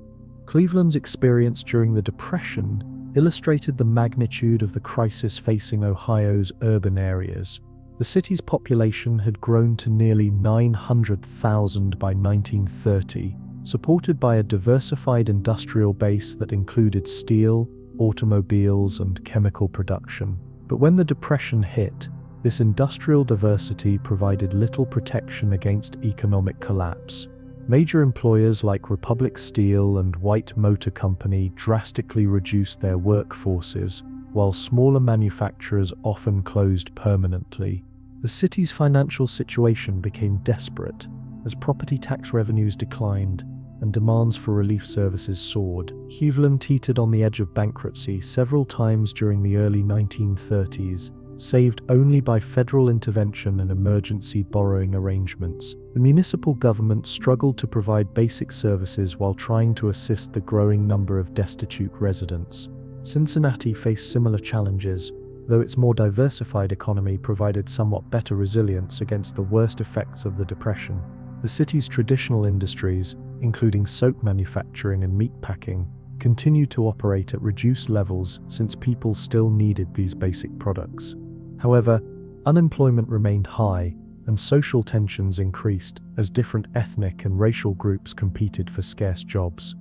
Cleveland's experience during the Depression illustrated the magnitude of the crisis facing Ohio's urban areas. The city's population had grown to nearly 900,000 by 1930, supported by a diversified industrial base that included steel, automobiles, and chemical production. But when the Depression hit, this industrial diversity provided little protection against economic collapse. Major employers like Republic Steel and White Motor Company drastically reduced their workforces, while smaller manufacturers often closed permanently. The city's financial situation became desperate as property tax revenues declined and demands for relief services soared. Cleveland teetered on the edge of bankruptcy several times during the early 1930s, saved only by federal intervention and emergency borrowing arrangements. The municipal government struggled to provide basic services while trying to assist the growing number of destitute residents. Cincinnati faced similar challenges, though its more diversified economy provided somewhat better resilience against the worst effects of the Depression. The city's traditional industries, including soap manufacturing and meat packing, continued to operate at reduced levels since people still needed these basic products. However, unemployment remained high, and social tensions increased as different ethnic and racial groups competed for scarce jobs.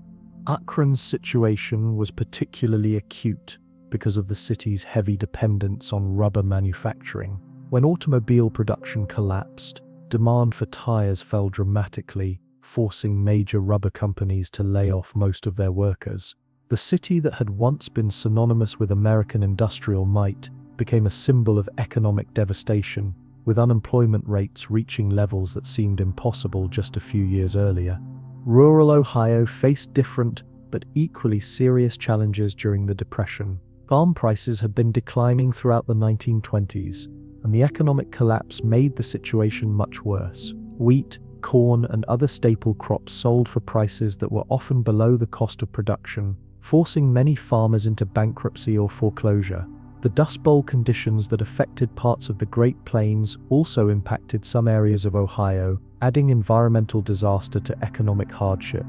Akron's situation was particularly acute because of the city's heavy dependence on rubber manufacturing. When automobile production collapsed, demand for tires fell dramatically, forcing major rubber companies to lay off most of their workers. The city that had once been synonymous with American industrial might became a symbol of economic devastation, with unemployment rates reaching levels that seemed impossible just a few years earlier. Rural Ohio faced different but equally serious challenges during the Depression. Farm prices had been declining throughout the 1920s, and the economic collapse made the situation much worse. Wheat, corn, and other staple crops sold for prices that were often below the cost of production, forcing many farmers into bankruptcy or foreclosure. The Dust Bowl conditions that affected parts of the Great Plains also impacted some areas of Ohio, adding environmental disaster to economic hardship.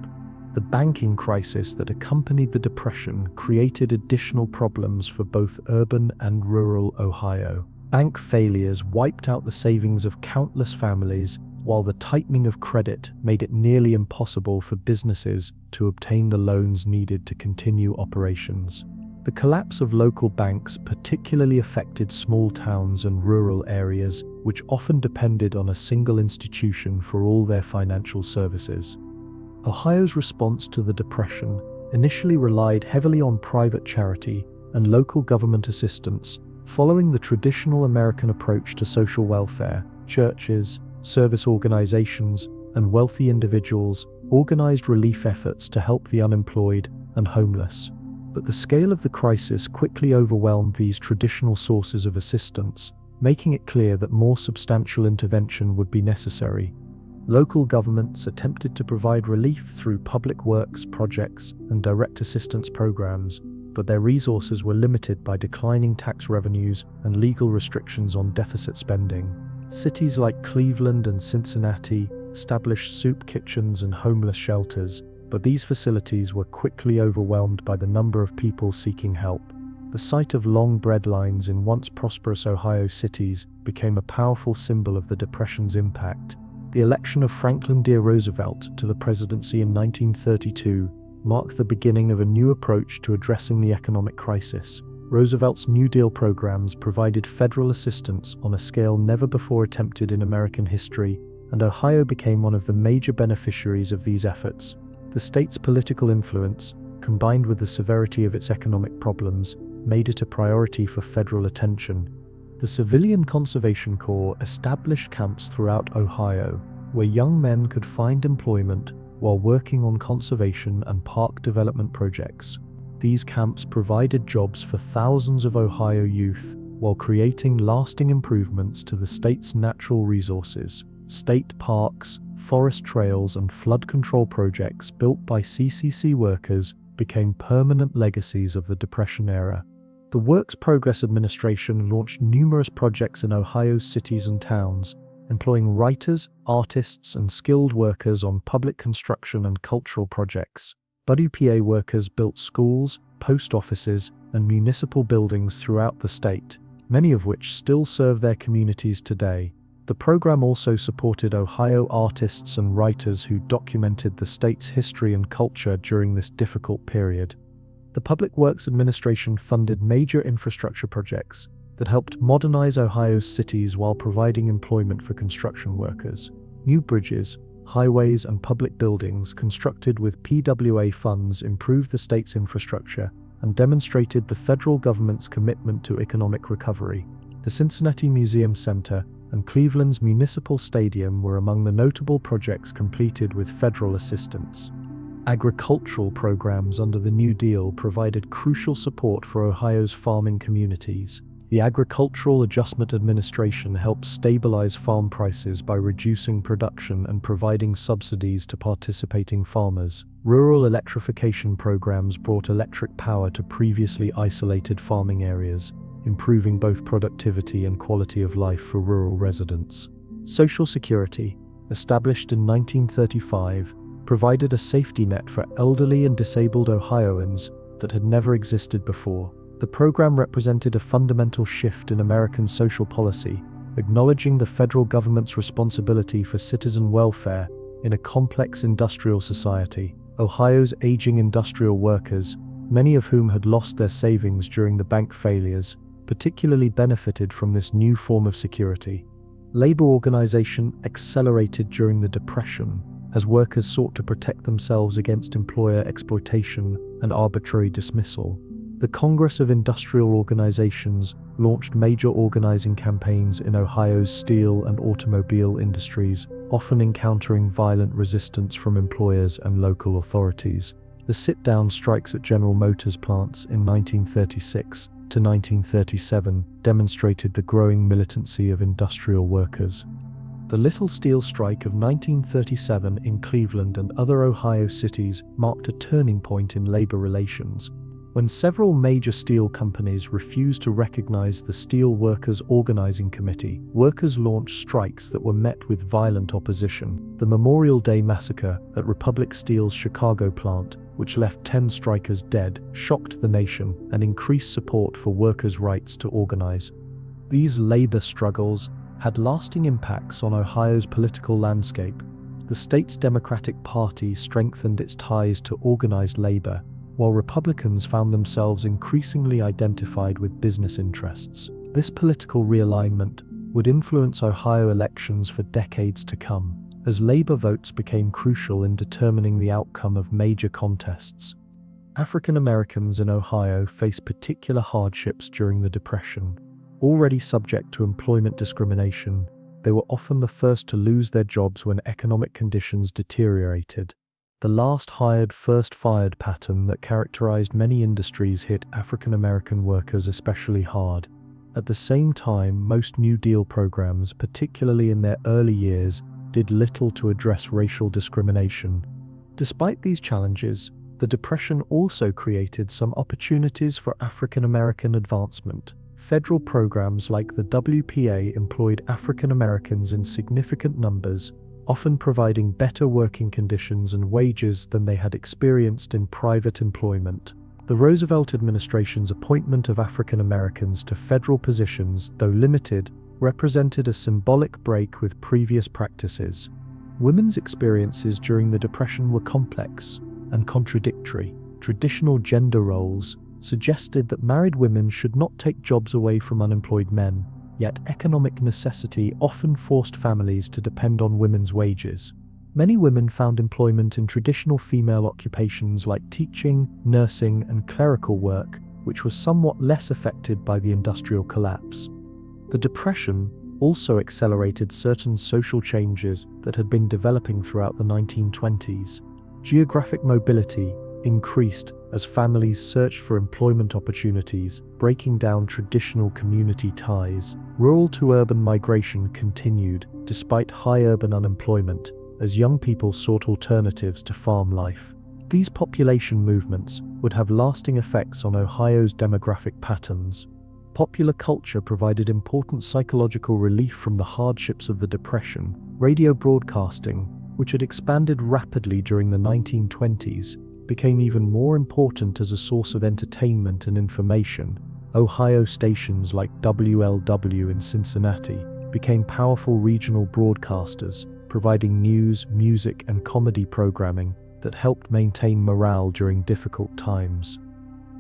The banking crisis that accompanied the Depression created additional problems for both urban and rural Ohio. Bank failures wiped out the savings of countless families, while the tightening of credit made it nearly impossible for businesses to obtain the loans needed to continue operations. The collapse of local banks particularly affected small towns and rural areas, which often depended on a single institution for all their financial services. Ohio's response to the Depression initially relied heavily on private charity and local government assistance, following the traditional American approach to social welfare. Churches, service organizations, and wealthy individuals organized relief efforts to help the unemployed and homeless. But the scale of the crisis quickly overwhelmed these traditional sources of assistance, making it clear that more substantial intervention would be necessary. Local governments attempted to provide relief through public works projects and direct assistance programs, but their resources were limited by declining tax revenues and legal restrictions on deficit spending. Cities like Cleveland and Cincinnati established soup kitchens and homeless shelters, but these facilities were quickly overwhelmed by the number of people seeking help. The sight of long bread lines in once prosperous Ohio cities became a powerful symbol of the Depression's impact. The election of Franklin D. Roosevelt to the presidency in 1932 marked the beginning of a new approach to addressing the economic crisis. Roosevelt's New Deal programs provided federal assistance on a scale never before attempted in American history, and Ohio became one of the major beneficiaries of these efforts. The state's political influence, combined with the severity of its economic problems, made it a priority for federal attention. The Civilian Conservation Corps established camps throughout Ohio, where young men could find employment while working on conservation and park development projects. These camps provided jobs for thousands of Ohio youth, while creating lasting improvements to the state's natural resources. State parks, forest trails, and flood control projects built by CCC workers became permanent legacies of the Depression era. The Works Progress Administration launched numerous projects in Ohio's cities and towns, employing writers, artists, and skilled workers on public construction and cultural projects. WPA workers built schools, post offices, and municipal buildings throughout the state, many of which still serve their communities today. The program also supported Ohio artists and writers who documented the state's history and culture during this difficult period. The Public Works Administration funded major infrastructure projects that helped modernize Ohio's cities while providing employment for construction workers. New bridges, highways, and public buildings constructed with PWA funds improved the state's infrastructure and demonstrated the federal government's commitment to economic recovery. The Cincinnati Museum Center and Cleveland's Municipal Stadium were among the notable projects completed with federal assistance. Agricultural programs under the New Deal provided crucial support for Ohio's farming communities. The Agricultural Adjustment Administration helped stabilize farm prices by reducing production and providing subsidies to participating farmers. Rural electrification programs brought electric power to previously isolated farming areas, improving both productivity and quality of life for rural residents. Social Security, established in 1935, provided a safety net for elderly and disabled Ohioans that had never existed before. The program represented a fundamental shift in American social policy, acknowledging the federal government's responsibility for citizen welfare in a complex industrial society. Ohio's aging industrial workers, many of whom had lost their savings during the bank failures, particularly benefited from this new form of security. Labor organization accelerated during the Depression, as workers sought to protect themselves against employer exploitation and arbitrary dismissal. The Congress of Industrial Organizations launched major organizing campaigns in Ohio's steel and automobile industries, often encountering violent resistance from employers and local authorities. The sit-down strikes at General Motors plants in 1936 to 1937 demonstrated the growing militancy of industrial workers. The Little Steel Strike of 1937 in Cleveland and other Ohio cities marked a turning point in labor relations. When several major steel companies refused to recognize the Steel Workers Organizing Committee, workers launched strikes that were met with violent opposition. The Memorial Day Massacre at Republic Steel's Chicago plant, which left 10 strikers dead, shocked the nation and increased support for workers' rights to organize. These labor struggles had lasting impacts on Ohio's political landscape. The state's Democratic Party strengthened its ties to organized labor, while Republicans found themselves increasingly identified with business interests. This political realignment would influence Ohio elections for decades to come, as labor votes became crucial in determining the outcome of major contests. African Americans in Ohio faced particular hardships during the Depression. Already subject to employment discrimination, they were often the first to lose their jobs when economic conditions deteriorated. The last hired, first fired pattern that characterized many industries hit African American workers especially hard. At the same time, most New Deal programs, particularly in their early years, did little to address racial discrimination. Despite these challenges, The Depression also created some opportunities for African American advancement. Federal programs like the WPA employed African Americans in significant numbers, often providing better working conditions and wages than they had experienced in private employment. The Roosevelt administration's appointment of African Americans to federal positions, though limited, represented a symbolic break with previous practices. Women's experiences during the Depression were complex and contradictory. Traditional gender roles suggested that married women should not take jobs away from unemployed men, yet economic necessity often forced families to depend on women's wages. Many women found employment in traditional female occupations like teaching, nursing, and clerical work, which was somewhat less affected by the industrial collapse. The Depression also accelerated certain social changes that had been developing throughout the 1920s. Geographic mobility increased as families searched for employment opportunities, breaking down traditional community ties. Rural to urban migration continued despite high urban unemployment, as young people sought alternatives to farm life. These population movements would have lasting effects on Ohio's demographic patterns. Popular culture provided important psychological relief from the hardships of the Depression. Radio broadcasting, which had expanded rapidly during the 1920s, became even more important as a source of entertainment and information. Ohio stations like WLW in Cincinnati became powerful regional broadcasters, providing news, music, and comedy programming that helped maintain morale during difficult times.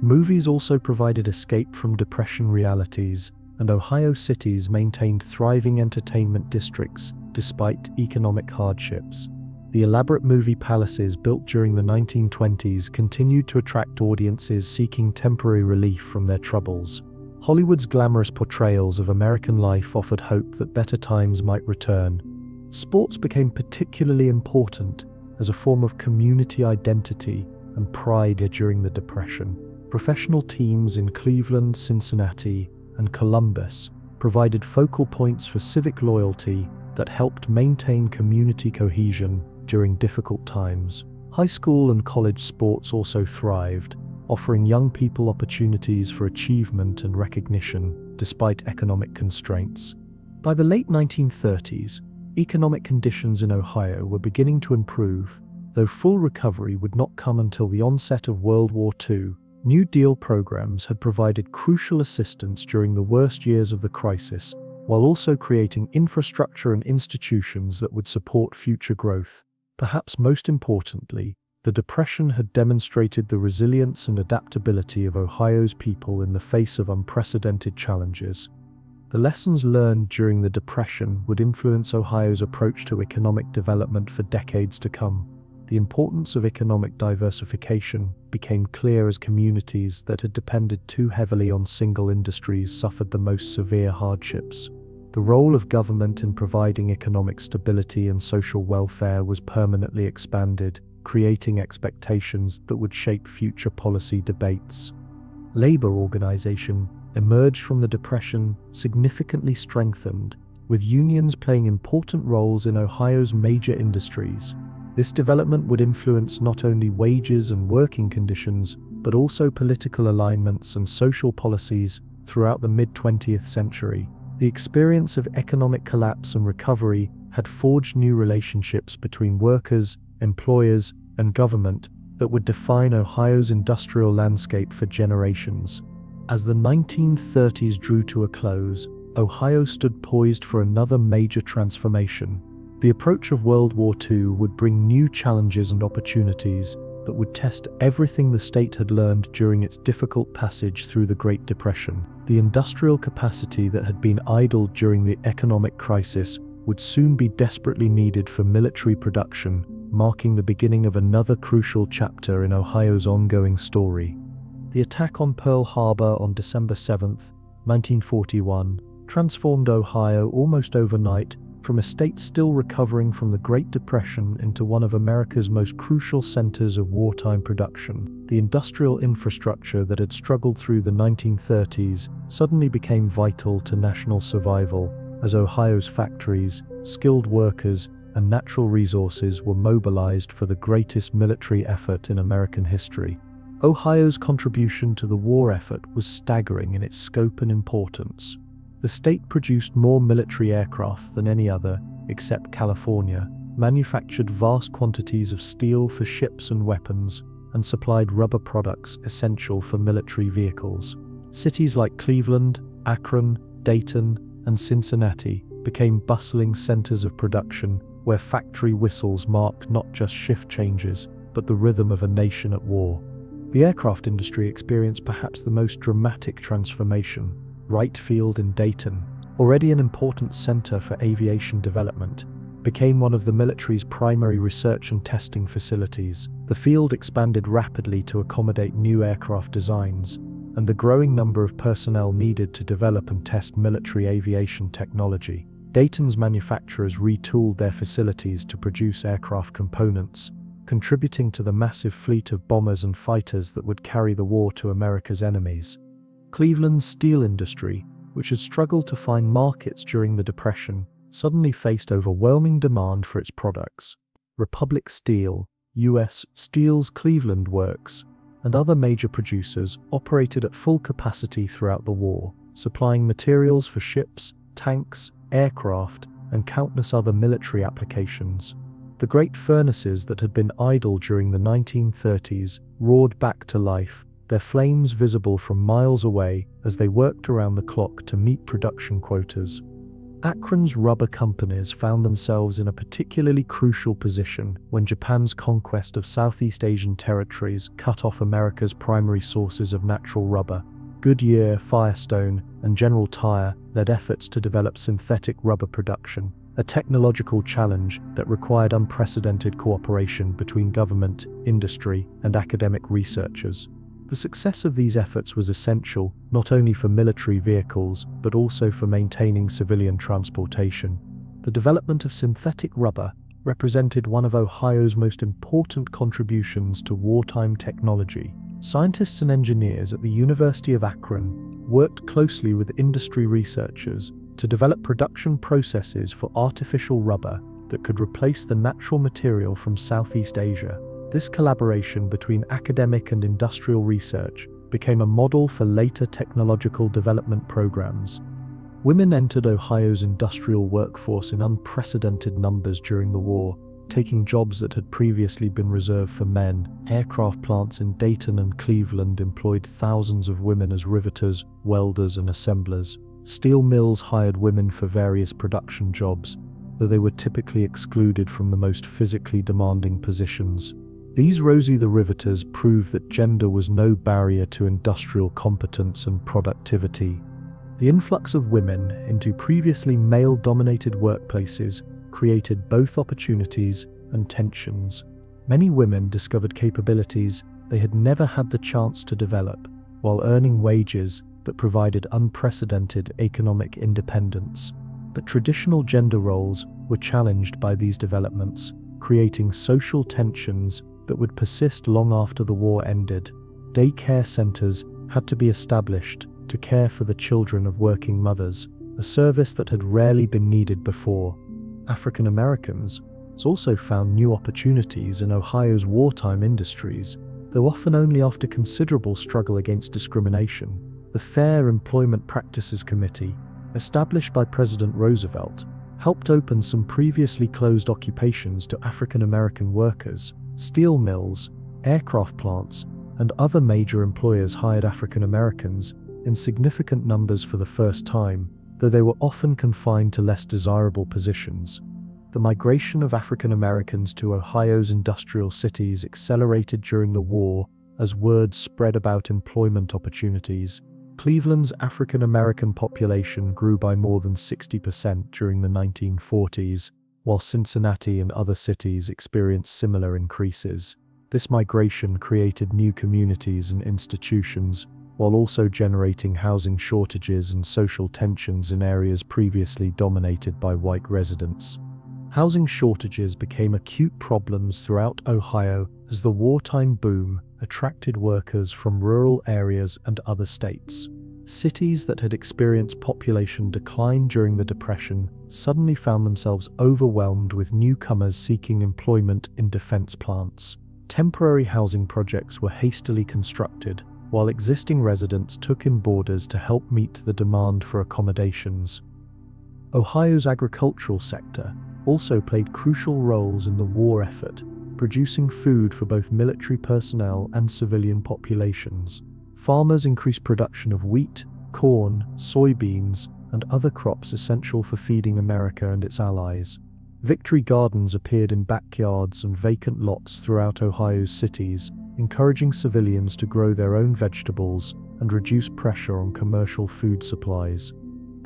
Movies also provided escape from Depression realities, and Ohio cities maintained thriving entertainment districts despite economic hardships. The elaborate movie palaces built during the 1920s continued to attract audiences seeking temporary relief from their troubles. Hollywood's glamorous portrayals of American life offered hope that better times might return. Sports became particularly important as a form of community identity and pride during the Depression. Professional teams in Cleveland, Cincinnati, and Columbus provided focal points for civic loyalty that helped maintain community cohesion during difficult times. High school and college sports also thrived, offering young people opportunities for achievement and recognition despite economic constraints. By the late 1930s, economic conditions in Ohio were beginning to improve, though full recovery would not come until the onset of World War II. New Deal programs had provided crucial assistance during the worst years of the crisis, while also creating infrastructure and institutions that would support future growth. Perhaps most importantly, the Depression had demonstrated the resilience and adaptability of Ohio's people in the face of unprecedented challenges. The lessons learned during the Depression would influence Ohio's approach to economic development for decades to come. The importance of economic diversification became clear as communities that had depended too heavily on single industries suffered the most severe hardships. The role of government in providing economic stability and social welfare was permanently expanded, creating expectations that would shape future policy debates. Labor organization emerged from the Depression significantly strengthened, with unions playing important roles in Ohio's major industries. This development would influence not only wages and working conditions, but also political alignments and social policies throughout the mid-20th century. The experience of economic collapse and recovery had forged new relationships between workers, employers, and government that would define Ohio's industrial landscape for generations. As the 1930s drew to a close, Ohio stood poised for another major transformation. The approach of World War II would bring new challenges and opportunities that would test everything the state had learned during its difficult passage through the Great Depression. The industrial capacity that had been idled during the economic crisis would soon be desperately needed for military production, marking the beginning of another crucial chapter in Ohio's ongoing story. The attack on Pearl Harbor on December 7, 1941, transformed Ohio almost overnight from a state still recovering from the Great Depression into one of America's most crucial centers of wartime production. The industrial infrastructure that had struggled through the 1930s suddenly became vital to national survival, as Ohio's factories, skilled workers, and natural resources were mobilized for the greatest military effort in American history. Ohio's contribution to the war effort was staggering in its scope and importance. The state produced more military aircraft than any other, except California, manufactured vast quantities of steel for ships and weapons, and supplied rubber products essential for military vehicles. Cities like Cleveland, Akron, Dayton, and Cincinnati became bustling centers of production where factory whistles marked not just shift changes, but the rhythm of a nation at war. The aircraft industry experienced perhaps the most dramatic transformation. Wright Field in Dayton, already an important center for aviation development, became one of the military's primary research and testing facilities. The field expanded rapidly to accommodate new aircraft designs, and the growing number of personnel needed to develop and test military aviation technology. Dayton's manufacturers retooled their facilities to produce aircraft components, contributing to the massive fleet of bombers and fighters that would carry the war to America's enemies. Cleveland's steel industry, which had struggled to find markets during the Depression, suddenly faced overwhelming demand for its products. Republic Steel, U.S. Steel's Cleveland Works, and other major producers operated at full capacity throughout the war, supplying materials for ships, tanks, aircraft, and countless other military applications. The great furnaces that had been idle during the 1930s roared back to life, their flames visible from miles away as they worked around the clock to meet production quotas. Akron's rubber companies found themselves in a particularly crucial position when Japan's conquest of Southeast Asian territories cut off America's primary sources of natural rubber. Goodyear, Firestone, and General Tire led efforts to develop synthetic rubber production, a technological challenge that required unprecedented cooperation between government, industry, and academic researchers. The success of these efforts was essential not only for military vehicles but also for maintaining civilian transportation. The development of synthetic rubber represented one of Ohio's most important contributions to wartime technology. Scientists and engineers at the University of Akron worked closely with industry researchers to develop production processes for artificial rubber that could replace the natural material from Southeast Asia. This collaboration between academic and industrial research became a model for later technological development programs. Women entered Ohio's industrial workforce in unprecedented numbers during the war, taking jobs that had previously been reserved for men. Aircraft plants in Dayton and Cleveland employed thousands of women as riveters, welders, and assemblers. Steel mills hired women for various production jobs, though they were typically excluded from the most physically demanding positions. These Rosie the Riveters proved that gender was no barrier to industrial competence and productivity. The influx of women into previously male-dominated workplaces created both opportunities and tensions. Many women discovered capabilities they had never had the chance to develop, while earning wages that provided unprecedented economic independence. But traditional gender roles were challenged by these developments, creating social tensions that would persist long after the war ended. Daycare centers had to be established to care for the children of working mothers, a service that had rarely been needed before. African Americans also found new opportunities in Ohio's wartime industries, though often only after considerable struggle against discrimination. The Fair Employment Practices Committee, established by President Roosevelt, helped open some previously closed occupations to African American workers. Steel mills, aircraft plants, and other major employers hired African Americans in significant numbers for the first time, though they were often confined to less desirable positions. The migration of African Americans to Ohio's industrial cities accelerated during the war as word spread about employment opportunities. Cleveland's African American population grew by more than 60% during the 1940s, while Cincinnati and other cities experienced similar increases. This migration created new communities and institutions, while also generating housing shortages and social tensions in areas previously dominated by white residents. Housing shortages became acute problems throughout Ohio as the wartime boom attracted workers from rural areas and other states. Cities that had experienced population decline during the Depression suddenly found themselves overwhelmed with newcomers seeking employment in defense plants. Temporary housing projects were hastily constructed, while existing residents took in boarders to help meet the demand for accommodations. Ohio's agricultural sector also played crucial roles in the war effort, producing food for both military personnel and civilian populations. Farmers increased production of wheat, corn, soybeans, and other crops essential for feeding America and its allies. Victory gardens appeared in backyards and vacant lots throughout Ohio's cities, encouraging civilians to grow their own vegetables and reduce pressure on commercial food supplies.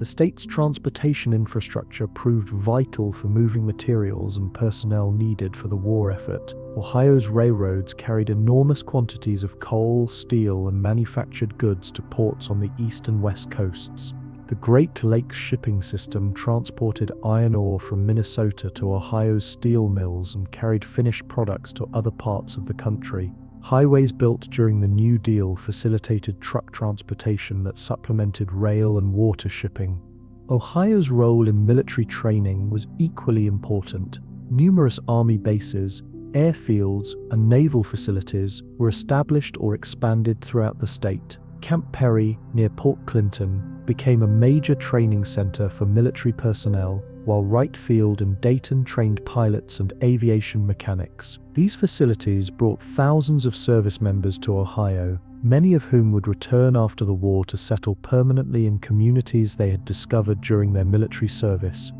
The state's transportation infrastructure proved vital for moving materials and personnel needed for the war effort. Ohio's railroads carried enormous quantities of coal, steel, and manufactured goods to ports on the east and west coasts. The Great Lakes shipping system transported iron ore from Minnesota to Ohio's steel mills and carried finished products to other parts of the country. Highways built during the New Deal facilitated truck transportation that supplemented rail and water shipping. Ohio's role in military training was equally important. Numerous army bases, airfields, and naval facilities were established or expanded throughout the state. Camp Perry, near Port Clinton, became a major training center for military personnel, while Wright Field and Dayton trained pilots and aviation mechanics. These facilities brought thousands of service members to Ohio, many of whom would return after the war to settle permanently in communities they had discovered during their military service.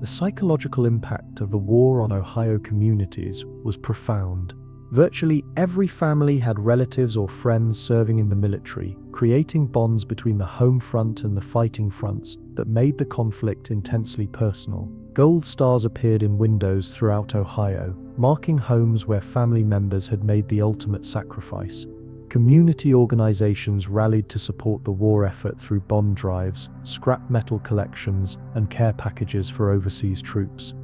The psychological impact of the war on Ohio communities was profound. Virtually every family had relatives or friends serving in the military, creating bonds between the home front and the fighting fronts that made the conflict intensely personal. Gold stars appeared in windows throughout Ohio, marking homes where family members had made the ultimate sacrifice. Community organizations rallied to support the war effort through bond drives, scrap metal collections, and care packages for overseas troops.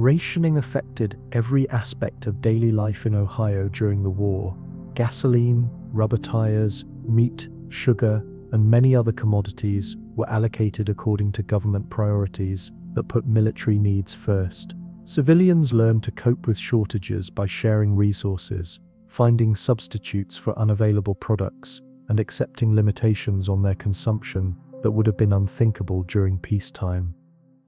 Rationing affected every aspect of daily life in Ohio during the war. Gasoline, rubber tires, meat, sugar, and many other commodities were allocated according to government priorities that put military needs first. Civilians learned to cope with shortages by sharing resources, finding substitutes for unavailable products, and accepting limitations on their consumption that would have been unthinkable during peacetime.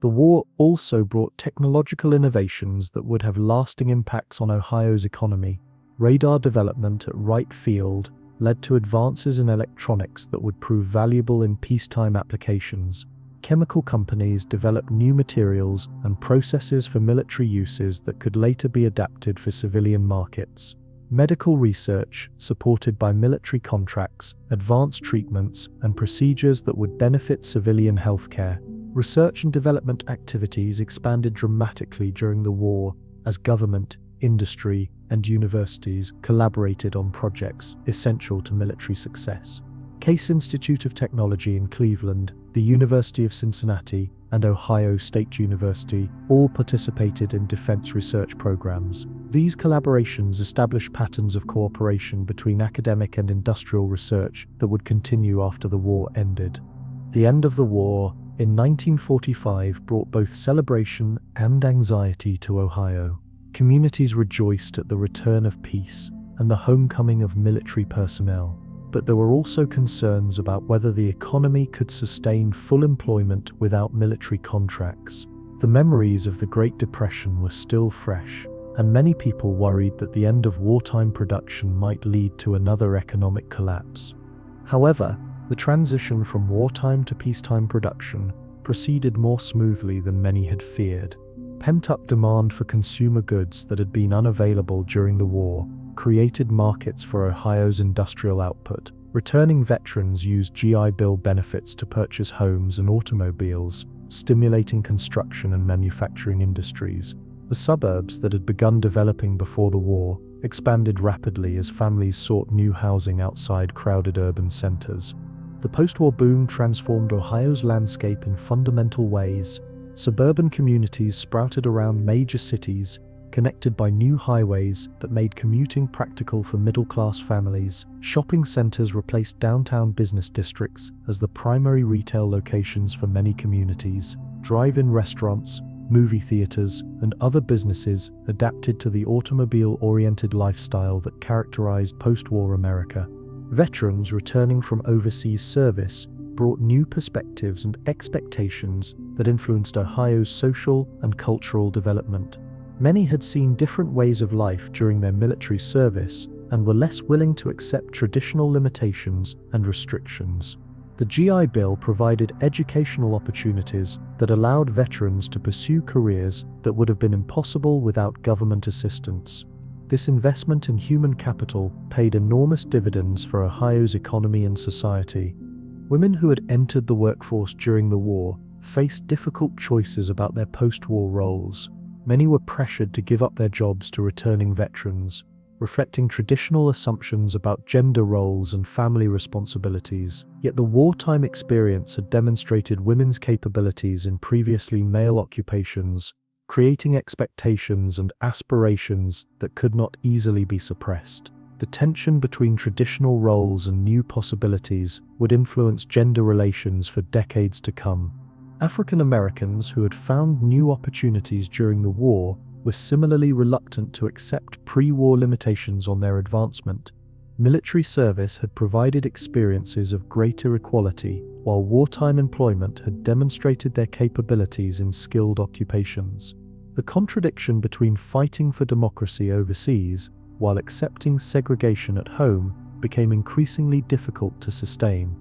The war also brought technological innovations that would have lasting impacts on Ohio's economy. Radar development at Wright Field led to advances in electronics that would prove valuable in peacetime applications. Chemical companies developed new materials and processes for military uses that could later be adapted for civilian markets. Medical research, supported by military contracts, advanced treatments, and procedures that would benefit civilian healthcare. Research and development activities expanded dramatically during the war as government, industry, and universities collaborated on projects essential to military success. Case Institute of Technology in Cleveland, the University of Cincinnati, and Ohio State University all participated in defense research programs. These collaborations established patterns of cooperation between academic and industrial research that would continue after the war ended. The end of the war in 1945 brought both celebration and anxiety to Ohio. Communities rejoiced at the return of peace and the homecoming of military personnel, but there were also concerns about whether the economy could sustain full employment without military contracts. The memories of the Great Depression were still fresh, and many people worried that the end of wartime production might lead to another economic collapse. However, the transition from wartime to peacetime production proceeded more smoothly than many had feared. Pent-up demand for consumer goods that had been unavailable during the war created markets for Ohio's industrial output. Returning veterans used GI Bill benefits to purchase homes and automobiles, stimulating construction and manufacturing industries. The suburbs that had begun developing before the war expanded rapidly as families sought new housing outside crowded urban centers. The post-war boom transformed Ohio's landscape in fundamental ways. Suburban communities sprouted around major cities, connected by new highways that made commuting practical for middle-class families. Shopping centers replaced downtown business districts as the primary retail locations for many communities. Drive-in restaurants, movie theaters, and other businesses adapted to the automobile-oriented lifestyle that characterized post-war America. Veterans returning from overseas service brought new perspectives and expectations that influenced Ohio's social and cultural development. Many had seen different ways of life during their military service and were less willing to accept traditional limitations and restrictions. The GI Bill provided educational opportunities that allowed veterans to pursue careers that would have been impossible without government assistance. This investment in human capital paid enormous dividends for Ohio's economy and society. Women who had entered the workforce during the war faced difficult choices about their post-war roles. Many were pressured to give up their jobs to returning veterans, reflecting traditional assumptions about gender roles and family responsibilities. Yet the wartime experience had demonstrated women's capabilities in previously male occupations, creating expectations and aspirations that could not easily be suppressed. The tension between traditional roles and new possibilities would influence gender relations for decades to come. African Americans who had found new opportunities during the war were similarly reluctant to accept pre-war limitations on their advancement. Military service had provided experiences of greater equality, while wartime employment had demonstrated their capabilities in skilled occupations. The contradiction between fighting for democracy overseas while accepting segregation at home became increasingly difficult to sustain.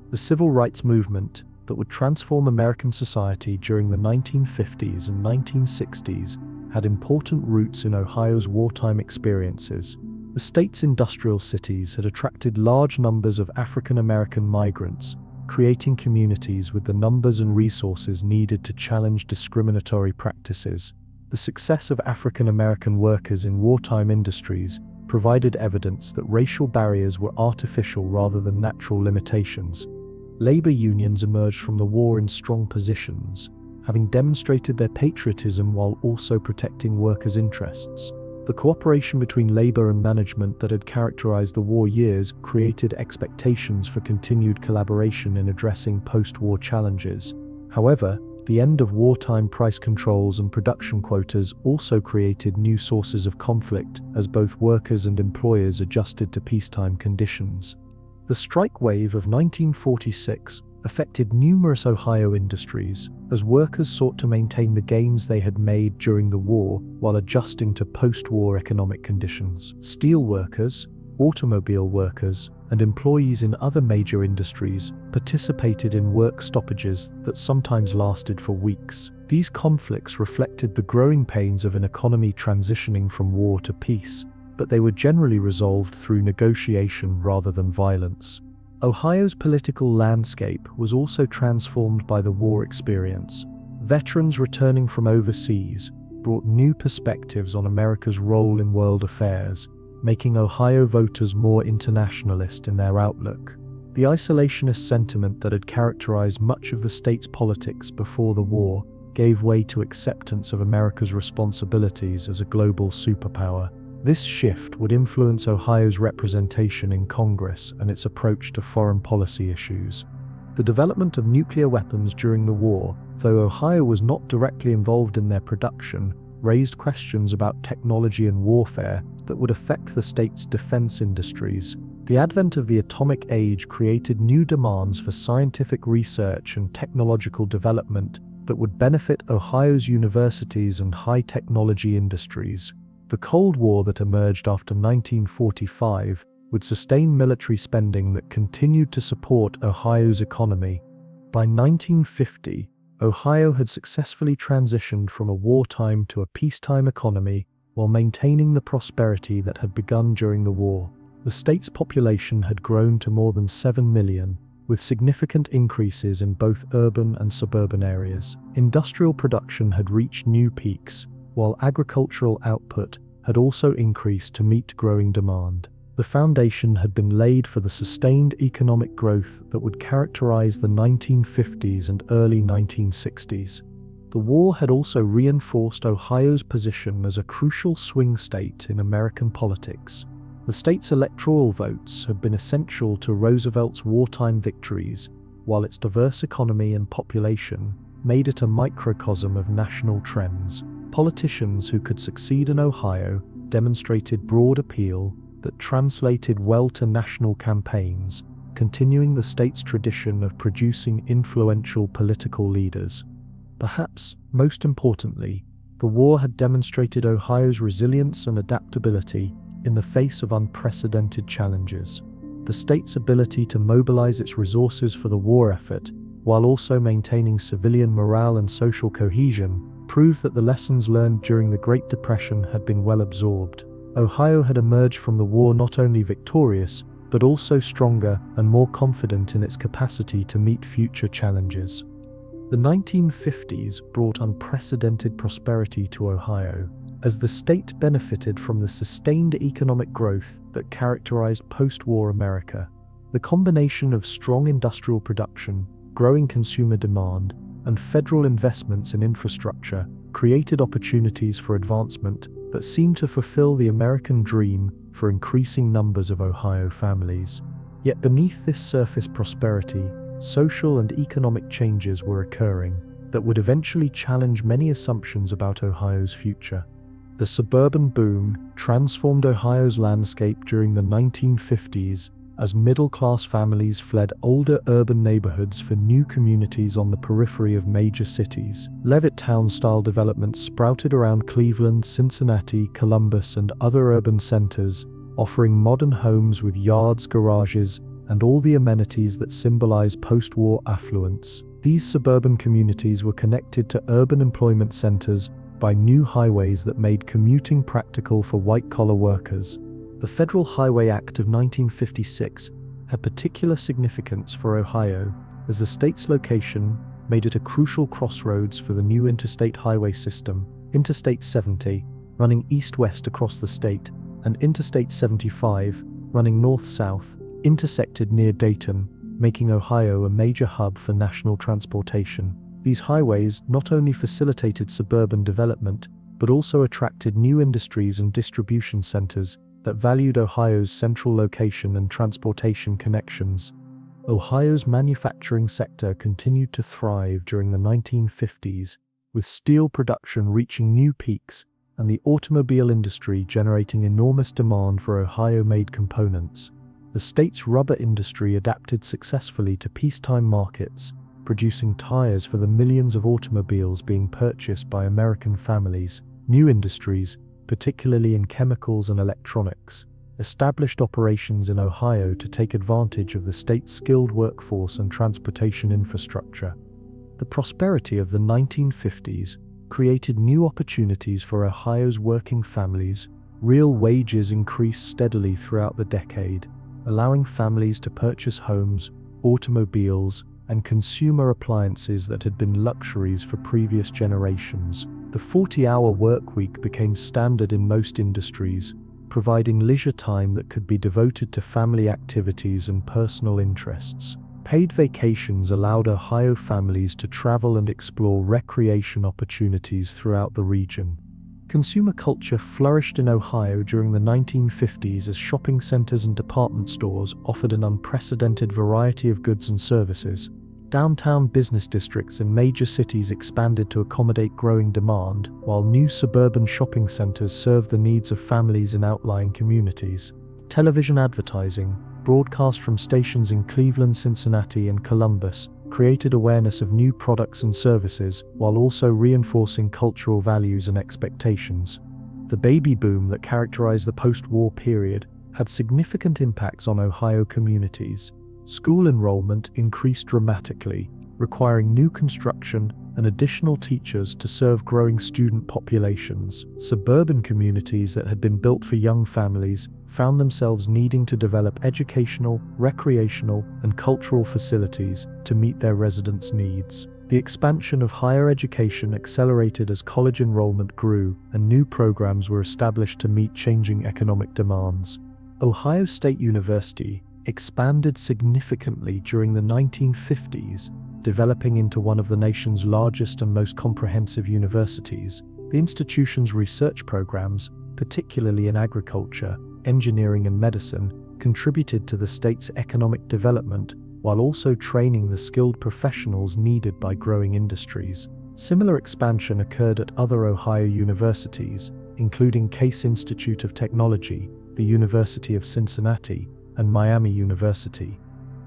The civil rights movement that would transform American society during the 1950s and 1960s had important roots in Ohio's wartime experiences. The state's industrial cities had attracted large numbers of African American migrants, creating communities with the numbers and resources needed to challenge discriminatory practices. The success of African American workers in wartime industries provided evidence that racial barriers were artificial rather than natural limitations. Labor unions emerged from the war in strong positions, having demonstrated their patriotism while also protecting workers' interests. The cooperation between labor and management that had characterized the war years created expectations for continued collaboration in addressing post-war challenges. However, the end of wartime price controls and production quotas also created new sources of conflict as both workers and employers adjusted to peacetime conditions. The strike wave of 1946 affected numerous Ohio industries as workers sought to maintain the gains they had made during the war while adjusting to post-war economic conditions. Steel workers, automobile workers, and employees in other major industries participated in work stoppages that sometimes lasted for weeks. These conflicts reflected the growing pains of an economy transitioning from war to peace, but they were generally resolved through negotiation rather than violence. Ohio's political landscape was also transformed by the war experience. Veterans returning from overseas brought new perspectives on America's role in world affairs, making Ohio voters more internationalist in their outlook. The isolationist sentiment that had characterized much of the state's politics before the war gave way to acceptance of America's responsibilities as a global superpower. This shift would influence Ohio's representation in Congress and its approach to foreign policy issues. The development of nuclear weapons during the war, though Ohio was not directly involved in their production, raised questions about technology and warfare that would affect the state's defense industries. The advent of the atomic age created new demands for scientific research and technological development that would benefit Ohio's universities and high-technology industries. The Cold War that emerged after 1945 would sustain military spending that continued to support Ohio's economy. By 1950, Ohio had successfully transitioned from a wartime to a peacetime economy while maintaining the prosperity that had begun during the war. The state's population had grown to more than 7 million, with significant increases in both urban and suburban areas. Industrial production had reached new peaks, while agricultural output had also increased to meet growing demand. The foundation had been laid for the sustained economic growth that would characterize the 1950s and early 1960s. The war had also reinforced Ohio's position as a crucial swing state in American politics. The state's electoral votes had been essential to Roosevelt's wartime victories, while its diverse economy and population made it a microcosm of national trends. Politicians who could succeed in Ohio demonstrated broad appeal that translated well to national campaigns, continuing the state's tradition of producing influential political leaders. Perhaps most importantly, the war had demonstrated Ohio's resilience and adaptability in the face of unprecedented challenges. The state's ability to mobilize its resources for the war effort, while also maintaining civilian morale and social cohesion, proved that the lessons learned during the Great Depression had been well absorbed. Ohio had emerged from the war not only victorious, but also stronger and more confident in its capacity to meet future challenges. The 1950s brought unprecedented prosperity to Ohio, as the state benefited from the sustained economic growth that characterized post-war America. The combination of strong industrial production, growing consumer demand, and federal investments in infrastructure created opportunities for advancement that seemed to fulfill the American dream for increasing numbers of Ohio families. Yet beneath this surface prosperity, social and economic changes were occurring that would eventually challenge many assumptions about Ohio's future. The suburban boom transformed Ohio's landscape during the 1950s as middle-class families fled older urban neighborhoods for new communities on the periphery of major cities. Levittown-style developments sprouted around Cleveland, Cincinnati, Columbus, and other urban centers, offering modern homes with yards, garages, and all the amenities that symbolize post-war affluence. These suburban communities were connected to urban employment centers by new highways that made commuting practical for white-collar workers. The Federal Highway Act of 1956 had particular significance for Ohio, as the state's location made it a crucial crossroads for the new interstate highway system. Interstate 70, running east-west across the state, and Interstate 75, running north-south, intersected near Dayton, making Ohio a major hub for national transportation. These highways not only facilitated suburban development, but also attracted new industries and distribution centers that valued Ohio's central location and transportation connections. Ohio's manufacturing sector continued to thrive during the 1950s, with steel production reaching new peaks and the automobile industry generating enormous demand for Ohio-made components. The state's rubber industry adapted successfully to peacetime markets, producing tires for the millions of automobiles being purchased by American families. New industries, particularly in chemicals and electronics, established operations in Ohio to take advantage of the state's skilled workforce and transportation infrastructure. The prosperity of the 1950s created new opportunities for Ohio's working families. Real wages increased steadily throughout the decade, allowing families to purchase homes, automobiles, and consumer appliances that had been luxuries for previous generations. The 40-hour workweek became standard in most industries, providing leisure time that could be devoted to family activities and personal interests. Paid vacations allowed Ohio families to travel and explore recreation opportunities throughout the region. Consumer culture flourished in Ohio during the 1950s as shopping centers and department stores offered an unprecedented variety of goods and services. Downtown business districts in major cities expanded to accommodate growing demand, while new suburban shopping centers served the needs of families in outlying communities. Television advertising, broadcast from stations in Cleveland, Cincinnati, and Columbus, created awareness of new products and services, while also reinforcing cultural values and expectations. The baby boom that characterized the post-war period had significant impacts on Ohio communities. School enrollment increased dramatically, requiring new construction and additional teachers to serve growing student populations. Suburban communities that had been built for young families found themselves needing to develop educational, recreational, and cultural facilities to meet their residents' needs. The expansion of higher education accelerated as college enrollment grew and new programs were established to meet changing economic demands. Ohio State University expanded significantly during the 1950s developing into one of the nation's largest and most comprehensive universities. The institution's research programs, particularly in agriculture, engineering and medicine, contributed to the state's economic development while also training the skilled professionals needed by growing industries. Similar expansion occurred at other Ohio universities, including Case Institute of Technology, the University of Cincinnati, and Miami University.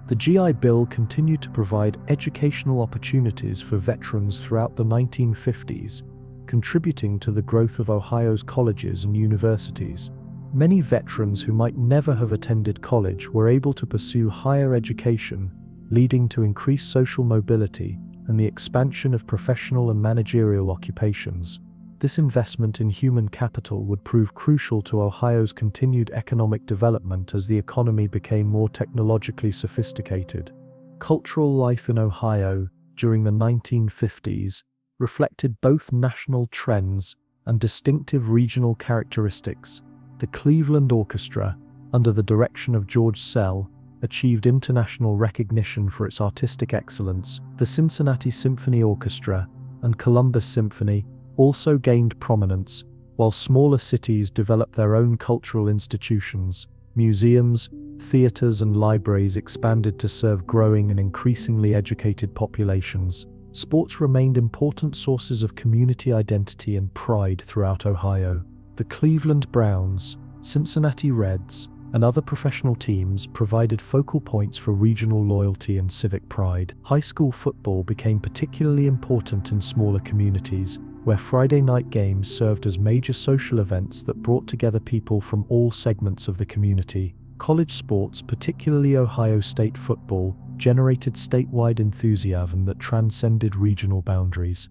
The GI Bill continued to provide educational opportunities for veterans throughout the 1950s, contributing to the growth of Ohio's colleges and universities. Many veterans who might never have attended college were able to pursue higher education, leading to increased social mobility and the expansion of professional and managerial occupations. This investment in human capital would prove crucial to Ohio's continued economic development as the economy became more technologically sophisticated. Cultural life in Ohio during the 1950s reflected both national trends and distinctive regional characteristics. The Cleveland Orchestra, under the direction of George Sell, achieved international recognition for its artistic excellence. The Cincinnati Symphony Orchestra and Columbus Symphony also gained prominence, while smaller cities developed their own cultural institutions. Museums, theaters, and libraries expanded to serve growing and increasingly educated populations. Sports remained important sources of community identity and pride throughout Ohio. The Cleveland Browns, Cincinnati Reds, and other professional teams provided focal points for regional loyalty and civic pride. High school football became particularly important in smaller communities, where Friday night games served as major social events that brought together people from all segments of the community. College sports, particularly Ohio State football, generated statewide enthusiasm that transcended regional boundaries.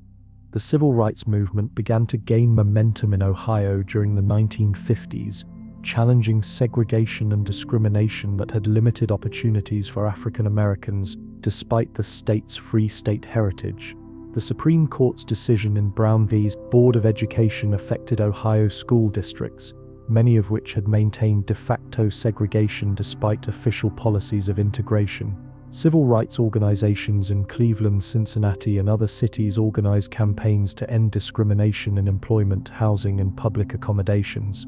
The civil rights movement began to gain momentum in Ohio during the 1950s, challenging segregation and discrimination that had limited opportunities for African Americans despite the state's Free State heritage. The Supreme Court's decision in Brown v. Board of Education affected Ohio school districts, many of which had maintained de facto segregation despite official policies of integration. Civil rights organizations in Cleveland, Cincinnati, and other cities organized campaigns to end discrimination in employment, housing, and public accommodations.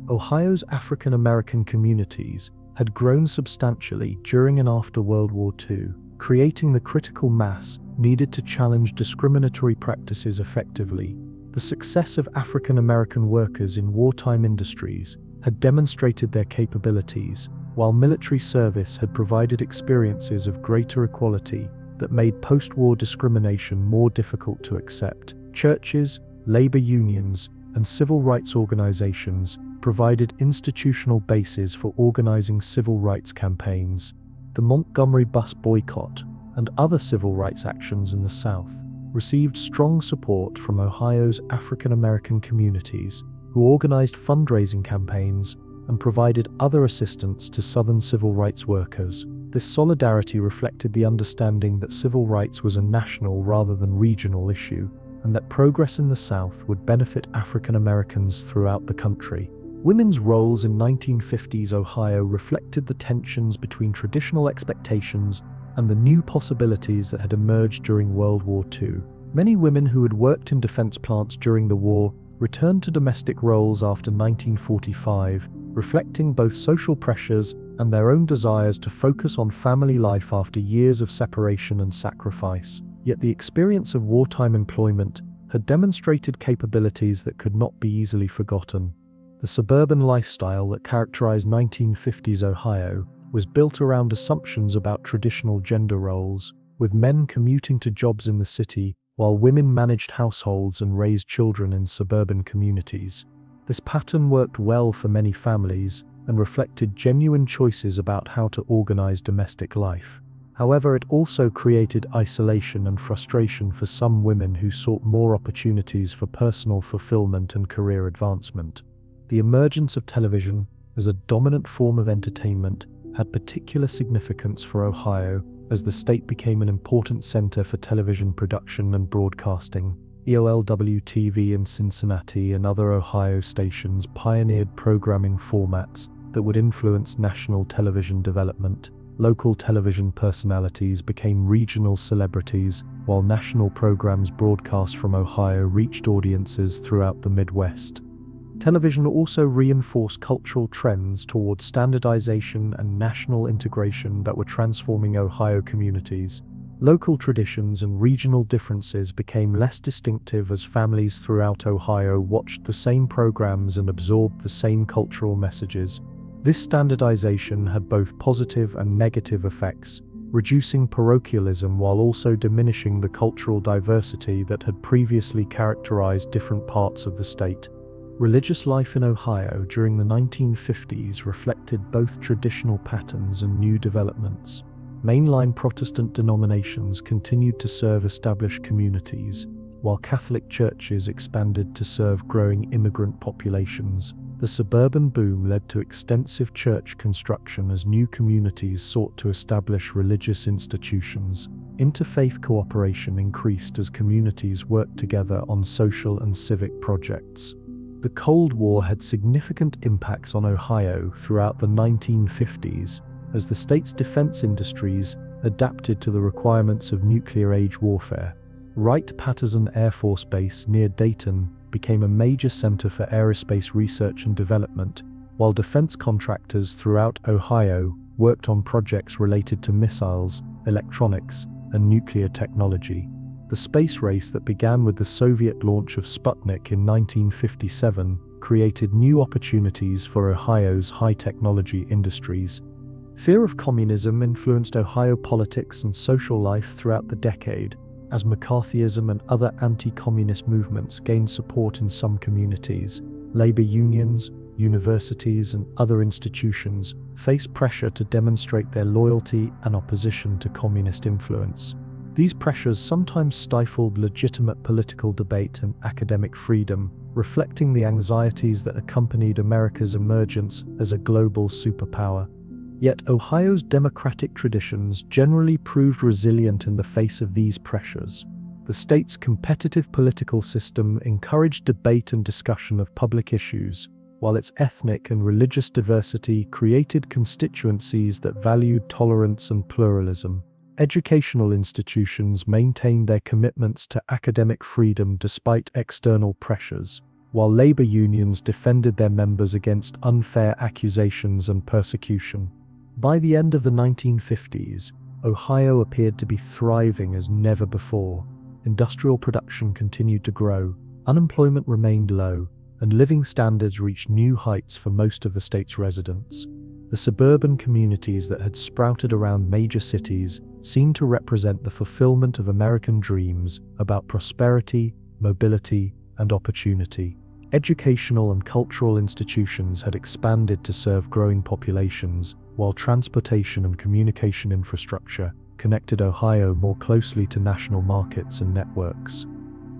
Ohio's African American communities had grown substantially during and after World War II, creating the critical mass needed to challenge discriminatory practices effectively. The success of African American workers in wartime industries had demonstrated their capabilities, while military service had provided experiences of greater equality that made post-war discrimination more difficult to accept. Churches, labor unions, and civil rights organizations provided institutional bases for organizing civil rights campaigns. The Montgomery bus boycott and other civil rights actions in the South received strong support from Ohio's African American communities, who organized fundraising campaigns and provided other assistance to Southern civil rights workers. This solidarity reflected the understanding that civil rights was a national rather than regional issue, and that progress in the South would benefit African Americans throughout the country. Women's roles in 1950s Ohio reflected the tensions between traditional expectations and the new possibilities that had emerged during World War II. Many women who had worked in defense plants during the war returned to domestic roles after 1945, reflecting both social pressures and their own desires to focus on family life after years of separation and sacrifice. Yet the experience of wartime employment had demonstrated capabilities that could not be easily forgotten. The suburban lifestyle that characterized 1950s Ohio was built around assumptions about traditional gender roles, with men commuting to jobs in the city while women managed households and raised children in suburban communities. This pattern worked well for many families and reflected genuine choices about how to organize domestic life. However, it also created isolation and frustration for some women who sought more opportunities for personal fulfillment and career advancement. The emergence of television as a dominant form of entertainment had particular significance for Ohio as the state became an important center for television production and broadcasting. EOLW-TV in Cincinnati and other Ohio stations pioneered programming formats that would influence national television development. Local television personalities became regional celebrities, while national programs broadcast from Ohio reached audiences throughout the Midwest. Television also reinforced cultural trends toward standardization and national integration that were transforming Ohio communities. Local traditions and regional differences became less distinctive as families throughout Ohio watched the same programs and absorbed the same cultural messages. This standardization had both positive and negative effects, reducing parochialism while also diminishing the cultural diversity that had previously characterized different parts of the state. Religious life in Ohio during the 1950s reflected both traditional patterns and new developments. Mainline Protestant denominations continued to serve established communities, while Catholic churches expanded to serve growing immigrant populations. The suburban boom led to extensive church construction as new communities sought to establish religious institutions. Interfaith cooperation increased as communities worked together on social and civic projects. The Cold War had significant impacts on Ohio throughout the 1950s, as the state's defense industries adapted to the requirements of nuclear-age warfare. Wright-Patterson Air Force Base near Dayton became a major center for aerospace research and development, while defense contractors throughout Ohio worked on projects related to missiles, electronics, and nuclear technology. The space race that began with the Soviet launch of Sputnik in 1957 created new opportunities for Ohio's high-technology industries. Fear of communism influenced Ohio politics and social life throughout the decade, as McCarthyism and other anti-communist movements gained support in some communities. Labor unions, universities, and other institutions faced pressure to demonstrate their loyalty and opposition to communist influence. These pressures sometimes stifled legitimate political debate and academic freedom, reflecting the anxieties that accompanied America's emergence as a global superpower. Yet Ohio's democratic traditions generally proved resilient in the face of these pressures. The state's competitive political system encouraged debate and discussion of public issues, while its ethnic and religious diversity created constituencies that valued tolerance and pluralism. Educational institutions maintained their commitments to academic freedom despite external pressures, while labor unions defended their members against unfair accusations and persecution. By the end of the 1950s, Ohio appeared to be thriving as never before. Industrial production continued to grow, unemployment remained low, and living standards reached new heights for most of the state's residents. The suburban communities that had sprouted around major cities seemed to represent the fulfillment of American dreams about prosperity, mobility, and opportunity. Educational and cultural institutions had expanded to serve growing populations, while transportation and communication infrastructure connected Ohio more closely to national markets and networks.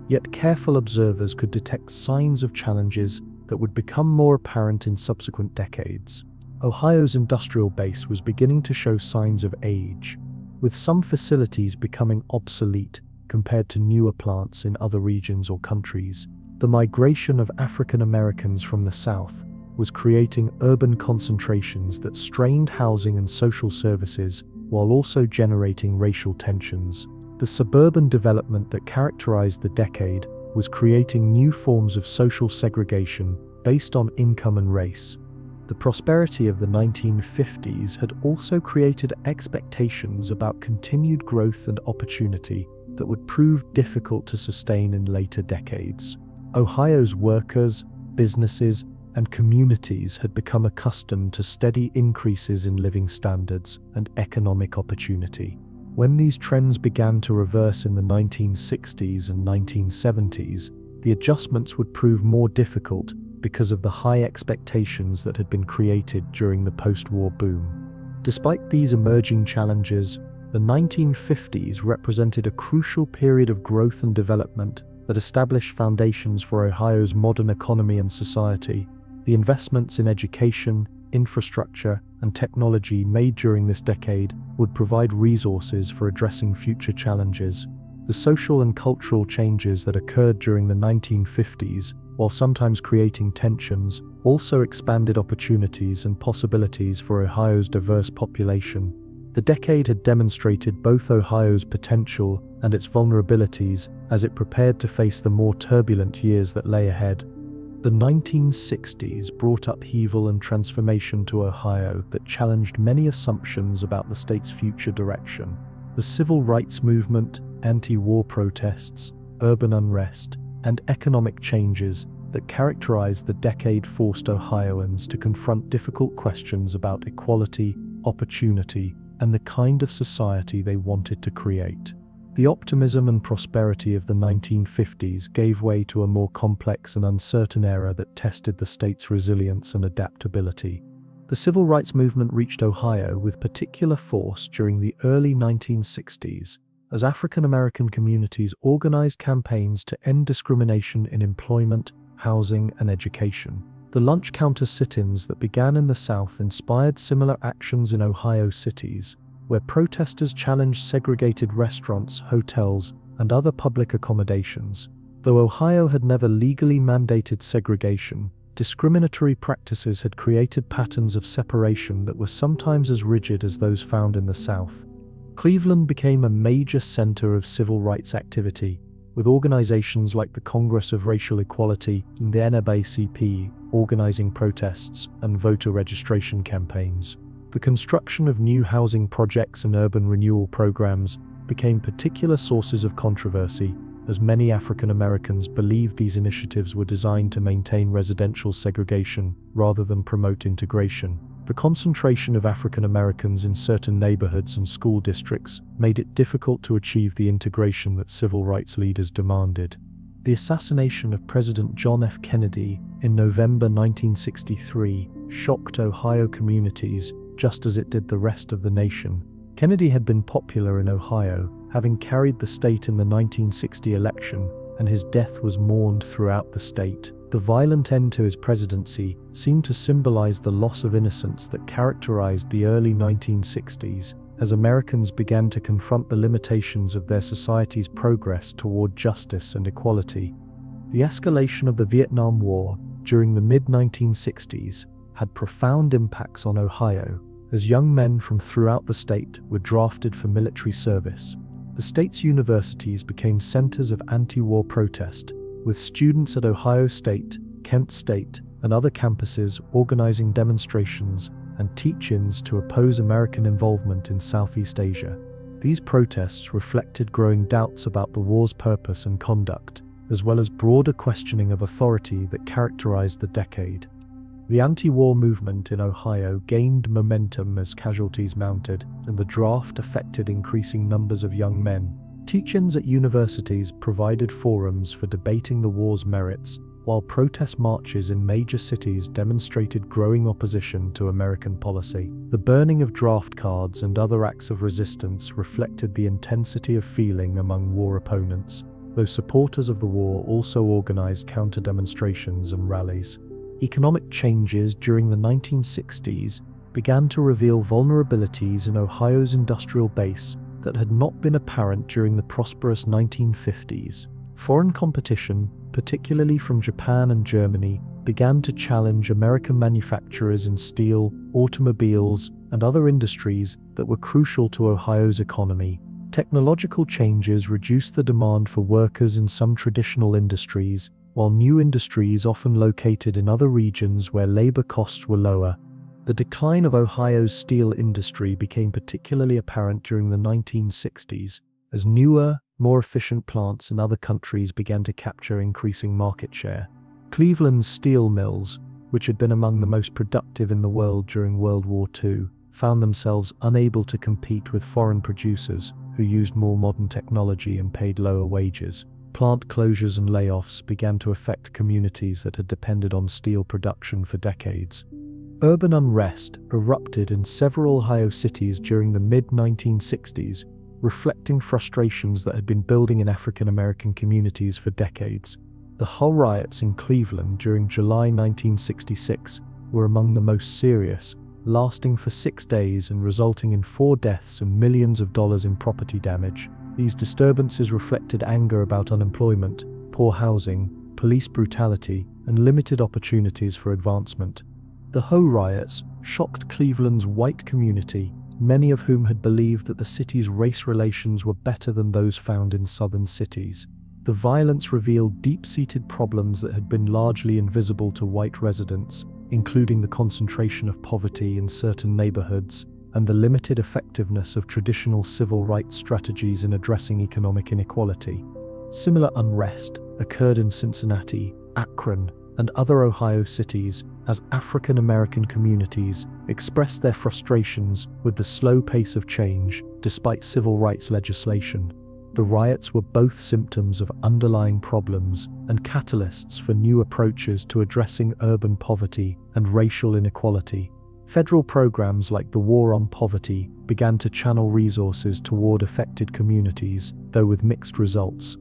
Yet careful observers could detect signs of challenges that would become more apparent in subsequent decades. Ohio's industrial base was beginning to show signs of age, with some facilities becoming obsolete compared to newer plants in other regions or countries. The migration of African Americans from the South was creating urban concentrations that strained housing and social services while also generating racial tensions. The suburban development that characterized the decade was creating new forms of social segregation based on income and race. The prosperity of the 1950s had also created expectations about continued growth and opportunity that would prove difficult to sustain in later decades. Ohio's workers, businesses, and communities had become accustomed to steady increases in living standards and economic opportunity. When these trends began to reverse in the 1960s and 1970s, the adjustments would prove more difficult because of the high expectations that had been created during the post-war boom. Despite these emerging challenges, the 1950s represented a crucial period of growth and development that established foundations for Ohio's modern economy and society. The investments in education, infrastructure, and technology made during this decade would provide resources for addressing future challenges. The social and cultural changes that occurred during the 1950s, while sometimes creating tensions, also expanded opportunities and possibilities for Ohio's diverse population. The decade had demonstrated both Ohio's potential and its vulnerabilities as it prepared to face the more turbulent years that lay ahead. The 1960s brought upheaval and transformation to Ohio that challenged many assumptions about the state's future direction. The civil rights movement, anti-war protests, urban unrest, and economic changes that characterized the decade forced Ohioans to confront difficult questions about equality, opportunity, and the kind of society they wanted to create. The optimism and prosperity of the 1950s gave way to a more complex and uncertain era that tested the state's resilience and adaptability. The civil rights movement reached Ohio with particular force during the early 1960s, as African American communities organized campaigns to end discrimination in employment, housing, and education. The lunch counter sit-ins that began in the South inspired similar actions in Ohio cities, where protesters challenged segregated restaurants, hotels, and other public accommodations. Though Ohio had never legally mandated segregation, discriminatory practices had created patterns of separation that were sometimes as rigid as those found in the South. Cleveland became a major center of civil rights activity, with organizations like the Congress of Racial Equality and the NAACP organizing protests and voter registration campaigns. The construction of new housing projects and urban renewal programs became particular sources of controversy, as many African Americans believed these initiatives were designed to maintain residential segregation rather than promote integration. The concentration of African Americans in certain neighborhoods and school districts made it difficult to achieve the integration that civil rights leaders demanded. The assassination of President John F. Kennedy in November 1963 shocked Ohio communities just as it did the rest of the nation. Kennedy had been popular in Ohio, having carried the state in the 1960 election, and his death was mourned throughout the state. The violent end to his presidency seemed to symbolize the loss of innocence that characterized the early 1960s, as Americans began to confront the limitations of their society's progress toward justice and equality. The escalation of the Vietnam War during the mid-1960s had profound impacts on Ohio, as young men from throughout the state were drafted for military service. The state's universities became centers of anti-war protest, with students at Ohio State, Kent State, and other campuses organizing demonstrations and teach-ins to oppose American involvement in Southeast Asia. These protests reflected growing doubts about the war's purpose and conduct, as well as broader questioning of authority that characterized the decade. The anti-war movement in Ohio gained momentum as casualties mounted, and the draft affected increasing numbers of young men. Teach-ins at universities provided forums for debating the war's merits, while protest marches in major cities demonstrated growing opposition to American policy. The burning of draft cards and other acts of resistance reflected the intensity of feeling among war opponents, though supporters of the war also organized counter-demonstrations and rallies. Economic changes during the 1960s began to reveal vulnerabilities in Ohio's industrial base that had not been apparent during the prosperous 1950s. Foreign competition, particularly from Japan and Germany, began to challenge American manufacturers in steel, automobiles, and other industries that were crucial to Ohio's economy. Technological changes reduced the demand for workers in some traditional industries, while new industries often located in other regions where labor costs were lower. The decline of Ohio's steel industry became particularly apparent during the 1960s, as newer, more efficient plants in other countries began to capture increasing market share. Cleveland's steel mills, which had been among the most productive in the world during World War II, found themselves unable to compete with foreign producers who used more modern technology and paid lower wages. Plant closures and layoffs began to affect communities that had depended on steel production for decades. Urban unrest erupted in several Ohio cities during the mid-1960s, reflecting frustrations that had been building in African American communities for decades. The Hull riots in Cleveland during July 1966 were among the most serious, lasting for 6 days and resulting in 4 deaths and millions of dollars in property damage. These disturbances reflected anger about unemployment, poor housing, police brutality, and limited opportunities for advancement. The Ho riots shocked Cleveland's white community many of whom had believed that the city's race relations were better than those found in southern cities. The violence revealed deep-seated problems that had been largely invisible to white residents, including the concentration of poverty in certain neighborhoods and the limited effectiveness of traditional civil rights strategies in addressing economic inequality. Similar unrest occurred in Cincinnati, Akron, and other Ohio cities as African American communities expressed their frustrations with the slow pace of change despite civil rights legislation. The riots were both symptoms of underlying problems and catalysts for new approaches to addressing urban poverty and racial inequality. Federal programs like the War on Poverty began to channel resources toward affected communities, though with mixed results.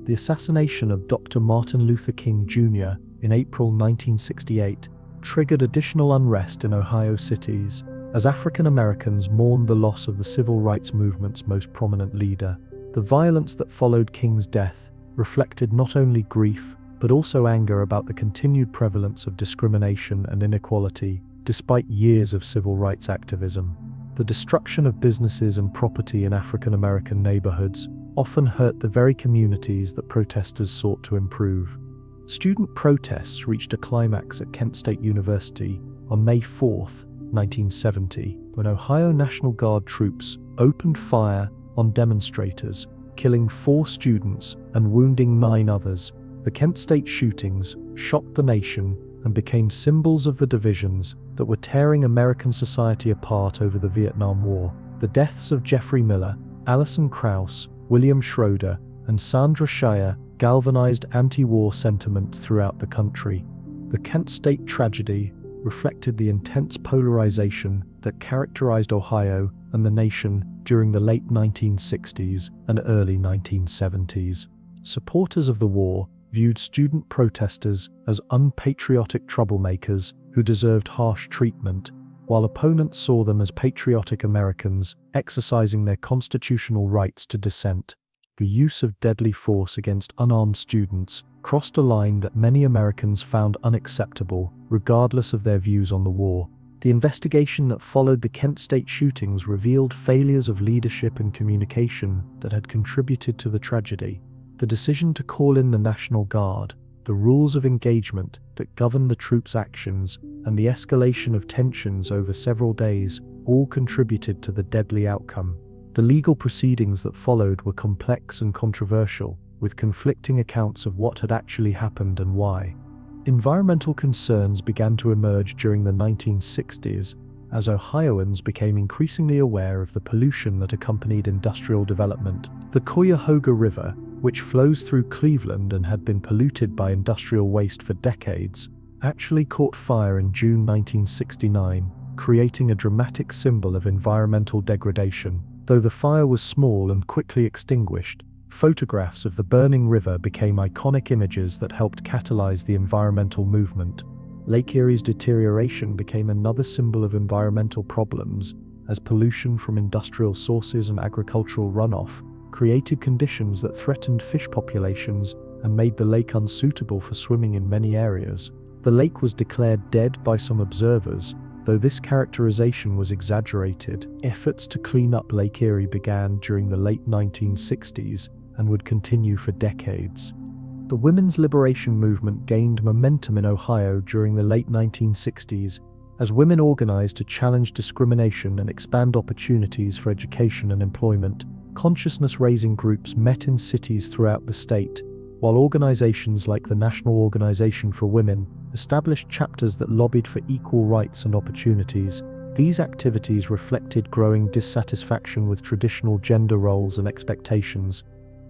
The assassination of Dr. Martin Luther King Jr. in April 1968 triggered additional unrest in Ohio cities as African Americans mourned the loss of the civil rights movement's most prominent leader. The violence that followed King's death reflected not only grief, but also anger about the continued prevalence of discrimination and inequality, despite years of civil rights activism. The destruction of businesses and property in African American neighborhoods often hurt the very communities that protesters sought to improve. Student protests reached a climax at Kent State University on May 4, 1970, when Ohio National Guard troops opened fire on demonstrators, killing 4 students and wounding 9 others. The Kent State shootings shocked the nation and became symbols of the divisions that were tearing American society apart over the Vietnam War. The deaths of Jeffrey Miller, Alison Krauss, William Schroeder, and Sandra Shire galvanized anti-war sentiment throughout the country. The Kent State tragedy reflected the intense polarization that characterized Ohio and the nation during the late 1960s and early 1970s. Supporters of the war viewed student protesters as unpatriotic troublemakers who deserved harsh treatment, while opponents saw them as patriotic Americans exercising their constitutional rights to dissent. The use of deadly force against unarmed students crossed a line that many Americans found unacceptable, regardless of their views on the war. The investigation that followed the Kent State shootings revealed failures of leadership and communication that had contributed to the tragedy. The decision to call in the National Guard, the rules of engagement that governed the troops' actions, and the escalation of tensions over several days all contributed to the deadly outcome. The legal proceedings that followed were complex and controversial, with conflicting accounts of what had actually happened and why. Environmental concerns began to emerge during the 1960s as Ohioans became increasingly aware of the pollution that accompanied industrial development. The Cuyahoga River, which flows through Cleveland and had been polluted by industrial waste for decades, actually caught fire in June 1969, creating a dramatic symbol of environmental degradation. Though the fire was small and quickly extinguished, photographs of the burning river became iconic images that helped catalyze the environmental movement. Lake Erie's deterioration became another symbol of environmental problems, as pollution from industrial sources and agricultural runoff created conditions that threatened fish populations and made the lake unsuitable for swimming in many areas. The lake was declared dead by some observers, though this characterization was exaggerated. Efforts to clean up Lake Erie began during the late 1960s and would continue for decades. The women's liberation movement gained momentum in Ohio during the late 1960s as women organized to challenge discrimination and expand opportunities for education and employment. Consciousness-raising groups met in cities throughout the state, while organizations like the National Organization for Women established chapters that lobbied for equal rights and opportunities. These activities reflected growing dissatisfaction with traditional gender roles and expectations.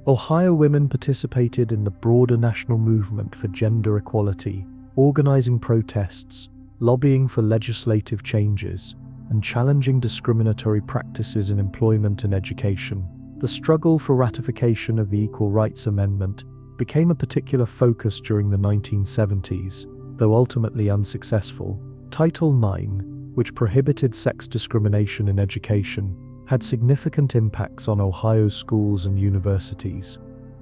Ohio women participated in the broader national movement for gender equality, organizing protests, lobbying for legislative changes, and challenging discriminatory practices in employment and education. The struggle for ratification of the Equal Rights Amendment became a particular focus during the 1970s, though ultimately unsuccessful. Title IX, which prohibited sex discrimination in education, had significant impacts on Ohio's schools and universities.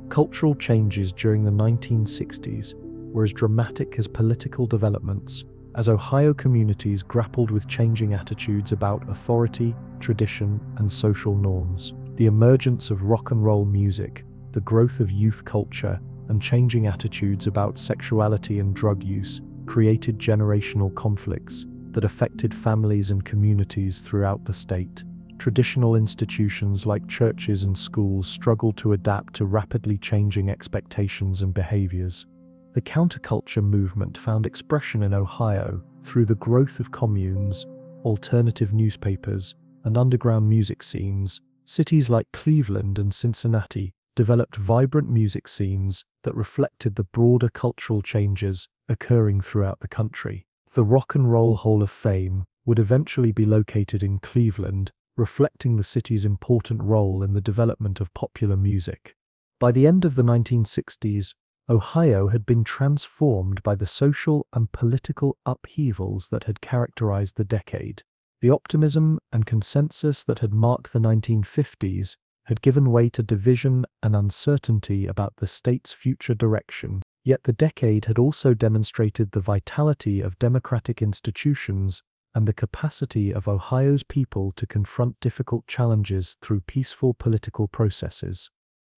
Cultural changes during the 1960s were as dramatic as political developments, as Ohio communities grappled with changing attitudes about authority, tradition, and social norms. The emergence of rock and roll music, the growth of youth culture, and changing attitudes about sexuality and drug use created generational conflicts that affected families and communities throughout the state. Traditional institutions like churches and schools struggled to adapt to rapidly changing expectations and behaviors. The counterculture movement found expression in Ohio through the growth of communes, alternative newspapers, and underground music scenes. Cities like Cleveland and Cincinnati developed vibrant music scenes that reflected the broader cultural changes occurring throughout the country. The Rock and Roll Hall of Fame would eventually be located in Cleveland, reflecting the city's important role in the development of popular music. By the end of the 1960s, Ohio had been transformed by the social and political upheavals that had characterized the decade. The optimism and consensus that had marked the 1950s had given way to division and uncertainty about the state's future direction. Yet the decade had also demonstrated the vitality of democratic institutions and the capacity of Ohio's people to confront difficult challenges through peaceful political processes.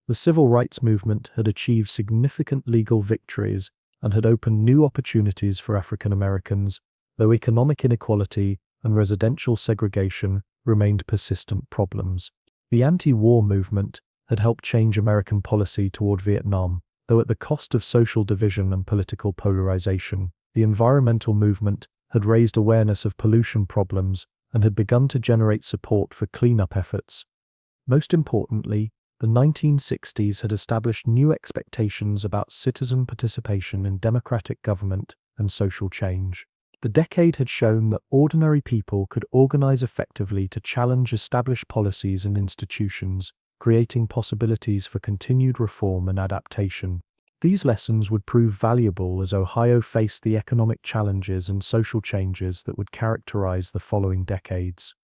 The civil rights movement had achieved significant legal victories and had opened new opportunities for African Americans, though economic inequality and residential segregation remained persistent problems. The anti-war movement had helped change American policy toward Vietnam, though at the cost of social division and political polarization. The environmental movement had raised awareness of pollution problems and had begun to generate support for cleanup efforts. Most importantly, the 1960s had established new expectations about citizen participation in democratic government and social change. The decade had shown that ordinary people could organize effectively to challenge established policies and institutions, creating possibilities for continued reform and adaptation. These lessons would prove valuable as Ohio faced the economic challenges and social changes that would characterize the following decades.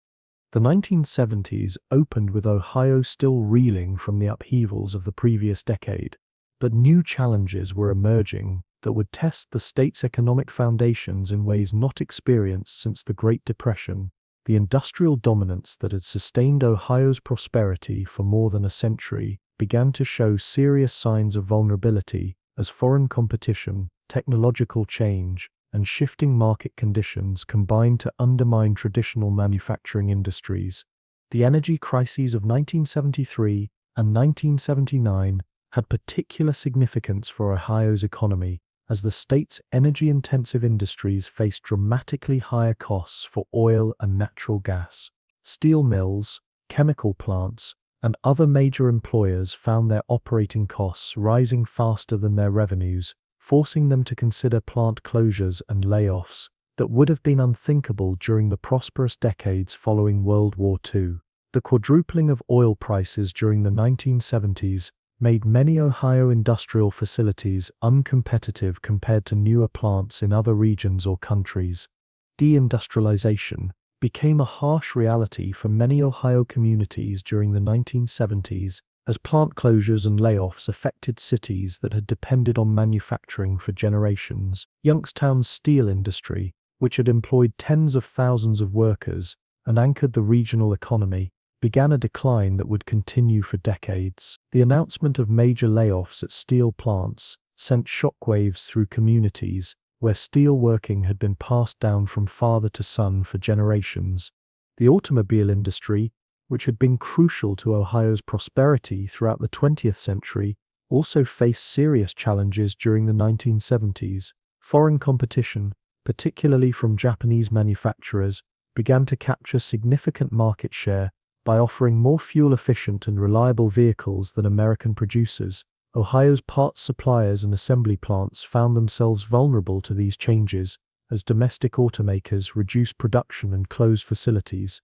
The 1970s opened with Ohio still reeling from the upheavals of the previous decade, but new challenges were emerging that would test the state's economic foundations in ways not experienced since the Great Depression. The industrial dominance that had sustained Ohio's prosperity for more than a century began to show serious signs of vulnerability as foreign competition, technological change, and shifting market conditions combined to undermine traditional manufacturing industries. The energy crises of 1973 and 1979 had particular significance for Ohio's economy, as the state's energy-intensive industries faced dramatically higher costs for oil and natural gas. Steel mills, chemical plants, and other major employers found their operating costs rising faster than their revenues, forcing them to consider plant closures and layoffs that would have been unthinkable during the prosperous decades following World War II. The quadrupling of oil prices during the 1970s made many Ohio industrial facilities uncompetitive compared to newer plants in other regions or countries. Deindustrialization became a harsh reality for many Ohio communities during the 1970s, as plant closures and layoffs affected cities that had depended on manufacturing for generations. Youngstown's steel industry, which had employed tens of thousands of workers and anchored the regional economy, began a decline that would continue for decades. The announcement of major layoffs at steel plants sent shockwaves through communities where steel working had been passed down from father to son for generations. The automobile industry, which had been crucial to Ohio's prosperity throughout the 20th century, also faced serious challenges during the 1970s. Foreign competition, particularly from Japanese manufacturers, began to capture significant market share by offering more fuel-efficient and reliable vehicles than American producers. Ohio's parts suppliers and assembly plants found themselves vulnerable to these changes as domestic automakers reduced production and closed facilities.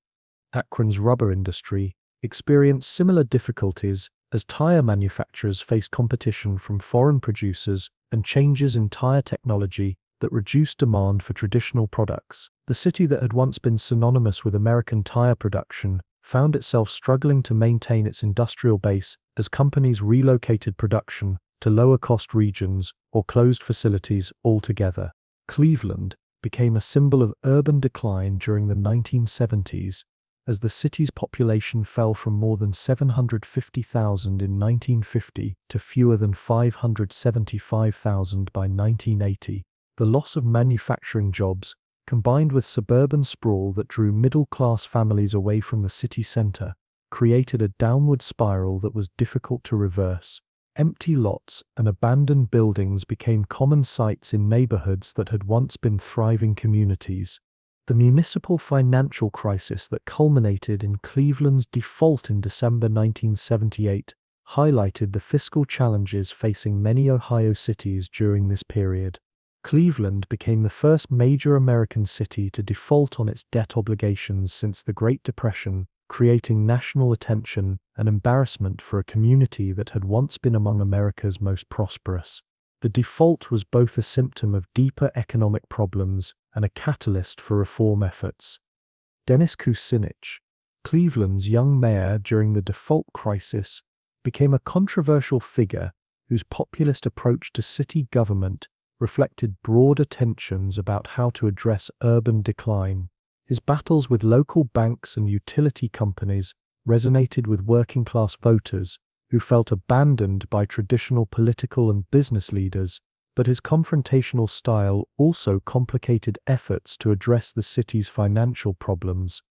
Akron's rubber industry experienced similar difficulties as tire manufacturers faced competition from foreign producers and changes in tire technology that reduced demand for traditional products. The city that had once been synonymous with American tire production found itself struggling to maintain its industrial base as companies relocated production to lower-cost regions or closed facilities altogether. Cleveland became a symbol of urban decline during the 1970s as the city's population fell from more than 750,000 in 1950 to fewer than 575,000 by 1980. The loss of manufacturing jobs, combined with suburban sprawl that drew middle-class families away from the city center, created a downward spiral that was difficult to reverse. Empty lots and abandoned buildings became common sights in neighborhoods that had once been thriving communities. The municipal financial crisis that culminated in Cleveland's default in December 1978 highlighted the fiscal challenges facing many Ohio cities during this period. Cleveland became the first major American city to default on its debt obligations since the Great Depression, creating national attention and embarrassment for a community that had once been among America's most prosperous. The default was both a symptom of deeper economic problems and a catalyst for reform efforts. Dennis Kucinich, Cleveland's young mayor during the default crisis, became a controversial figure whose populist approach to city government reflected broader tensions about how to address urban decline. His battles with local banks and utility companies resonated with working-class voters who felt abandoned by traditional political and business leaders, but his confrontational style also complicated efforts to address the city's financial problems.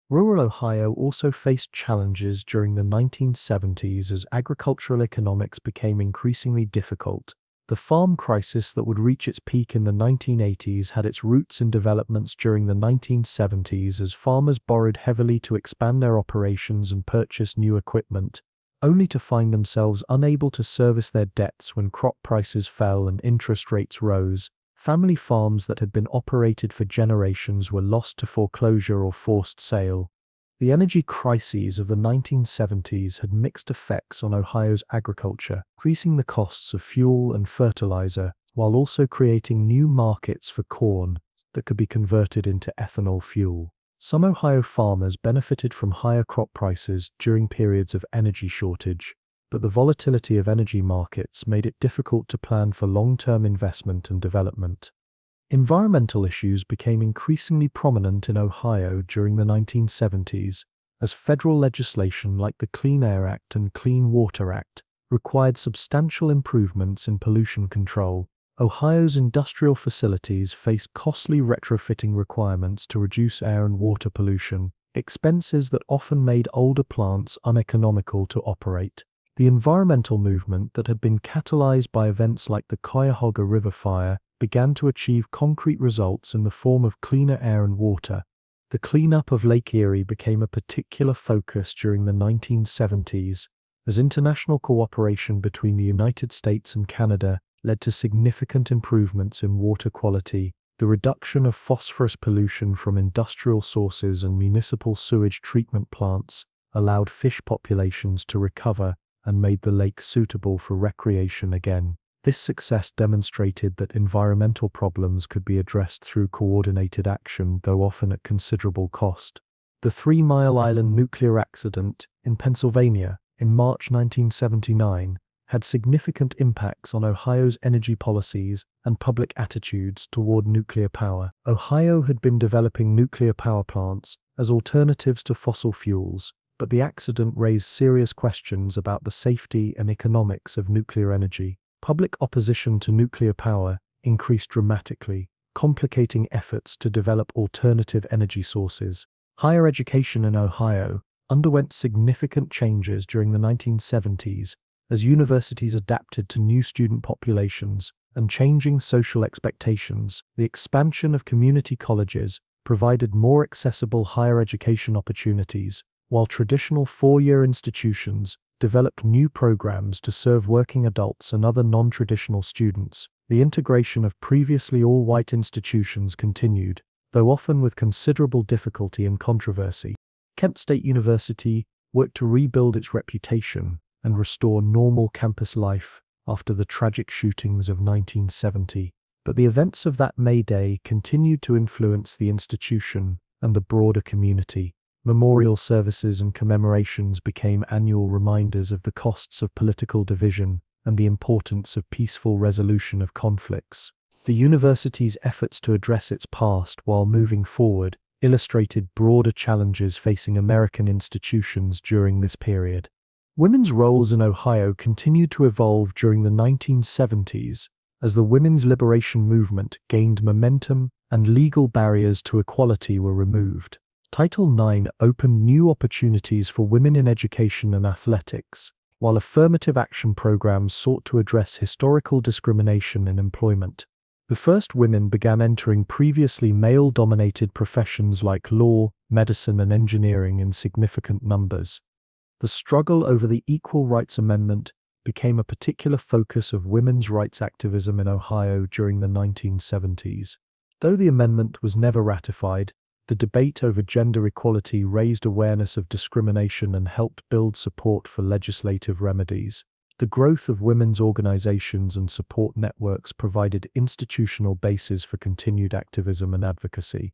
Rural Ohio also faced challenges during the 1970s as agricultural economics became increasingly difficult. The farm crisis that would reach its peak in the 1980s had its roots in developments during the 1970s as farmers borrowed heavily to expand their operations and purchase new equipment, only to find themselves unable to service their debts when crop prices fell and interest rates rose. Family farms that had been operated for generations were lost to foreclosure or forced sale. The energy crises of the 1970s had mixed effects on Ohio's agriculture, increasing the costs of fuel and fertilizer, while also creating new markets for corn that could be converted into ethanol fuel. Some Ohio farmers benefited from higher crop prices during periods of energy shortage, but the volatility of energy markets made it difficult to plan for long-term investment and development. Environmental issues became increasingly prominent in Ohio during the 1970s, as federal legislation like the Clean Air Act and Clean Water Act required substantial improvements in pollution control. Ohio's industrial facilities faced costly retrofitting requirements to reduce air and water pollution, expenses that often made older plants uneconomical to operate. The environmental movement that had been catalyzed by events like the Cuyahoga River fire began to achieve concrete results in the form of cleaner air and water. The cleanup of Lake Erie became a particular focus during the 1970s, as international cooperation between the United States and Canada led to significant improvements in water quality. The reduction of phosphorus pollution from industrial sources and municipal sewage treatment plants allowed fish populations to recover and made the lake suitable for recreation again. This success demonstrated that environmental problems could be addressed through coordinated action, though often at considerable cost. The 3 Mile Island nuclear accident in Pennsylvania in March 1979 had significant impacts on Ohio's energy policies and public attitudes toward nuclear power. Ohio had been developing nuclear power plants as alternatives to fossil fuels, but the accident raised serious questions about the safety and economics of nuclear energy. Public opposition to nuclear power increased dramatically, complicating efforts to develop alternative energy sources. Higher education in Ohio underwent significant changes during the 1970s as universities adapted to new student populations and changing social expectations. The expansion of community colleges provided more accessible higher education opportunities, while traditional four-year institutions developed new programs to serve working adults and other non-traditional students. The integration of previously all-white institutions continued, though often with considerable difficulty and controversy. Kent State University worked to rebuild its reputation and restore normal campus life after the tragic shootings of 1970. But the events of that May Day continued to influence the institution and the broader community. Memorial services and commemorations became annual reminders of the costs of political division and the importance of peaceful resolution of conflicts. The university's efforts to address its past while moving forward illustrated broader challenges facing American institutions during this period. Women's roles in Ohio continued to evolve during the 1970s as the women's liberation movement gained momentum and legal barriers to equality were removed. Title IX opened new opportunities for women in education and athletics, while affirmative action programs sought to address historical discrimination in employment. The first women began entering previously male-dominated professions like law, medicine, and engineering in significant numbers. The struggle over the Equal Rights Amendment became a particular focus of women's rights activism in Ohio during the 1970s. Though the amendment was never ratified, the debate over gender equality raised awareness of discrimination and helped build support for legislative remedies. The growth of women's organizations and support networks provided institutional bases for continued activism and advocacy.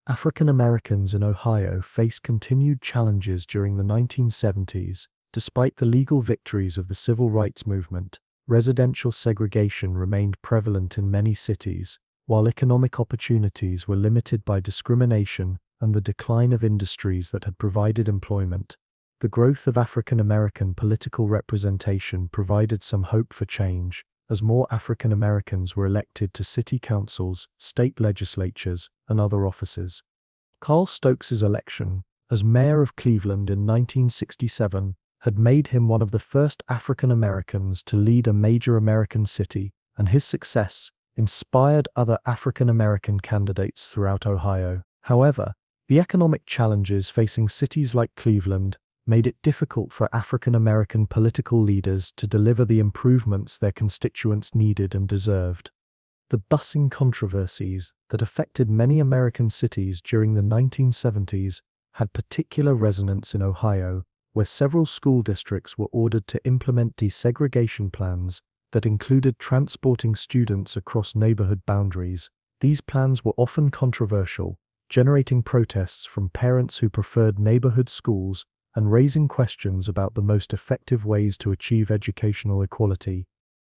African Americans in Ohio faced continued challenges during the 1970s. Despite the legal victories of the civil rights movement, residential segregation remained prevalent in many cities, while economic opportunities were limited by discrimination and the decline of industries that had provided employment. The growth of African American political representation provided some hope for change, as more African Americans were elected to city councils, state legislatures, and other offices. Carl Stokes's election as mayor of Cleveland in 1967 had made him one of the first African Americans to lead a major American city, and his success inspired other African American candidates throughout Ohio. However, the economic challenges facing cities like Cleveland made it difficult for African American political leaders to deliver the improvements their constituents needed and deserved. The busing controversies that affected many American cities during the 1970s had particular resonance in Ohio, where several school districts were ordered to implement desegregation plans that included transporting students across neighborhood boundaries. These plans were often controversial, generating protests from parents who preferred neighborhood schools and raising questions about the most effective ways to achieve educational equality.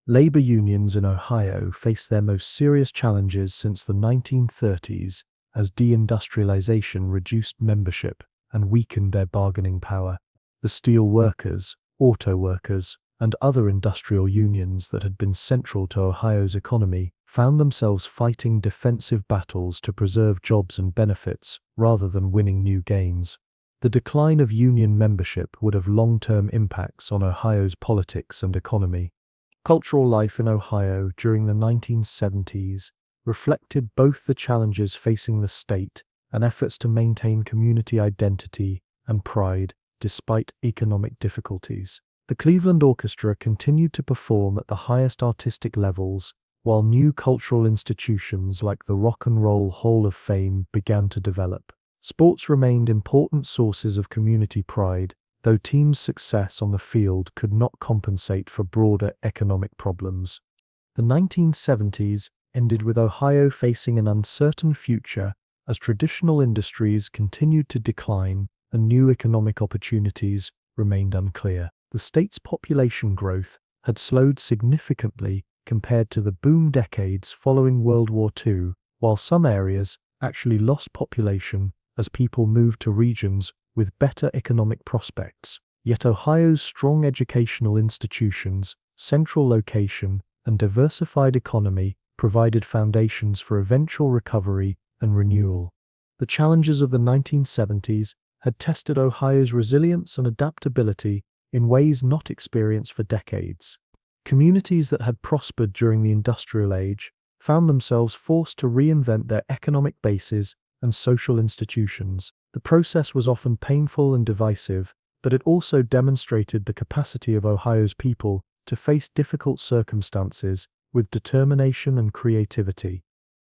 Labor unions in Ohio faced their most serious challenges since the 1930s as deindustrialization reduced membership and weakened their bargaining power. The steel workers, auto workers, and other industrial unions that had been central to Ohio's economy found themselves fighting defensive battles to preserve jobs and benefits rather than winning new gains. The decline of union membership would have long-term impacts on Ohio's politics and economy. Cultural life in Ohio during the 1970s reflected both the challenges facing the state and efforts to maintain community identity and pride despite economic difficulties. The Cleveland Orchestra continued to perform at the highest artistic levels, while new cultural institutions like the Rock and Roll Hall of Fame began to develop. Sports remained important sources of community pride, though teams' success on the field could not compensate for broader economic problems. The 1970s ended with Ohio facing an uncertain future as traditional industries continued to decline and new economic opportunities remained unclear. The state's population growth had slowed significantly compared to the boom decades following World War II, while some areas actually lost population as people moved to regions with better economic prospects. Yet Ohio's strong educational institutions, central location, and diversified economy provided foundations for eventual recovery and renewal. The challenges of the 1970s had tested Ohio's resilience and adaptability in ways not experienced for decades. Communities that had prospered during the industrial age found themselves forced to reinvent their economic bases and social institutions. The process was often painful and divisive, but it also demonstrated the capacity of Ohio's people to face difficult circumstances with determination and creativity.